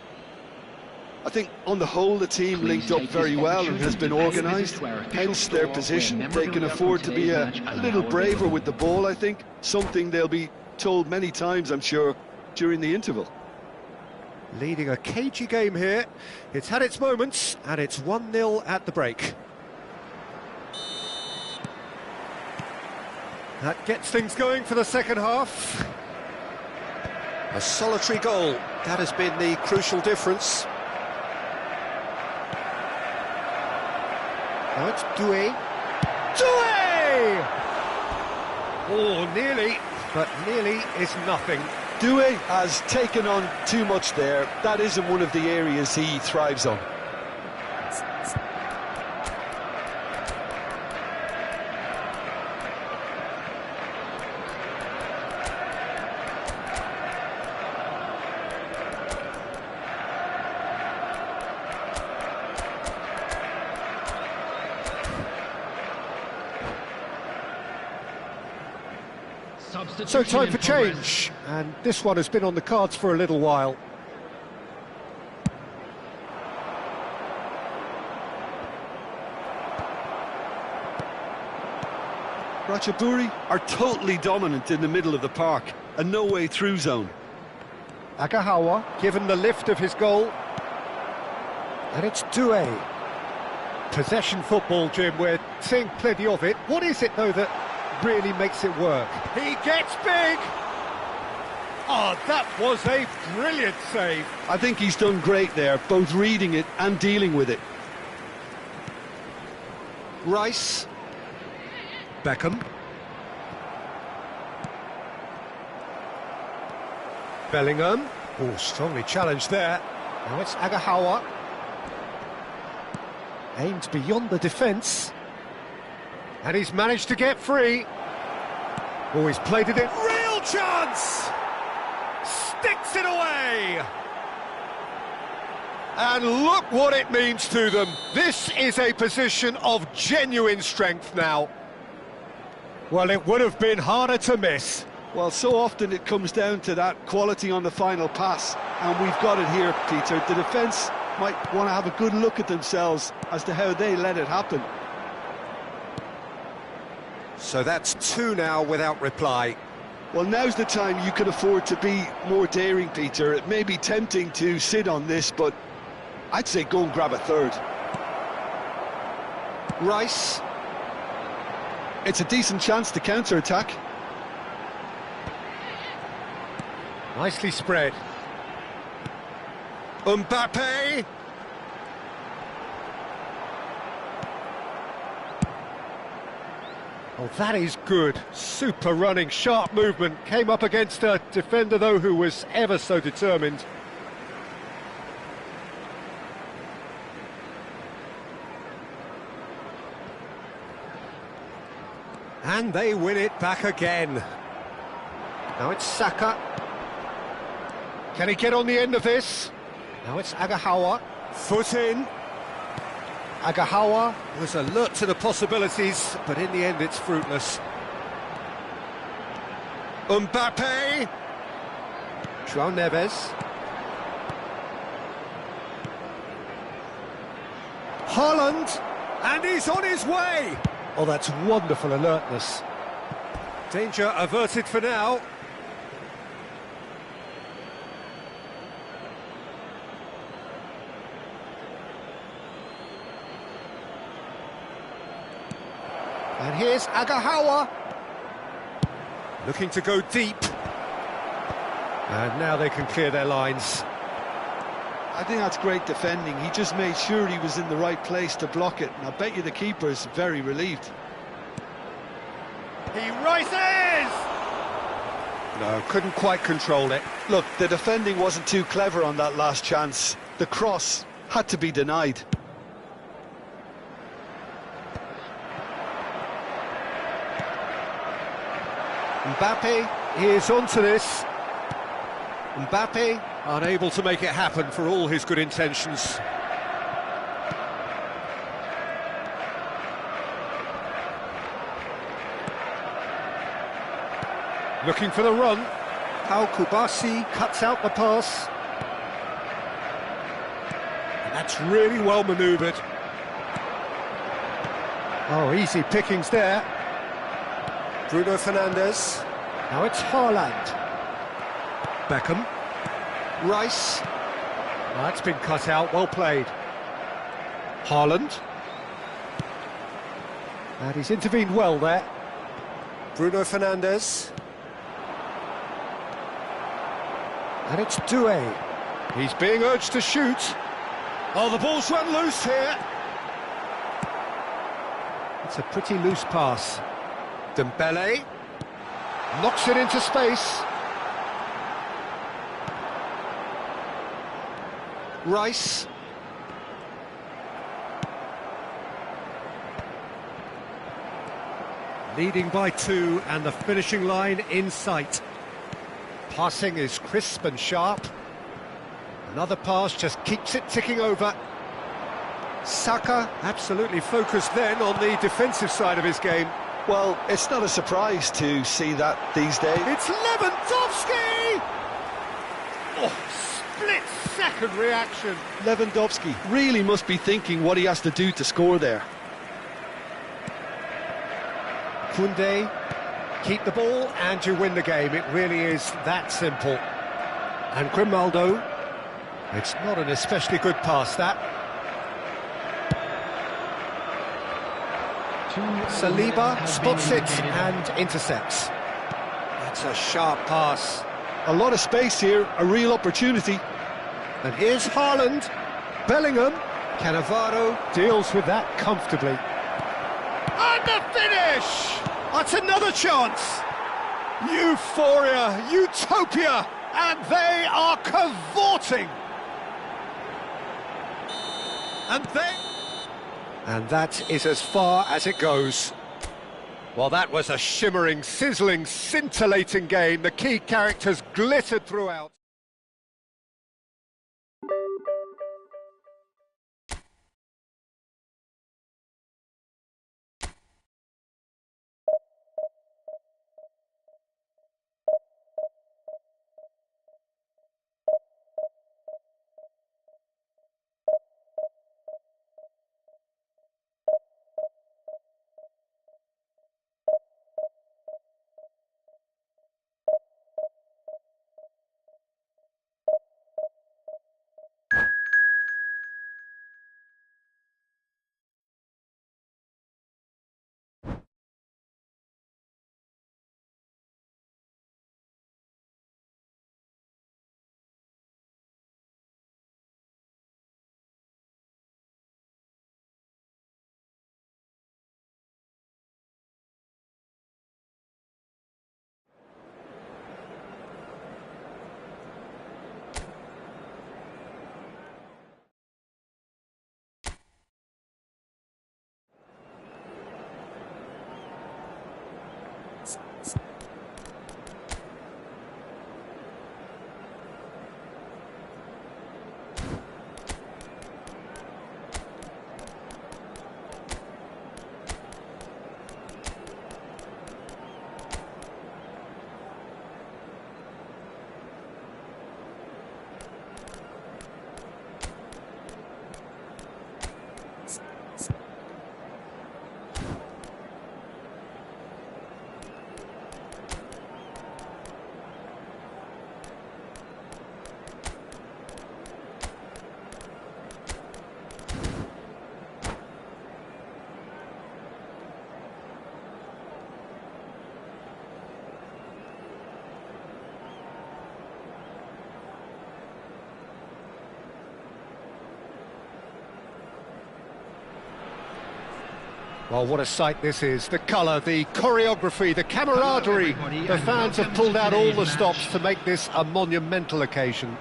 I think, on the whole, the team linked up very well and has been organised. Hence their position. They can afford to be a little braver with the ball, I think. Something they'll be told many times, I'm sure, during the interval. Leading a cagey game here. It's had its moments, and it's 1-0 at the break. That gets things going for the second half. A solitary goal. That has been the crucial difference. Now it's Doué. Doué! Oh, nearly, but nearly is nothing. Doué has taken on too much there. That isn't one of the areas he thrives on. So time for change, and this one has been on the cards for a little while. Ratchaburi are totally dominant in the middle of the park, a no-way through zone. Agahawa given the lift of his goal. And it's Doué. Possession football, Jim, we're seeing plenty of it. What is it, though, that really makes it work? He gets big! Oh, that was a brilliant save. I think he's done great there, both reading it and dealing with it. Rice. Beckham. Bellingham. Oh, strongly challenged there. Now it's Agahawa. Aimed beyond the defence. And he's managed to get free. Oh, he's played it in. Real chance! Sticks it away! And look what it means to them. This is a position of genuine strength now. Well, it would have been harder to miss. Well, so often it comes down to that quality on the final pass, and we've got it here, Peter. The defence might want to have a good look at themselves as to how they let it happen. So that's 2 now without reply. Well, now's the time you can afford to be more daring, Peter. It may be tempting to sit on this, but I'd say go and grab a third. Rice. It's a decent chance to counter-attack. Nicely spread. Mbappe! Oh, that is good. Super running, sharp movement. Came up against a defender, though, who was ever so determined. And they win it back again. Now it's Saka. Can he get on the end of this? Now it's Agahawa. Foot in. Agahawa was alert to the possibilities, but in the end it's fruitless. Mbappe! João Neves. Haaland! And he's on his way! Oh, that's wonderful alertness. Danger averted for now. And here's Agahawa. Looking to go deep. And now they can clear their lines. I think that's great defending. He just made sure he was in the right place to block it. And I bet you the keeper's very relieved. He rises! No, couldn't quite control it. Look, the defending wasn't too clever on that last chance. The cross had to be denied. Mbappe is onto this. Mbappe unable to make it happen for all his good intentions. Looking for the run. Pau Kubasi cuts out the pass. And that's really well manoeuvred. Oh, easy pickings there. Bruno Fernandes. Now it's Haaland. Beckham. Rice. That's been cut out, well played. Haaland. And he's intervened well there. Bruno Fernandes. And it's Doué. He's being urged to shoot. Oh, the ball's run loose here. It's a pretty loose pass. Dembele knocks it into space. Rice. Leading by 2 and the finishing line in sight. Passing is crisp and sharp. Another pass just keeps it ticking over. Saka absolutely focused then on the defensive side of his game. Well, it's not a surprise to see that these days. It's Lewandowski! Oh, split-second reaction. Lewandowski really must be thinking what he has to do to score there. Koundé, keep the ball and you win the game. It really is that simple. And Grimaldo, it's not an especially good pass, that. Saliba spots it and intercepts. That's a sharp pass. A lot of space here, a real opportunity. And here's Haaland. Bellingham. Cannavaro deals with that comfortably. And the finish! That's another chance. Euphoria, utopia, and they are cavorting. And that is as far as it goes. Well, that was a shimmering, sizzling, scintillating game. The key characters glittered throughout. Well, what a sight this is. The colour, the choreography, the camaraderie. The fans have pulled out all the stops to make this a monumental occasion.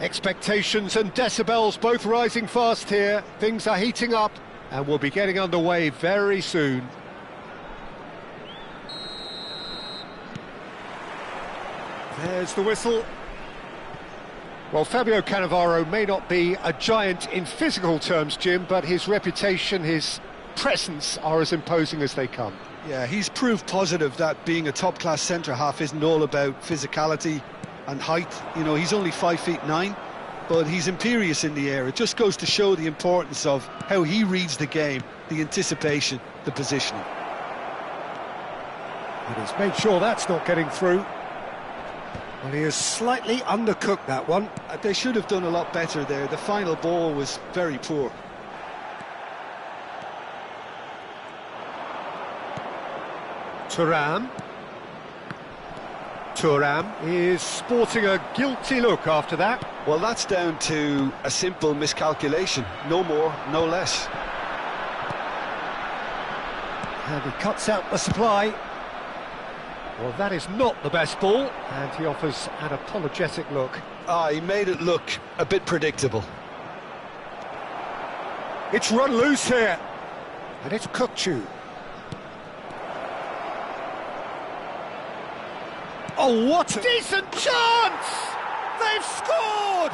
Expectations and decibels both rising fast here. Things are heating up and we'll be getting underway very soon. There's the whistle. Well, Fabio Cannavaro may not be a giant in physical terms, Jim, but his reputation, his presence are as imposing as they come. Yeah, he's proved positive that being a top-class centre-half isn't all about physicality and height. You know, he's only 5'9", but he's imperious in the air. It just goes to show the importance of how he reads the game, the anticipation, the positioning. And he's made sure that's not getting through. Well, he has slightly undercooked that one. They should have done a lot better there. The final ball was very poor. Thuram. Thuram is sporting a guilty look after that. Well, that's down to a simple miscalculation. No more, no less. And he cuts out the supply. Well, that is not the best ball, and he offers an apologetic look. He made it look a bit predictable. It's run loose here, and it's Kukçu. Oh, what a decent chance! They've scored!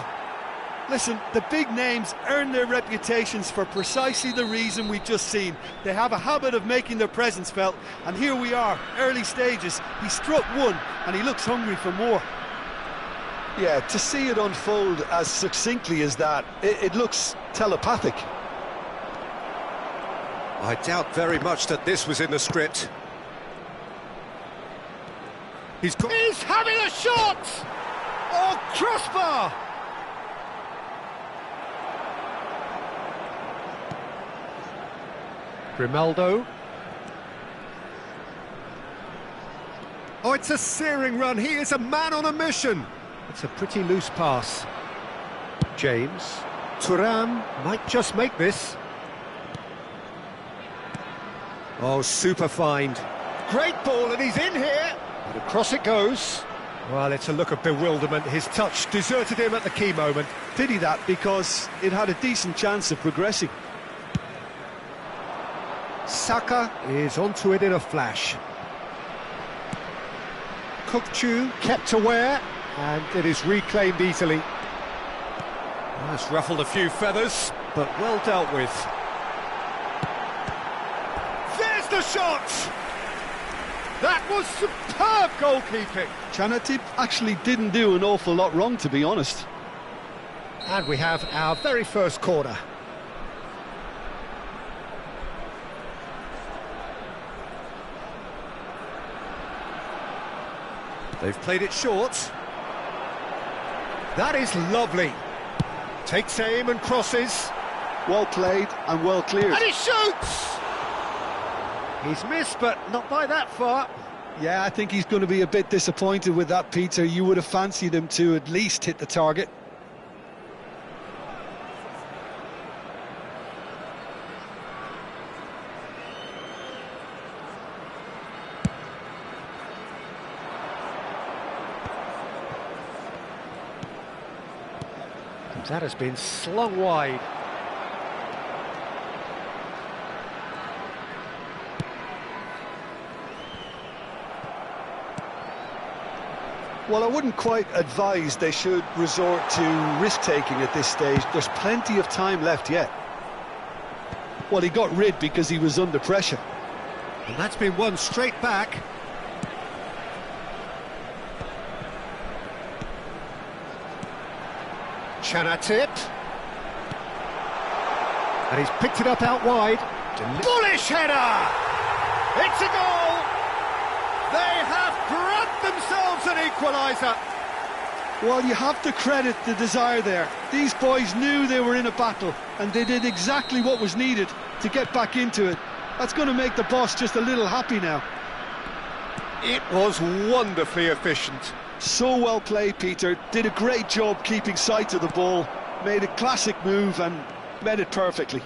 Listen, the big names earn their reputations for precisely the reason we've just seen. They have a habit of making their presence felt, and here we are, early stages. He struck one, and he looks hungry for more. Yeah, to see it unfold as succinctly as that, it looks telepathic. I doubt very much that this was in the script. He's having a shot! Oh, crossbar! Grimaldo. Oh, it's a searing run. He is a man on a mission. It's a pretty loose pass. James. Thuram might just make this. Oh, super find. Great ball, and he's in here. And across it goes. Well, it's a look of bewilderment. His touch deserted him at the key moment. Pity that, because it had a decent chance of progressing. Saka is onto it in a flash. Kukçu kept aware, and it is reclaimed easily. Well, it's ruffled a few feathers, but well dealt with. There's the shot! That was superb goalkeeping. Chanatip actually didn't do an awful lot wrong, to be honest. And we have our very first corner. They've played it short. That is lovely. Takes aim and crosses. Well played and well cleared. And he shoots! He's missed, but not by that far. Yeah, I think he's going to be a bit disappointed with that, Peter. You would have fancied him to at least hit the target. That has been slung wide. Well, I wouldn't quite advise they should resort to risk-taking at this stage. There's plenty of time left yet. Well, he got rid because he was under pressure. And that's been won straight back. Chanatip. And he's picked it up out wide. Bullish header! It's a goal! They have grabbed themselves an equaliser. Well, you have to credit the desire there. These boys knew they were in a battle, and they did exactly what was needed to get back into it. That's going to make the boss just a little happy now. It was wonderfully efficient. So well played, Peter. Did a great job keeping sight of the ball. Made a classic move and met it perfectly.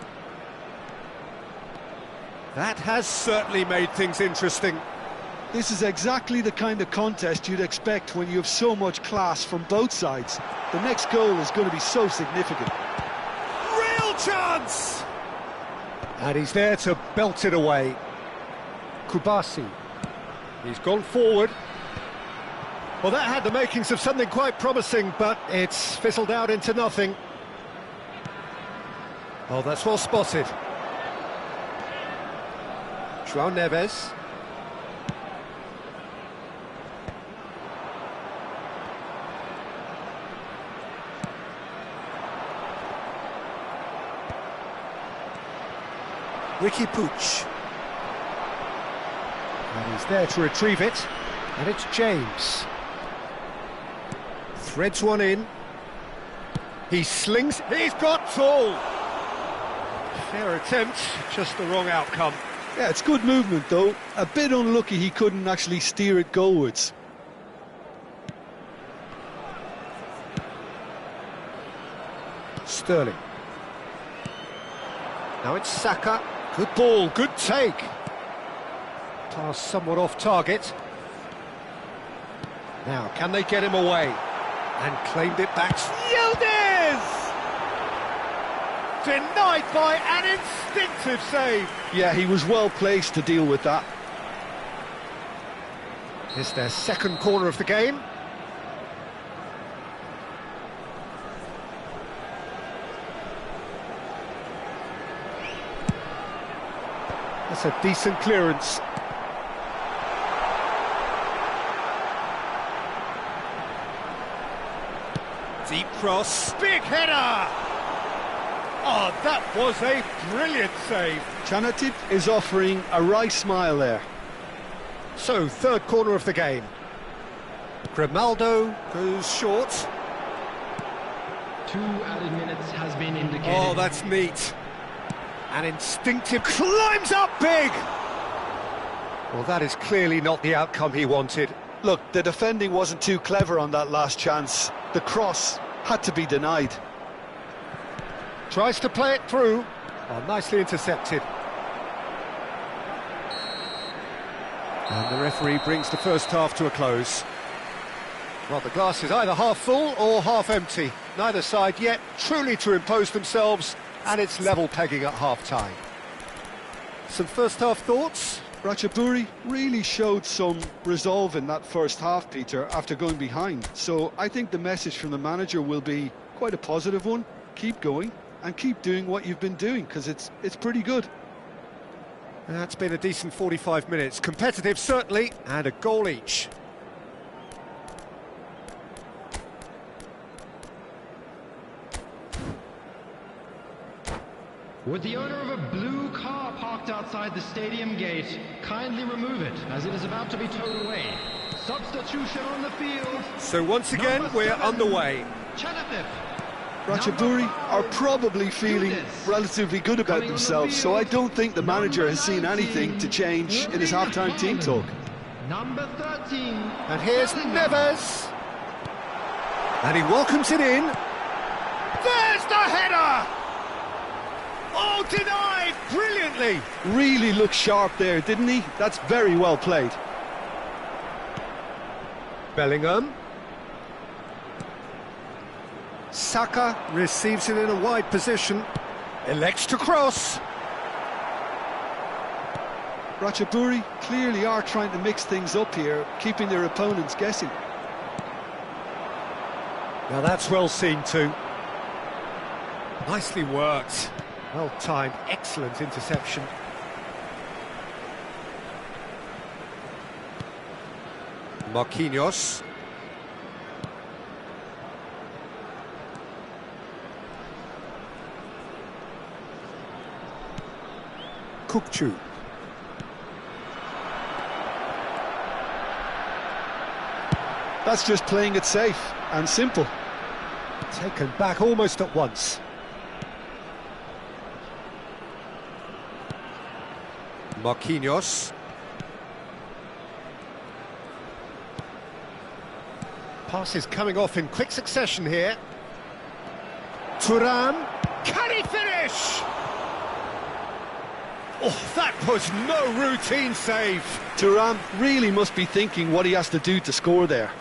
That has certainly made things interesting. This is exactly the kind of contest you'd expect when you have so much class from both sides. The next goal is going to be so significant. Real chance! And he's there to belt it away. Kubasi. He's gone forward. Well, that had the makings of something quite promising, but it's fizzled out into nothing. Oh, that's well spotted. João Neves. Ricky Puig. And he's there to retrieve it. And it's James. Threads one in. He slings. He's got tall. Fair attempt, just the wrong outcome. Yeah, it's good movement though. A bit unlucky he couldn't actually steer it goalwards. Sterling. Now it's Saka. Good ball, good take. Pass somewhat off target. Now, can they get him away? And claimed it back. Yildiz! Denied by an instinctive save. Yeah, he was well placed to deal with that. It's their second corner of the game. That's a decent clearance. Deep cross, big header! Oh, that was a brilliant save. Chanatip is offering a wry smile there. So, third corner of the game. Grimaldo goes short. 2 added minutes has been indicated. Oh, that's neat. An instinctive climbs up big! Well, that is clearly not the outcome he wanted. Look, the defending wasn't too clever on that last chance. The cross had to be denied. Tries to play it through. Oh, nicely intercepted. And the referee brings the first half to a close. Well, the glass is either half full or half empty. Neither side yet truly to impose themselves, and it's level pegging at half-time. Some first-half thoughts? Ratchaburi really showed some resolve in that first half, Peter, after going behind. So I think the message from the manager will be quite a positive one. Keep going and keep doing what you've been doing, because it's pretty good. That's been a decent 45 minutes. Competitive, certainly, and a goal each. Would the owner of a blue car parked outside the stadium gate kindly remove it, as it is about to be towed away. Substitution on the field. So once again, we're underway. Chanatip. Ratchaburi are probably feeling relatively good about themselves, so I don't think the manager has seen anything to change in his half-time team talk. Number 13. And here's Neves. And he welcomes it in. There's the header! Oh, denied brilliantly. Really looked sharp there, didn't he? That's very well played. Bellingham. Saka receives it in a wide position. Elects to cross. Ratchaburi clearly are trying to mix things up here, keeping their opponents guessing. Now that's well seen too. Nicely worked. Well timed, excellent interception. Marquinhos. Kukçu. That's just playing it safe and simple. Taken back almost at once. Marquinhos. Passes coming off in quick succession here. Thuram. Can he finish? Oh, that was no routine save. Thuram really must be thinking what he has to do to score there.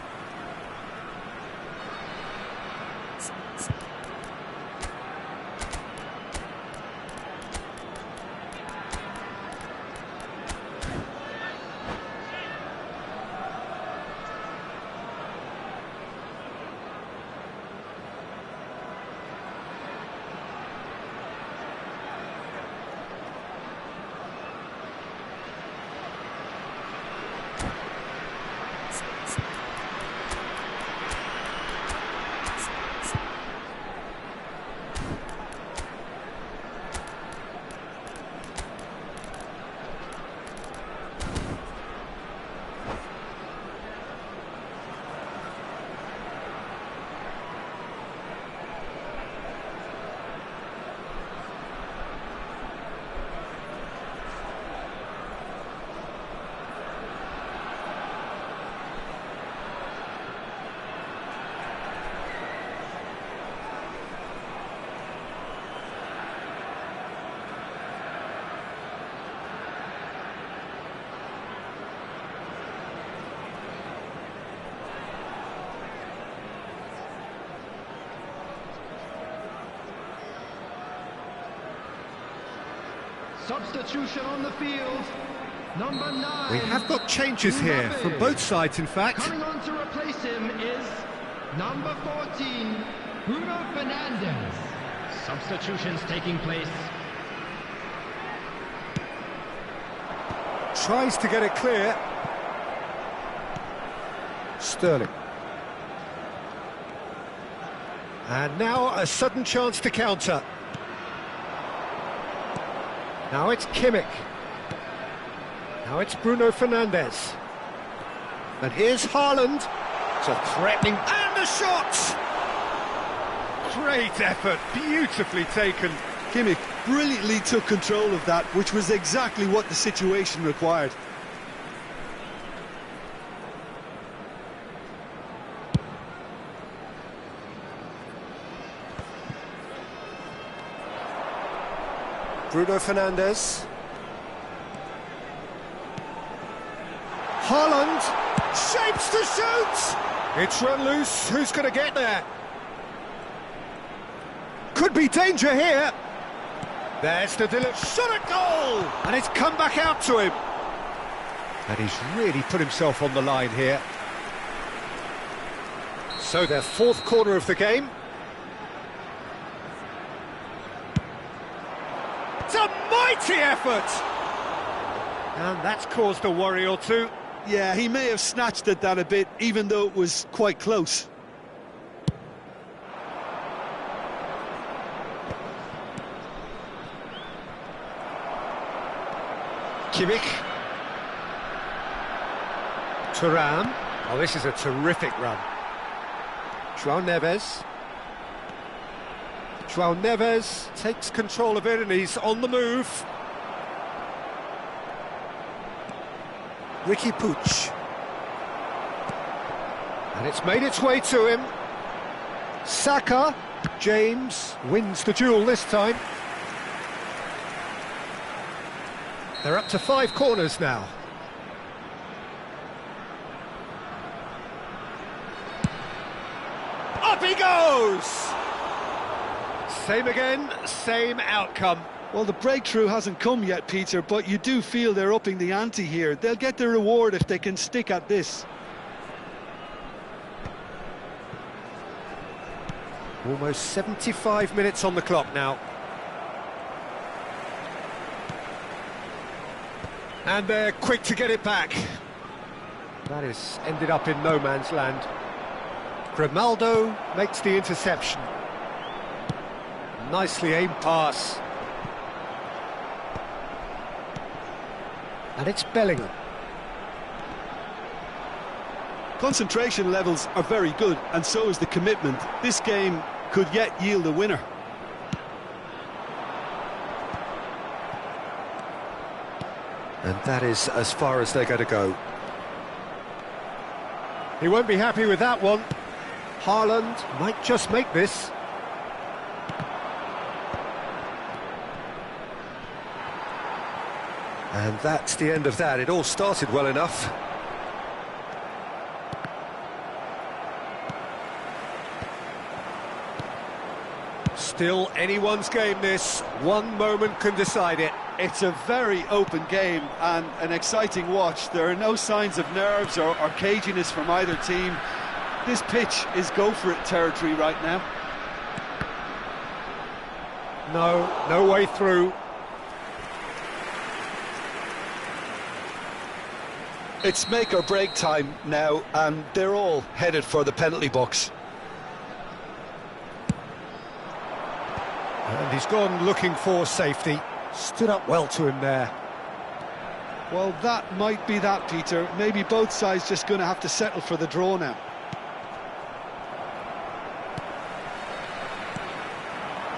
Substitution on the field. Number 9. We have got changes here from both sides, in fact. Coming on to replace him is number 14, Bruno Fernandes. Substitutions taking place. Tries to get it clear. Sterling. And now a sudden chance to counter. Now it's Kimmich. Now it's Bruno Fernandes. And here's Haaland. It's a threatening... And the shot! Great effort, beautifully taken. Kimmich brilliantly took control of that, which was exactly what the situation required. Bruno Fernandes. Haaland shapes to shoot! It's run loose, who's going to get there? Could be danger here. There's the shot at goal! And it's come back out to him. And he's really put himself on the line here. So their fourth corner of the game. It's a mighty effort! And that's caused a worry or two. Yeah, he may have snatched at that a bit, even though it was quite close. Kimmich. Thuram. Oh, this is a terrific run. João Neves. João Neves takes control of it and he's on the move. Ricky Puig. And it's made its way to him. Saka. James wins the duel this time. They're up to 5 corners now. Up he goes! Same again, same outcome. Well, the breakthrough hasn't come yet, Peter, but you do feel they're upping the ante here. They'll get their reward if they can stick at this. Almost 75 minutes on the clock now. And they're quick to get it back. That has ended up in no man's land. Grimaldo makes the interception. Nicely aimed pass. And it's Bellingham. Concentration levels are very good, and so is the commitment. This game could yet yield a winner. And that is as far as they're going to go. He won't be happy with that one. Haaland might just make this. And that's the end of that. It all started well enough. Still anyone's game, this. One moment can decide it. It's a very open game and an exciting watch. There are no signs of nerves or caginess from either team. This pitch is go-for-it territory right now. No way through. It's make or break time now, and they're all headed for the penalty box. And he's gone looking for safety. Stood up well to him there. Well, that might be that, Peter. Maybe both sides just going to have to settle for the draw now.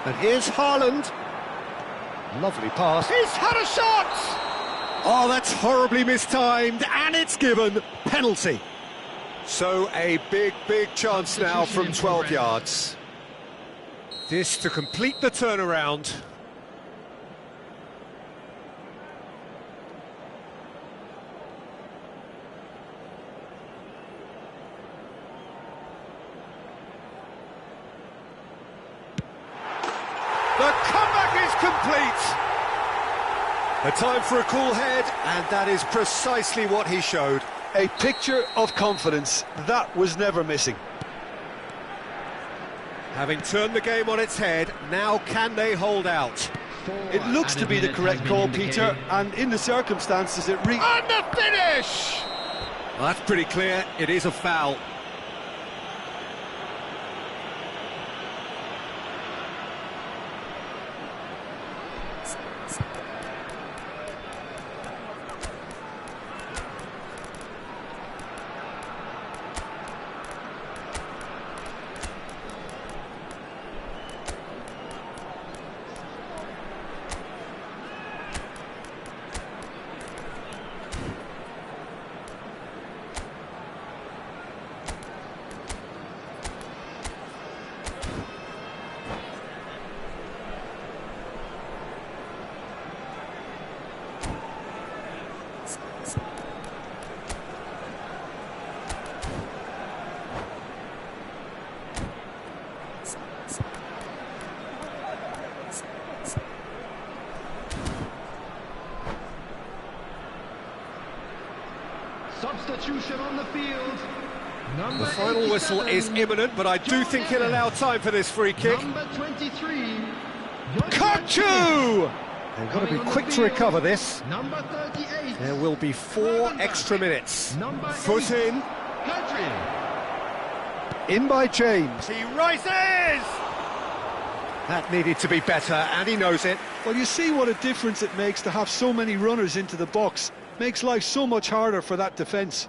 And here's Haaland. Lovely pass. He's had a shot! Oh, that's horribly mistimed, and it's given. Penalty. So a big chance now from 12 yards. This to complete the turnaround. The comeback is complete. A time for a cool head, and that is precisely what he showed. A picture of confidence. That was never missing. Having turned the game on its head, now can they hold out? It looks to be the correct call, Peter, and in the circumstances it really... And the finish! Well, that's pretty clear. It is a foul. Substitution on the field. Number The final whistle is imminent, but I do think he'll allow time for this free kick. Number 23. Kachu! They've got to be quick to recover this. Number 38. There will be 4 extra minutes. Foot in. Country. In by James. He rises! That needed to be better, and he knows it. Well, you see what a difference it makes to have so many runners into the box. Makes life so much harder for that defence.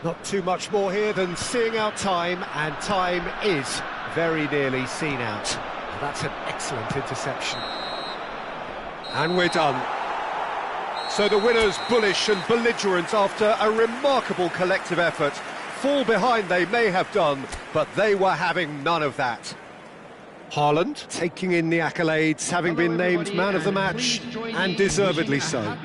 Not too much more here than seeing out time, and time is very nearly seen out. That's an excellent interception. And we're done. So the winners, bullish and belligerent after a remarkable collective effort. Fall behind they may have done, but they were having none of that. Haaland taking in the accolades, having been named man of the match, and deservedly so.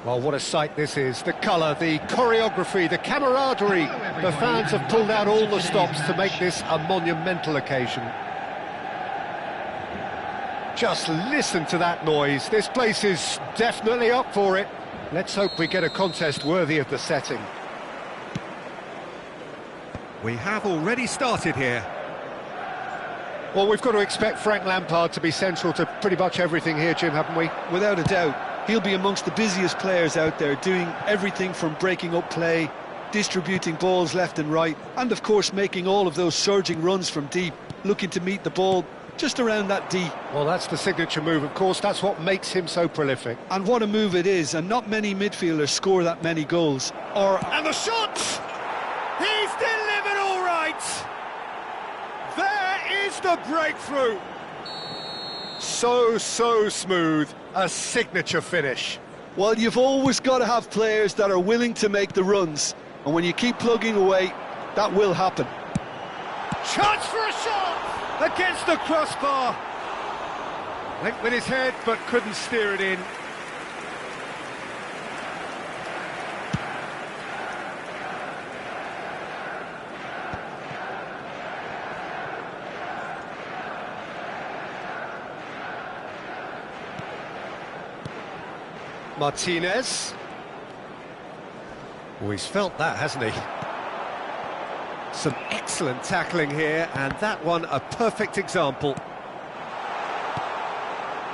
Well, what a sight this is. The colour, the choreography, the camaraderie. The fans have pulled out all the stops to make this a monumental occasion. Just listen to that noise. This place is definitely up for it. Let's hope we get a contest worthy of the setting. We have already started here. Well, we've got to expect Frank Lampard to be central to pretty much everything here, Jim, haven't we? Without a doubt. He'll be amongst the busiest players out there, doing everything from breaking up play, distributing balls left and right, and of course making all of those surging runs from deep, looking to meet the ball just around that D. Well, that's the signature move, of course. That's what makes him so prolific. And what a move it is, and not many midfielders score that many goals. And the shot! He's delivered all right! There is the breakthrough! So smooth. A signature finish. Well, you've always got to have players that are willing to make the runs, and when you keep plugging away, that will happen. Chance for a shot! Against the crossbar. Went with his head, but couldn't steer it in. Martinez. Oh, he's felt that, hasn't he? Some excellent tackling here, and that one a perfect example.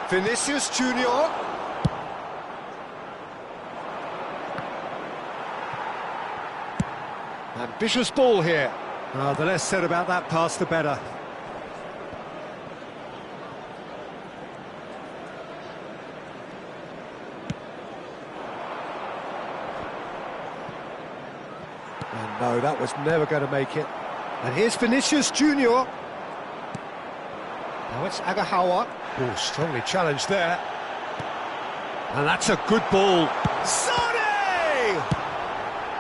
Vinicius Junior. Ambitious ball here. Oh, the less said about that pass, the better. And no, that was never going to make it. And here's Vinicius Junior. Now it's Agahawa. Oh, strongly challenged there. And that's a good ball. Sane!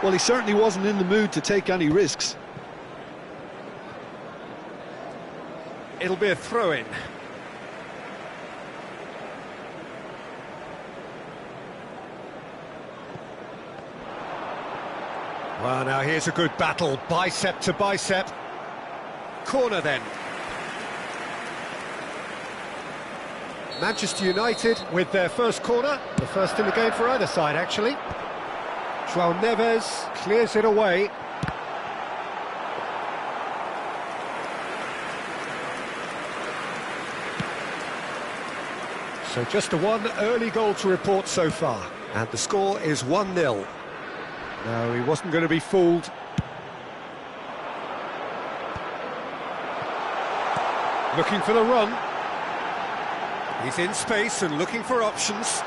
Well, he certainly wasn't in the mood to take any risks. It'll be a throw-in. Well, now here's a good battle, bicep to bicep. Corner then. Manchester United with their first corner, the first in the game for either side, actually. João Neves clears it away. So just the one early goal to report so far, and the score is 1-0. No, he wasn't going to be fooled. Looking for the run. He's in space and looking for options.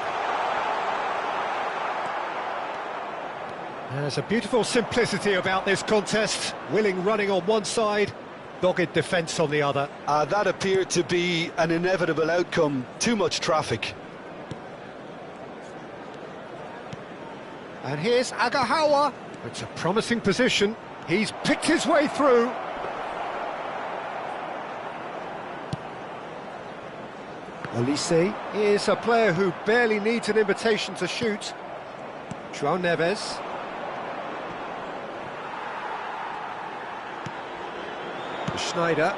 There's a beautiful simplicity about this contest. Willing running on one side, dogged defence on the other. That appeared to be an inevitable outcome. Too much traffic. And here's Agahawa. It's a promising position. He's picked his way through. Olise is a player who barely needs an invitation to shoot. João Neves. Schneider.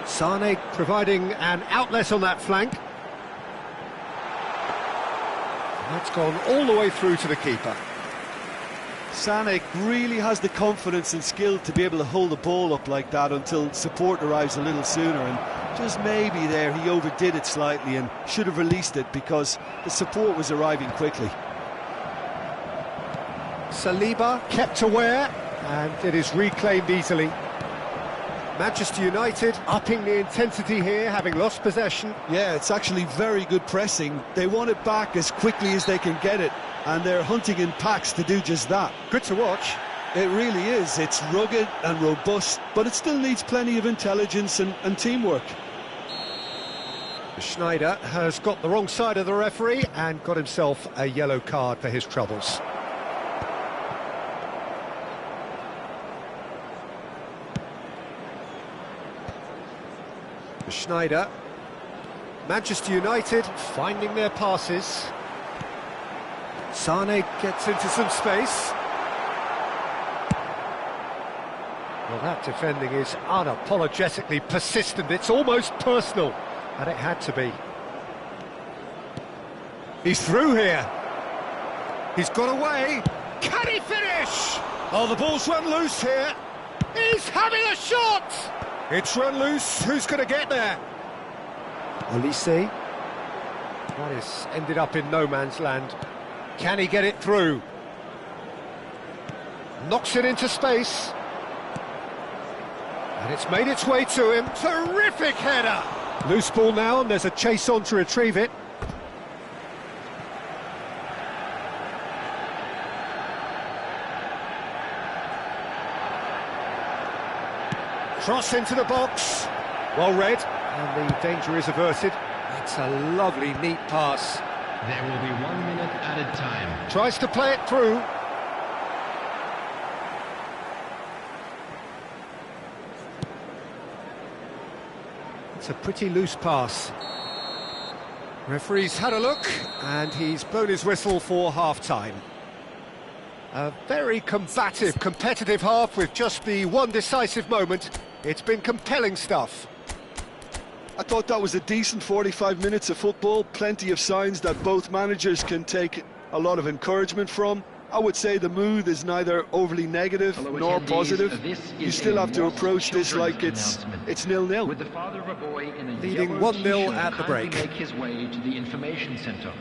Sane providing an outlet on that flank. That's gone all the way through to the keeper. Sané really has the confidence and skill to be able to hold the ball up like that until support arrives a little sooner, and just maybe there he overdid it slightly and should have released it because the support was arriving quickly. Saliba kept aware, and it is reclaimed easily. Manchester United upping the intensity here, having lost possession. Yeah, it's actually very good pressing. They want it back as quickly as they can get it, and they're hunting in packs to do just that. Good to watch. It really is. It's rugged and robust, but it still needs plenty of intelligence and teamwork. Schneider has got the wrong side of the referee and got himself a yellow card for his troubles. Schneider. Manchester United finding their passes. Sane gets into some space. Well, that defending is unapologetically persistent. It's almost personal, and it had to be. He's through here. He's got away. Can he finish? Oh, the ball's run loose here. He's having a shot! It's run loose. Who's going to get there? Olise. That is ended up in no man's land. Can he get it through? Knocks it into space. And it's made its way to him. Terrific header! Loose ball now, and there's a chase on to retrieve it. Cross into the box. Well read, and the danger is averted. It's a lovely, neat pass. There will be 1 minute added time. Tries to play it through. It's a pretty loose pass. Referee's had a look, and he's blown his whistle for half-time. A very combative, competitive half with just the one decisive moment. It's been compelling stuff. I thought that was a decent 45 minutes of football. Plenty of signs that both managers can take a lot of encouragement from. I would say the mood is neither overly negative nor positive. You still have to approach this like it's 0-0. With the father of a boy in a Leading yellow 1-0 t-shirt at the break. kindly make his way to the information centre.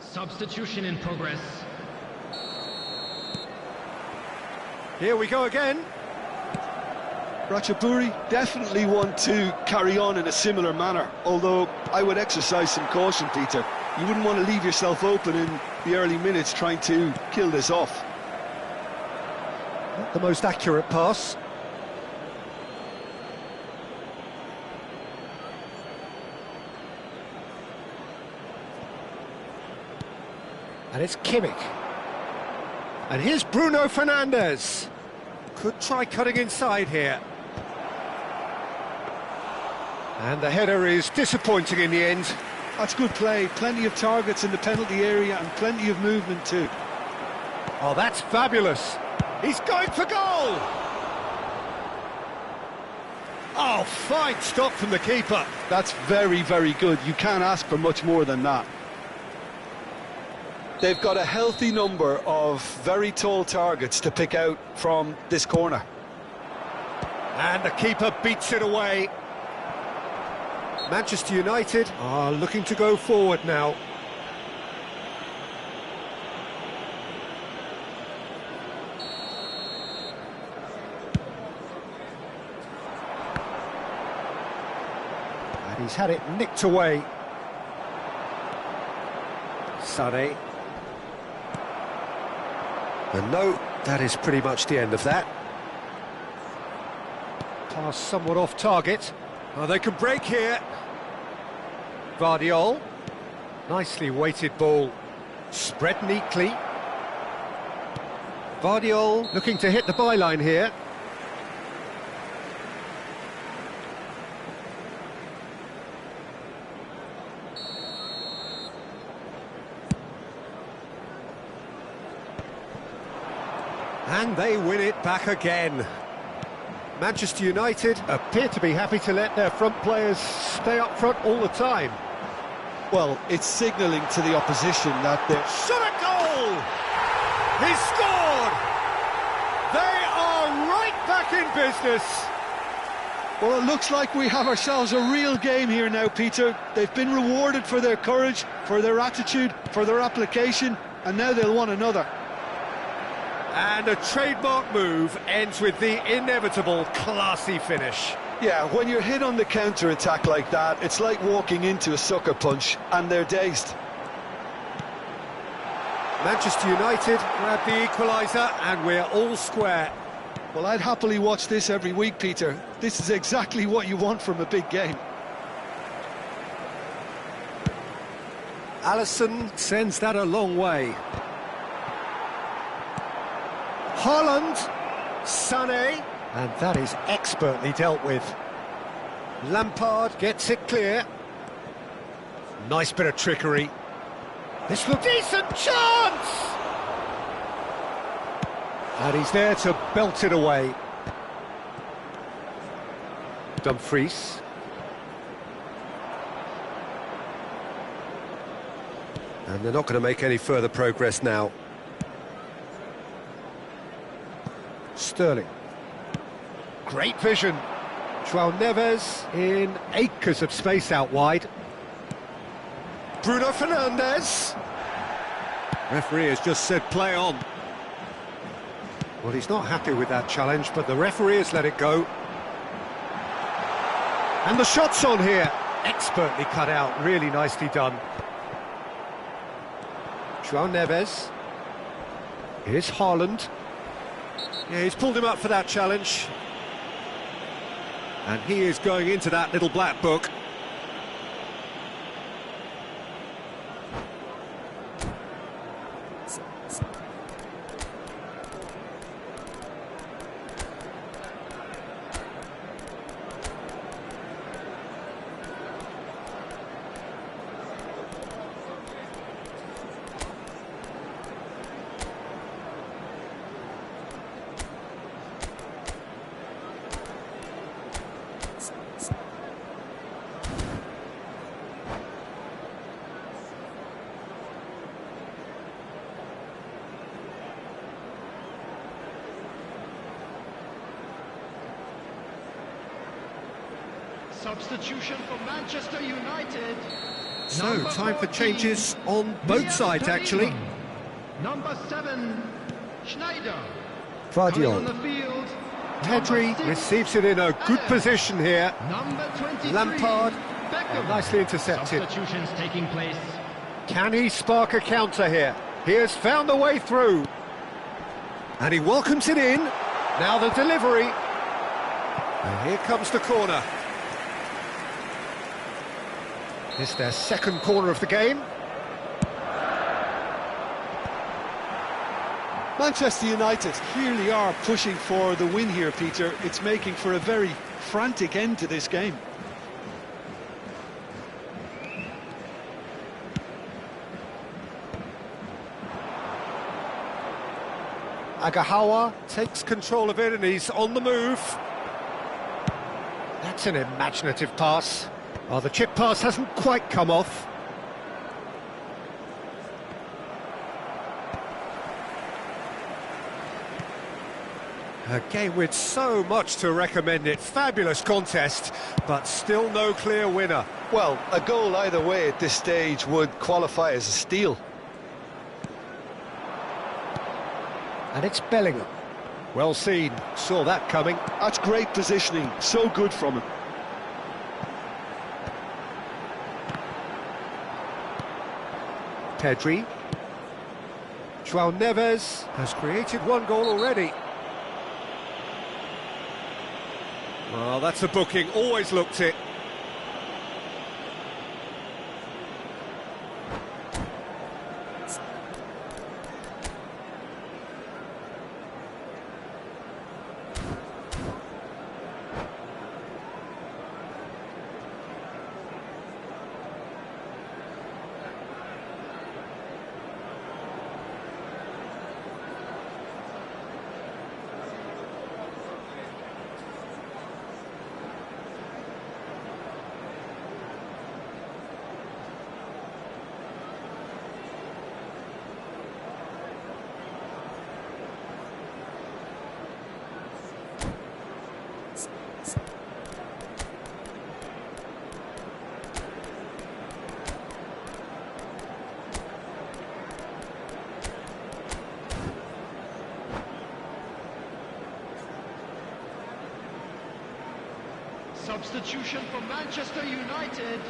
Substitution in progress. Here we go again. Ratchaburi definitely want to carry on in a similar manner, although I would exercise some caution, Peter. You wouldn't want to leave yourself open in the early minutes trying to kill this off. Not the most accurate pass. And it's Kimmich. And here's Bruno Fernandes. Could try cutting inside here. And the header is disappointing in the end. That's good play. Plenty of targets in the penalty area and plenty of movement too. Oh, that's fabulous. He's going for goal. Oh, fine stop from the keeper. That's very, very good. You can't ask for much more than that. They've got a healthy number of very tall targets to pick out from this corner. And the keeper beats it away. Manchester United are looking to go forward now. And he's had it nicked away. Sané. And no, that is pretty much the end of that. Pass somewhat off target. Oh, they can break here. Vardiol. Nicely weighted ball. Spread neatly. Vardiol looking to hit the byline here. And they win it back again. Manchester United appear to be happy to let their front players stay up front all the time. Well, it's signalling to the opposition that they're... Shot a goal! He scored! They are right back in business. Well, it looks like we have ourselves a real game here now, Peter. They've been rewarded for their courage, for their attitude, for their application, and now they'll want another. And a trademark move ends with the inevitable classy finish. Yeah, when you're hit on the counter-attack like that, it's like walking into a sucker punch, and they're dazed. Manchester United grab the equaliser, and we're all square. Well, I'd happily watch this every week, Peter. This is exactly what you want from a big game. Alisson sends that a long way. Haaland, Sané, and that is expertly dealt with. Lampard gets it clear. Nice bit of trickery. This looks decent chance! And he's there to belt it away. Dumfries. And they're not going to make any further progress now. Sterling. Great vision. João Neves in acres of space out wide. Bruno Fernandes. Referee has just said play on. Well, he's not happy with that challenge, but the referee has let it go. And the shot's on here. Expertly cut out, really nicely done. João Neves. Here's Haaland. Yeah, he's pulled him up for that challenge. And he is going into that little black book. Substitution for Manchester United. So, time for changes on both sides, actually. Number 7, Schneider. Vardiol. On the field, Pedri receives it in a good position here. Number 23, Lampard, Beckham. nicely intercepted. Substitutions taking place. Can he spark a counter here? He has found the way through. And he welcomes it in. Now the delivery. And here comes the corner. It's their second corner of the game. Manchester United clearly are pushing for the win here, Peter. It's making for a very frantic end to this game. Agahawa takes control of it and he's on the move. That's an imaginative pass. Oh, the chip pass hasn't quite come off. A game with so much to recommend it. Fabulous contest, but still no clear winner. Well, a goal either way at this stage would qualify as a steal. And it's Bellingham. Well seen, saw that coming. That's great positioning, so good from him. Pedri. João Neves has created one goal already. Well, that's a booking, always looked it. Substitution for Manchester United.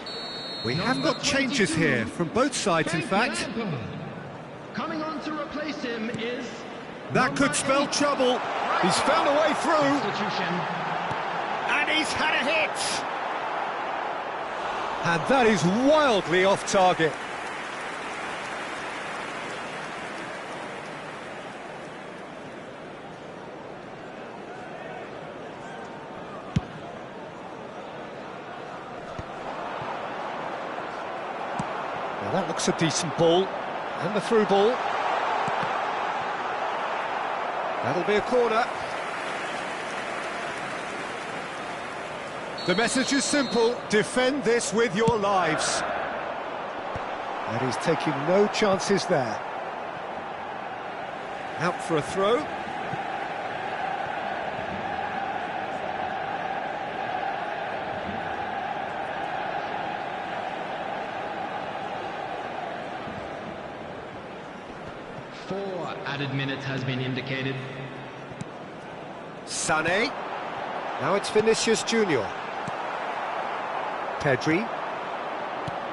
We have got changes here from both sides, in fact. Coming on to replace him is... That could spell trouble. He's found a way through. Substitution. And he's had a hit. And that is wildly off target. Well, that looks a decent ball. And the through ball. That'll be a corner. The message is simple: defend this with your lives. And he's taking no chances there. Out for a throw. Four added minutes has been indicated. Sané. Now it's Vinicius Junior. Pedri.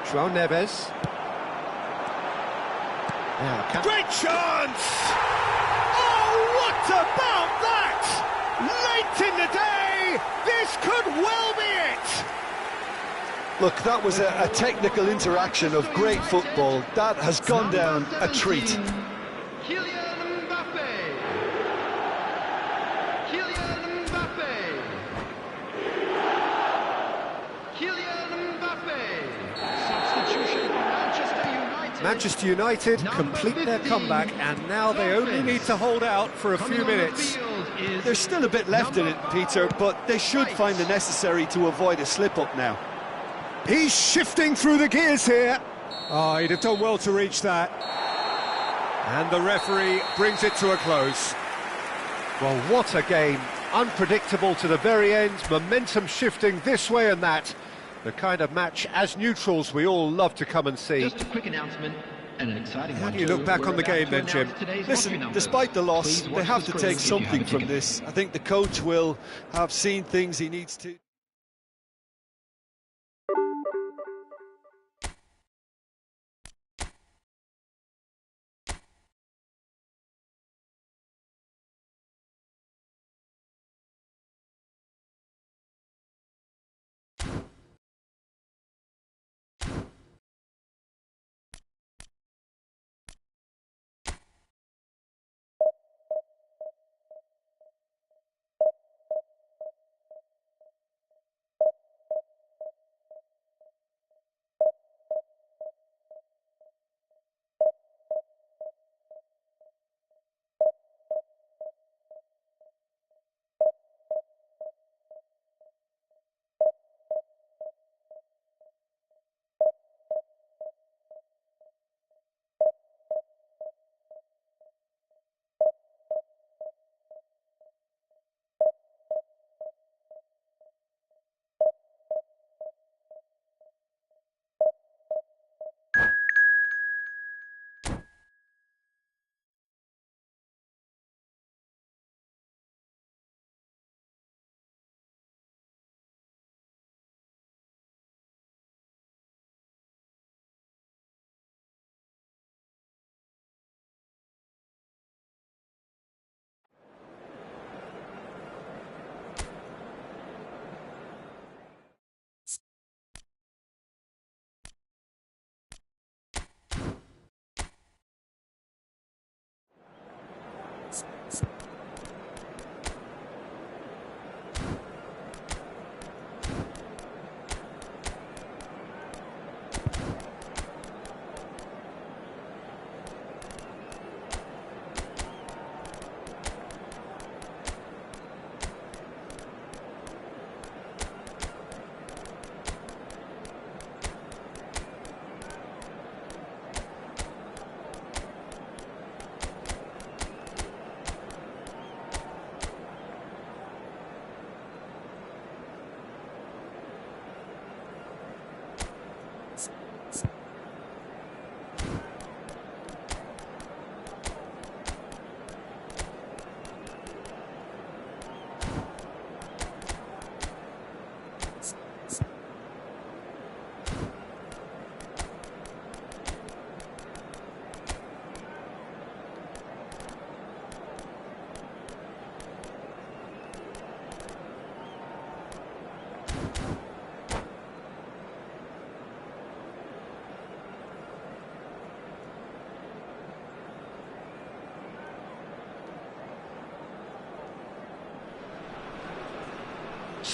João Neves. Now, great chance! Oh, what about that? Late in the day, this could well be it! Look, that was a technical interaction of great football. That has gone down a treat. Kylian Mbappe. Kylian Mbappe. Kylian Mbappe. Substitution for Manchester United. Manchester United complete their comeback, and now they only need to hold out for a few minutes. There's still a bit left in it, Peter, but they should find the necessary to avoid a slip-up now. He's shifting through the gears here. Oh, he'd have done well to reach that. And the referee brings it to a close. Well, what a game. Unpredictable to the very end, momentum shifting this way and that. The kind of match, as neutrals, we all love to come and see. Just a quick announcement and an exciting one. How do you look back on the game then, Jim? Listen, despite the loss, they have to take something from this. I think the coach will have seen things he needs to.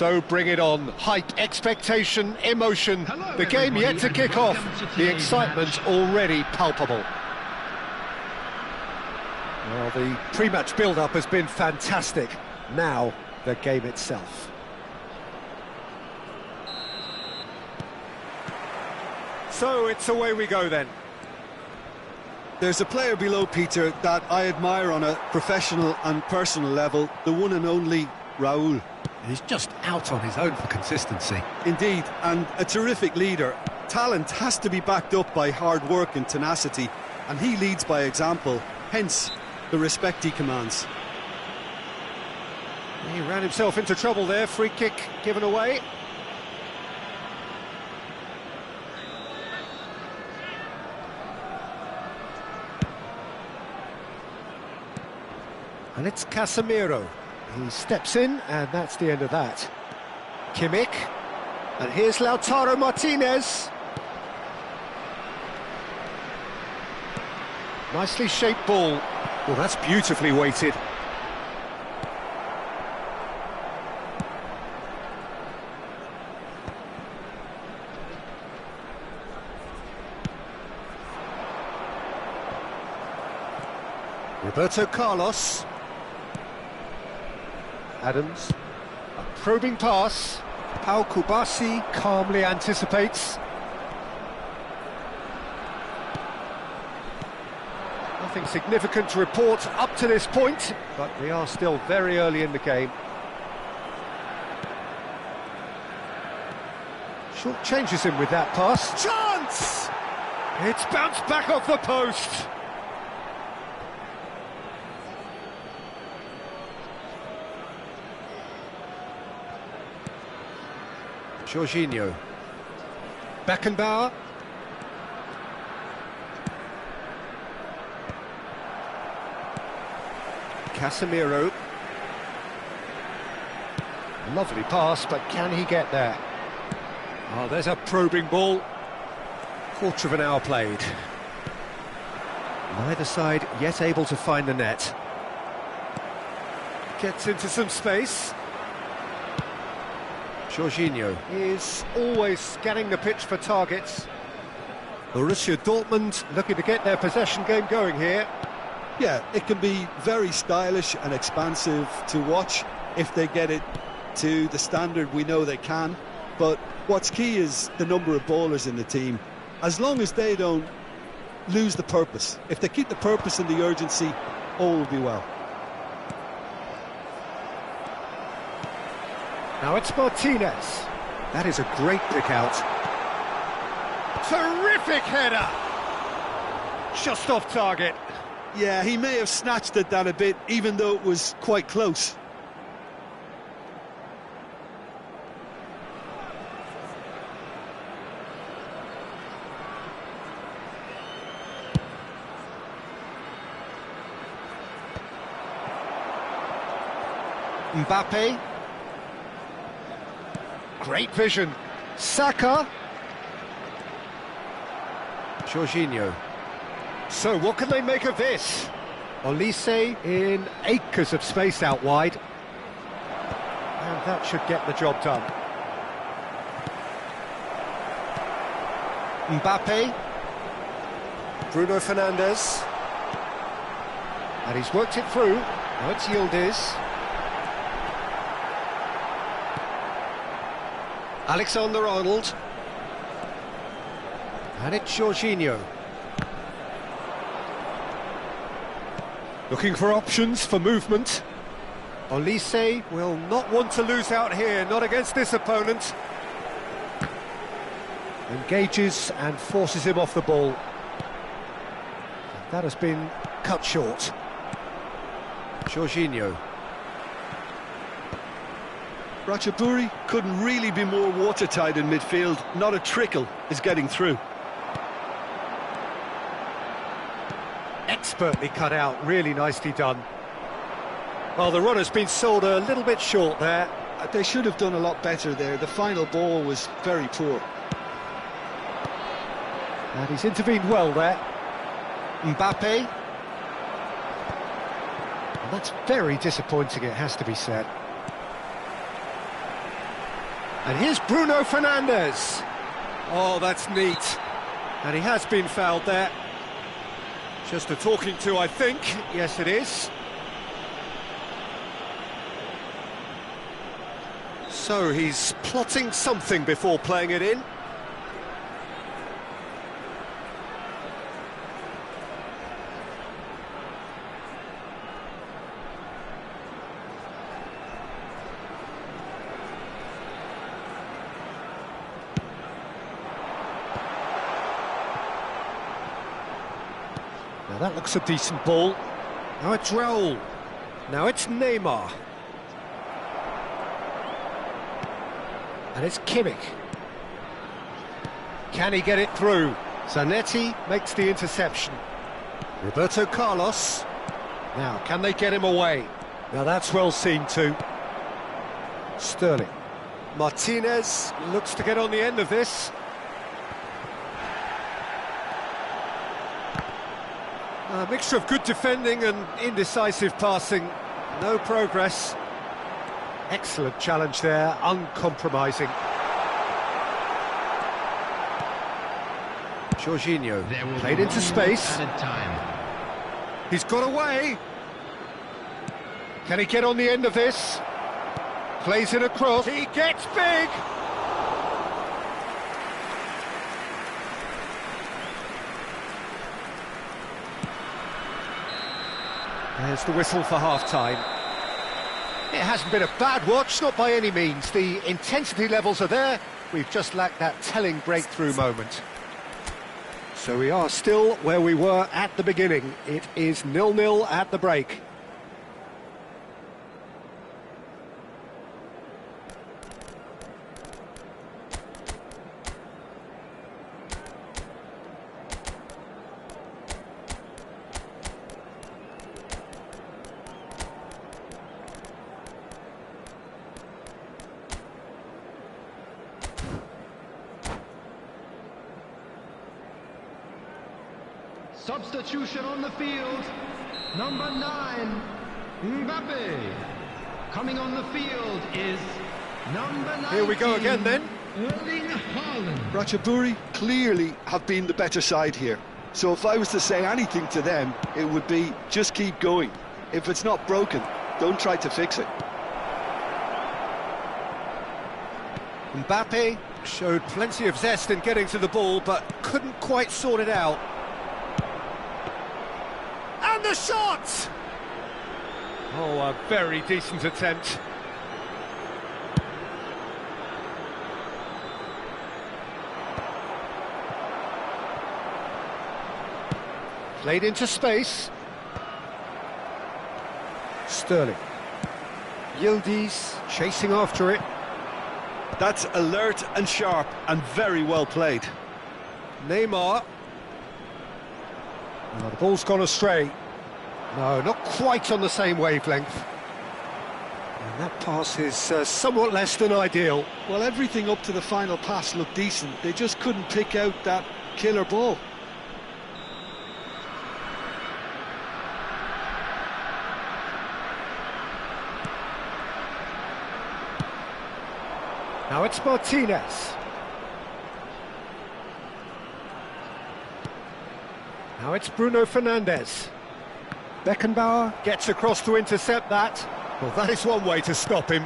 So bring it on. Hype, expectation, emotion. Hello, the game yet to kick off. The excitement already palpable. Well, the pre-match build-up has been fantastic. Now, the game itself. So it's away we go then. There's a player below, Peter, that I admire on a professional and personal level, the one and only Raul. He's just out on his own for consistency. Indeed, and a terrific leader. Talent has to be backed up by hard work and tenacity, and he leads by example, hence the respect he commands. He ran himself into trouble there, free kick given away. And it's Casemiro. He steps in, and that's the end of that. Kimmich. And here's Lautaro Martinez. Nicely shaped ball. Well, that's beautifully weighted. Roberto Carlos. Adams, a probing pass. Pau Kubasi calmly anticipates. Nothing significant to report up to this point, but we are still very early in the game. Short changes him with that pass. Chance! It's bounced back off the post. Jorginho. Beckenbauer. Casemiro. Lovely pass, but can he get there? Oh, there's a probing ball. Quarter of an hour played. Neither side yet able to find the net. Gets into some space. Jorginho is always scanning the pitch for targets. Borussia Dortmund looking to get their possession game going here. Yeah, it can be very stylish and expansive to watch if they get it to the standard we know they can. But what's key is the number of ballers in the team. As long as they don't lose the purpose, if they keep the purpose and the urgency, all will be well. Now it's Martinez. That is a great pick out. Terrific header! Just off target. Yeah, he may have snatched at that a bit, even though it was quite close. Mbappe. Great vision. Saka. Jorginho. So what can they make of this? Olise in acres of space out wide. And that should get the job done. Mbappe. Bruno Fernandes. And he's worked it through. Now it's Yildiz. Alexander-Arnold. And it's Jorginho. Looking for options for movement. Olise will not want to lose out here, not against this opponent. Engages and forces him off the ball. That has been cut short. Jorginho. Ratchaburi couldn't really be more watertight in midfield. Not a trickle is getting through. Expertly cut out, really nicely done. Well, the runner's been sold a little bit short there. They should have done a lot better there. The final ball was very poor. And he's intervened well there. Mbappe. And that's very disappointing, it has to be said. And here's Bruno Fernandes. Oh, that's neat. And he has been fouled there. Just a talking to, I think. Yes, it is. So he's plotting something before playing it in. Now that looks a decent ball. Now it's Raul. Now it's Neymar. And it's Kimmich. Can he get it through? Zanetti makes the interception. Roberto Carlos. Now, can they get him away? Now that's well seen too. Sterling. Martinez looks to get on the end of this. A mixture of good defending and indecisive passing. No progress. Excellent challenge there, uncompromising. Jorginho played into space. He's got away. Can he get on the end of this? Plays it across. He gets big. There's the whistle for half-time. It hasn't been a bad watch, not by any means. The intensity levels are there. We've just lacked that telling breakthrough moment. So we are still where we were at the beginning. It is 0-0 at the break. Substitution on the field, number 9, Mbappe. Coming on the field is number 19. Here we go again then. Erling Haaland. Ratchaburi clearly have been the better side here. So if I was to say anything to them, it would be just keep going. If it's not broken, don't try to fix it. Mbappe showed plenty of zest in getting to the ball, but couldn't quite sort it out. And the shot! Oh, a very decent attempt. Played into space. Sterling. Yildiz chasing after it. That's alert and sharp and very well played. Neymar. Oh, the ball's gone astray. No, not quite on the same wavelength. And that pass is somewhat less than ideal. Well, everything up to the final pass looked decent. They just couldn't pick out that killer ball. Now it's Martinez. Now it's Bruno Fernandes. Beckenbauer gets across to intercept that. Well, that is one way to stop him.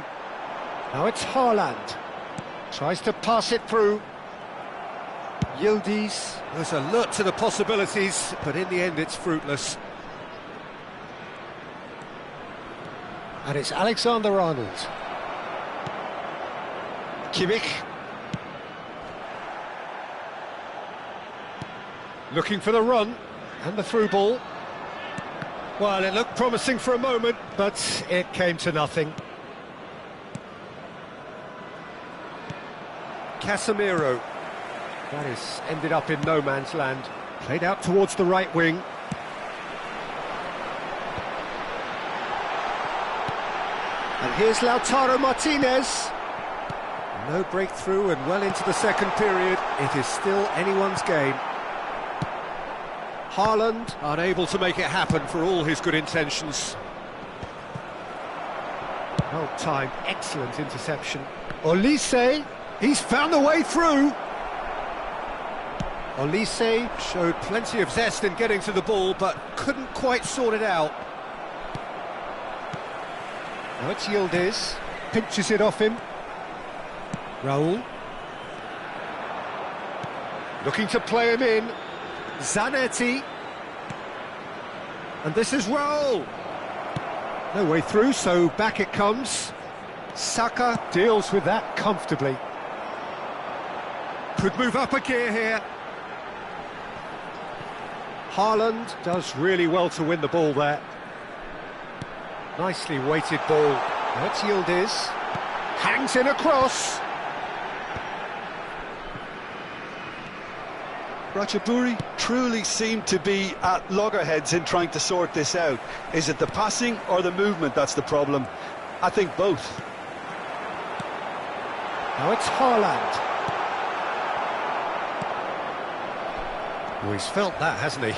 Now it's Haaland. Tries to pass it through. Yildiz was alert to the possibilities, but in the end it's fruitless. And it's Alexander-Arnold. Kimmich. Looking for the run, and the through ball. Well, it looked promising for a moment, but it came to nothing. Casemiro. That is ended up in no man's land. Played out towards the right wing. And here's Lautaro Martinez. No breakthrough and well into the second period. It is still anyone's game. Haaland unable to make it happen for all his good intentions. Well timed, excellent interception. Olise, he's found a way through. Olise showed plenty of zest in getting to the ball, but couldn't quite sort it out. Now it's Yildiz, pinches it off him. Raul. Looking to play him in. Zanetti. And this is Raul. No way through, so back it comes. Saka deals with that comfortably. Could move up a gear here. Haaland does really well to win the ball there. Nicely weighted ball. That's Yildiz. Hangs in across. Ratchaburi truly seemed to be at loggerheads in trying to sort this out. Is it the passing or the movement that's the problem? I think both. Now it's Haaland. Well, he's felt that, hasn't he?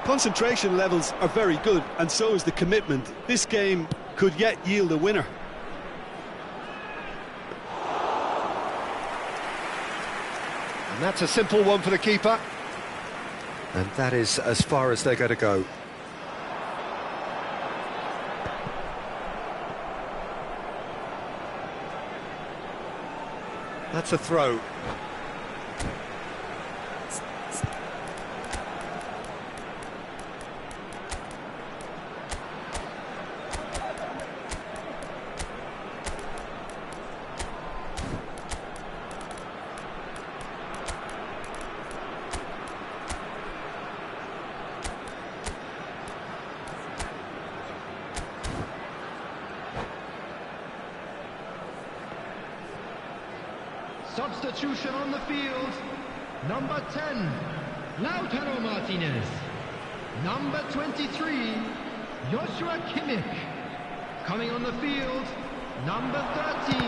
Concentration levels are very good, and so is the commitment. This game could yet yield a winner. And that's a simple one for the keeper. And that is as far as they're going to go. That's a throw. Substitution on the field. Number 10, Lautaro Martinez. Number 23, Joshua Kimmich. Coming on the field, number 13,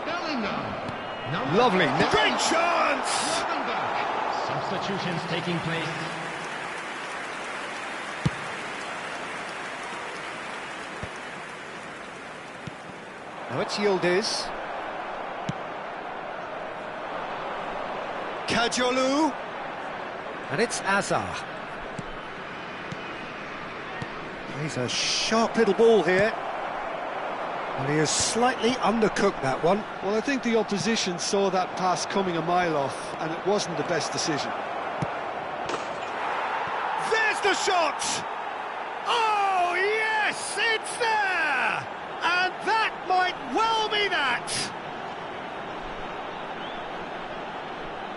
Bellingham. Number Lovely, 13, great chance! Substitutions taking place. Now it's Yildiz. Kajolu. And it's Azar. He's a sharp little ball here. And he has slightly undercooked that one. Well, I think the opposition saw that pass coming a mile off, and it wasn't the best decision. There's the shot! Oh, yes, it's there! And that might well be that!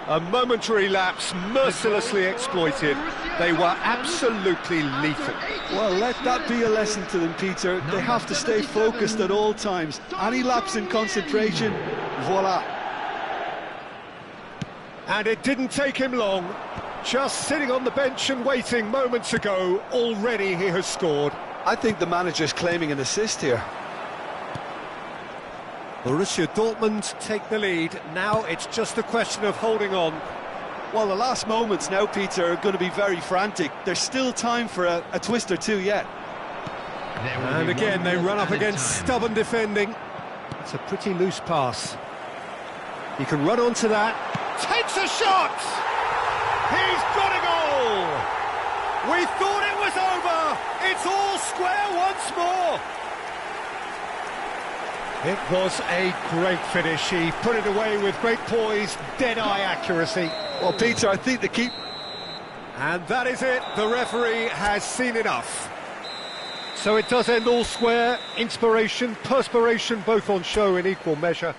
A momentary lapse, mercilessly exploited. They were absolutely lethal. Well, let that be a lesson to them, Peter. They have to stay focused at all times. Any lapse in concentration, voila. And it didn't take him long. Just sitting on the bench and waiting moments ago, already he has scored. I think the manager's claiming an assist here. Borussia Dortmund take the lead. Now it's just a question of holding on. Well, the last moments now, Peter, are going to be very frantic. There's still time for a twist or two yet. And again, they run up against stubborn defending. It's a pretty loose pass. He can run onto that. Takes a shot! He's got a goal! We thought it was over! It's all square once more! It was a great finish. He put it away with great poise, dead-eye accuracy. Well, Peter, I think the keeper... And that is it. The referee has seen enough. So it does end all square. Inspiration, perspiration, both on show in equal measure.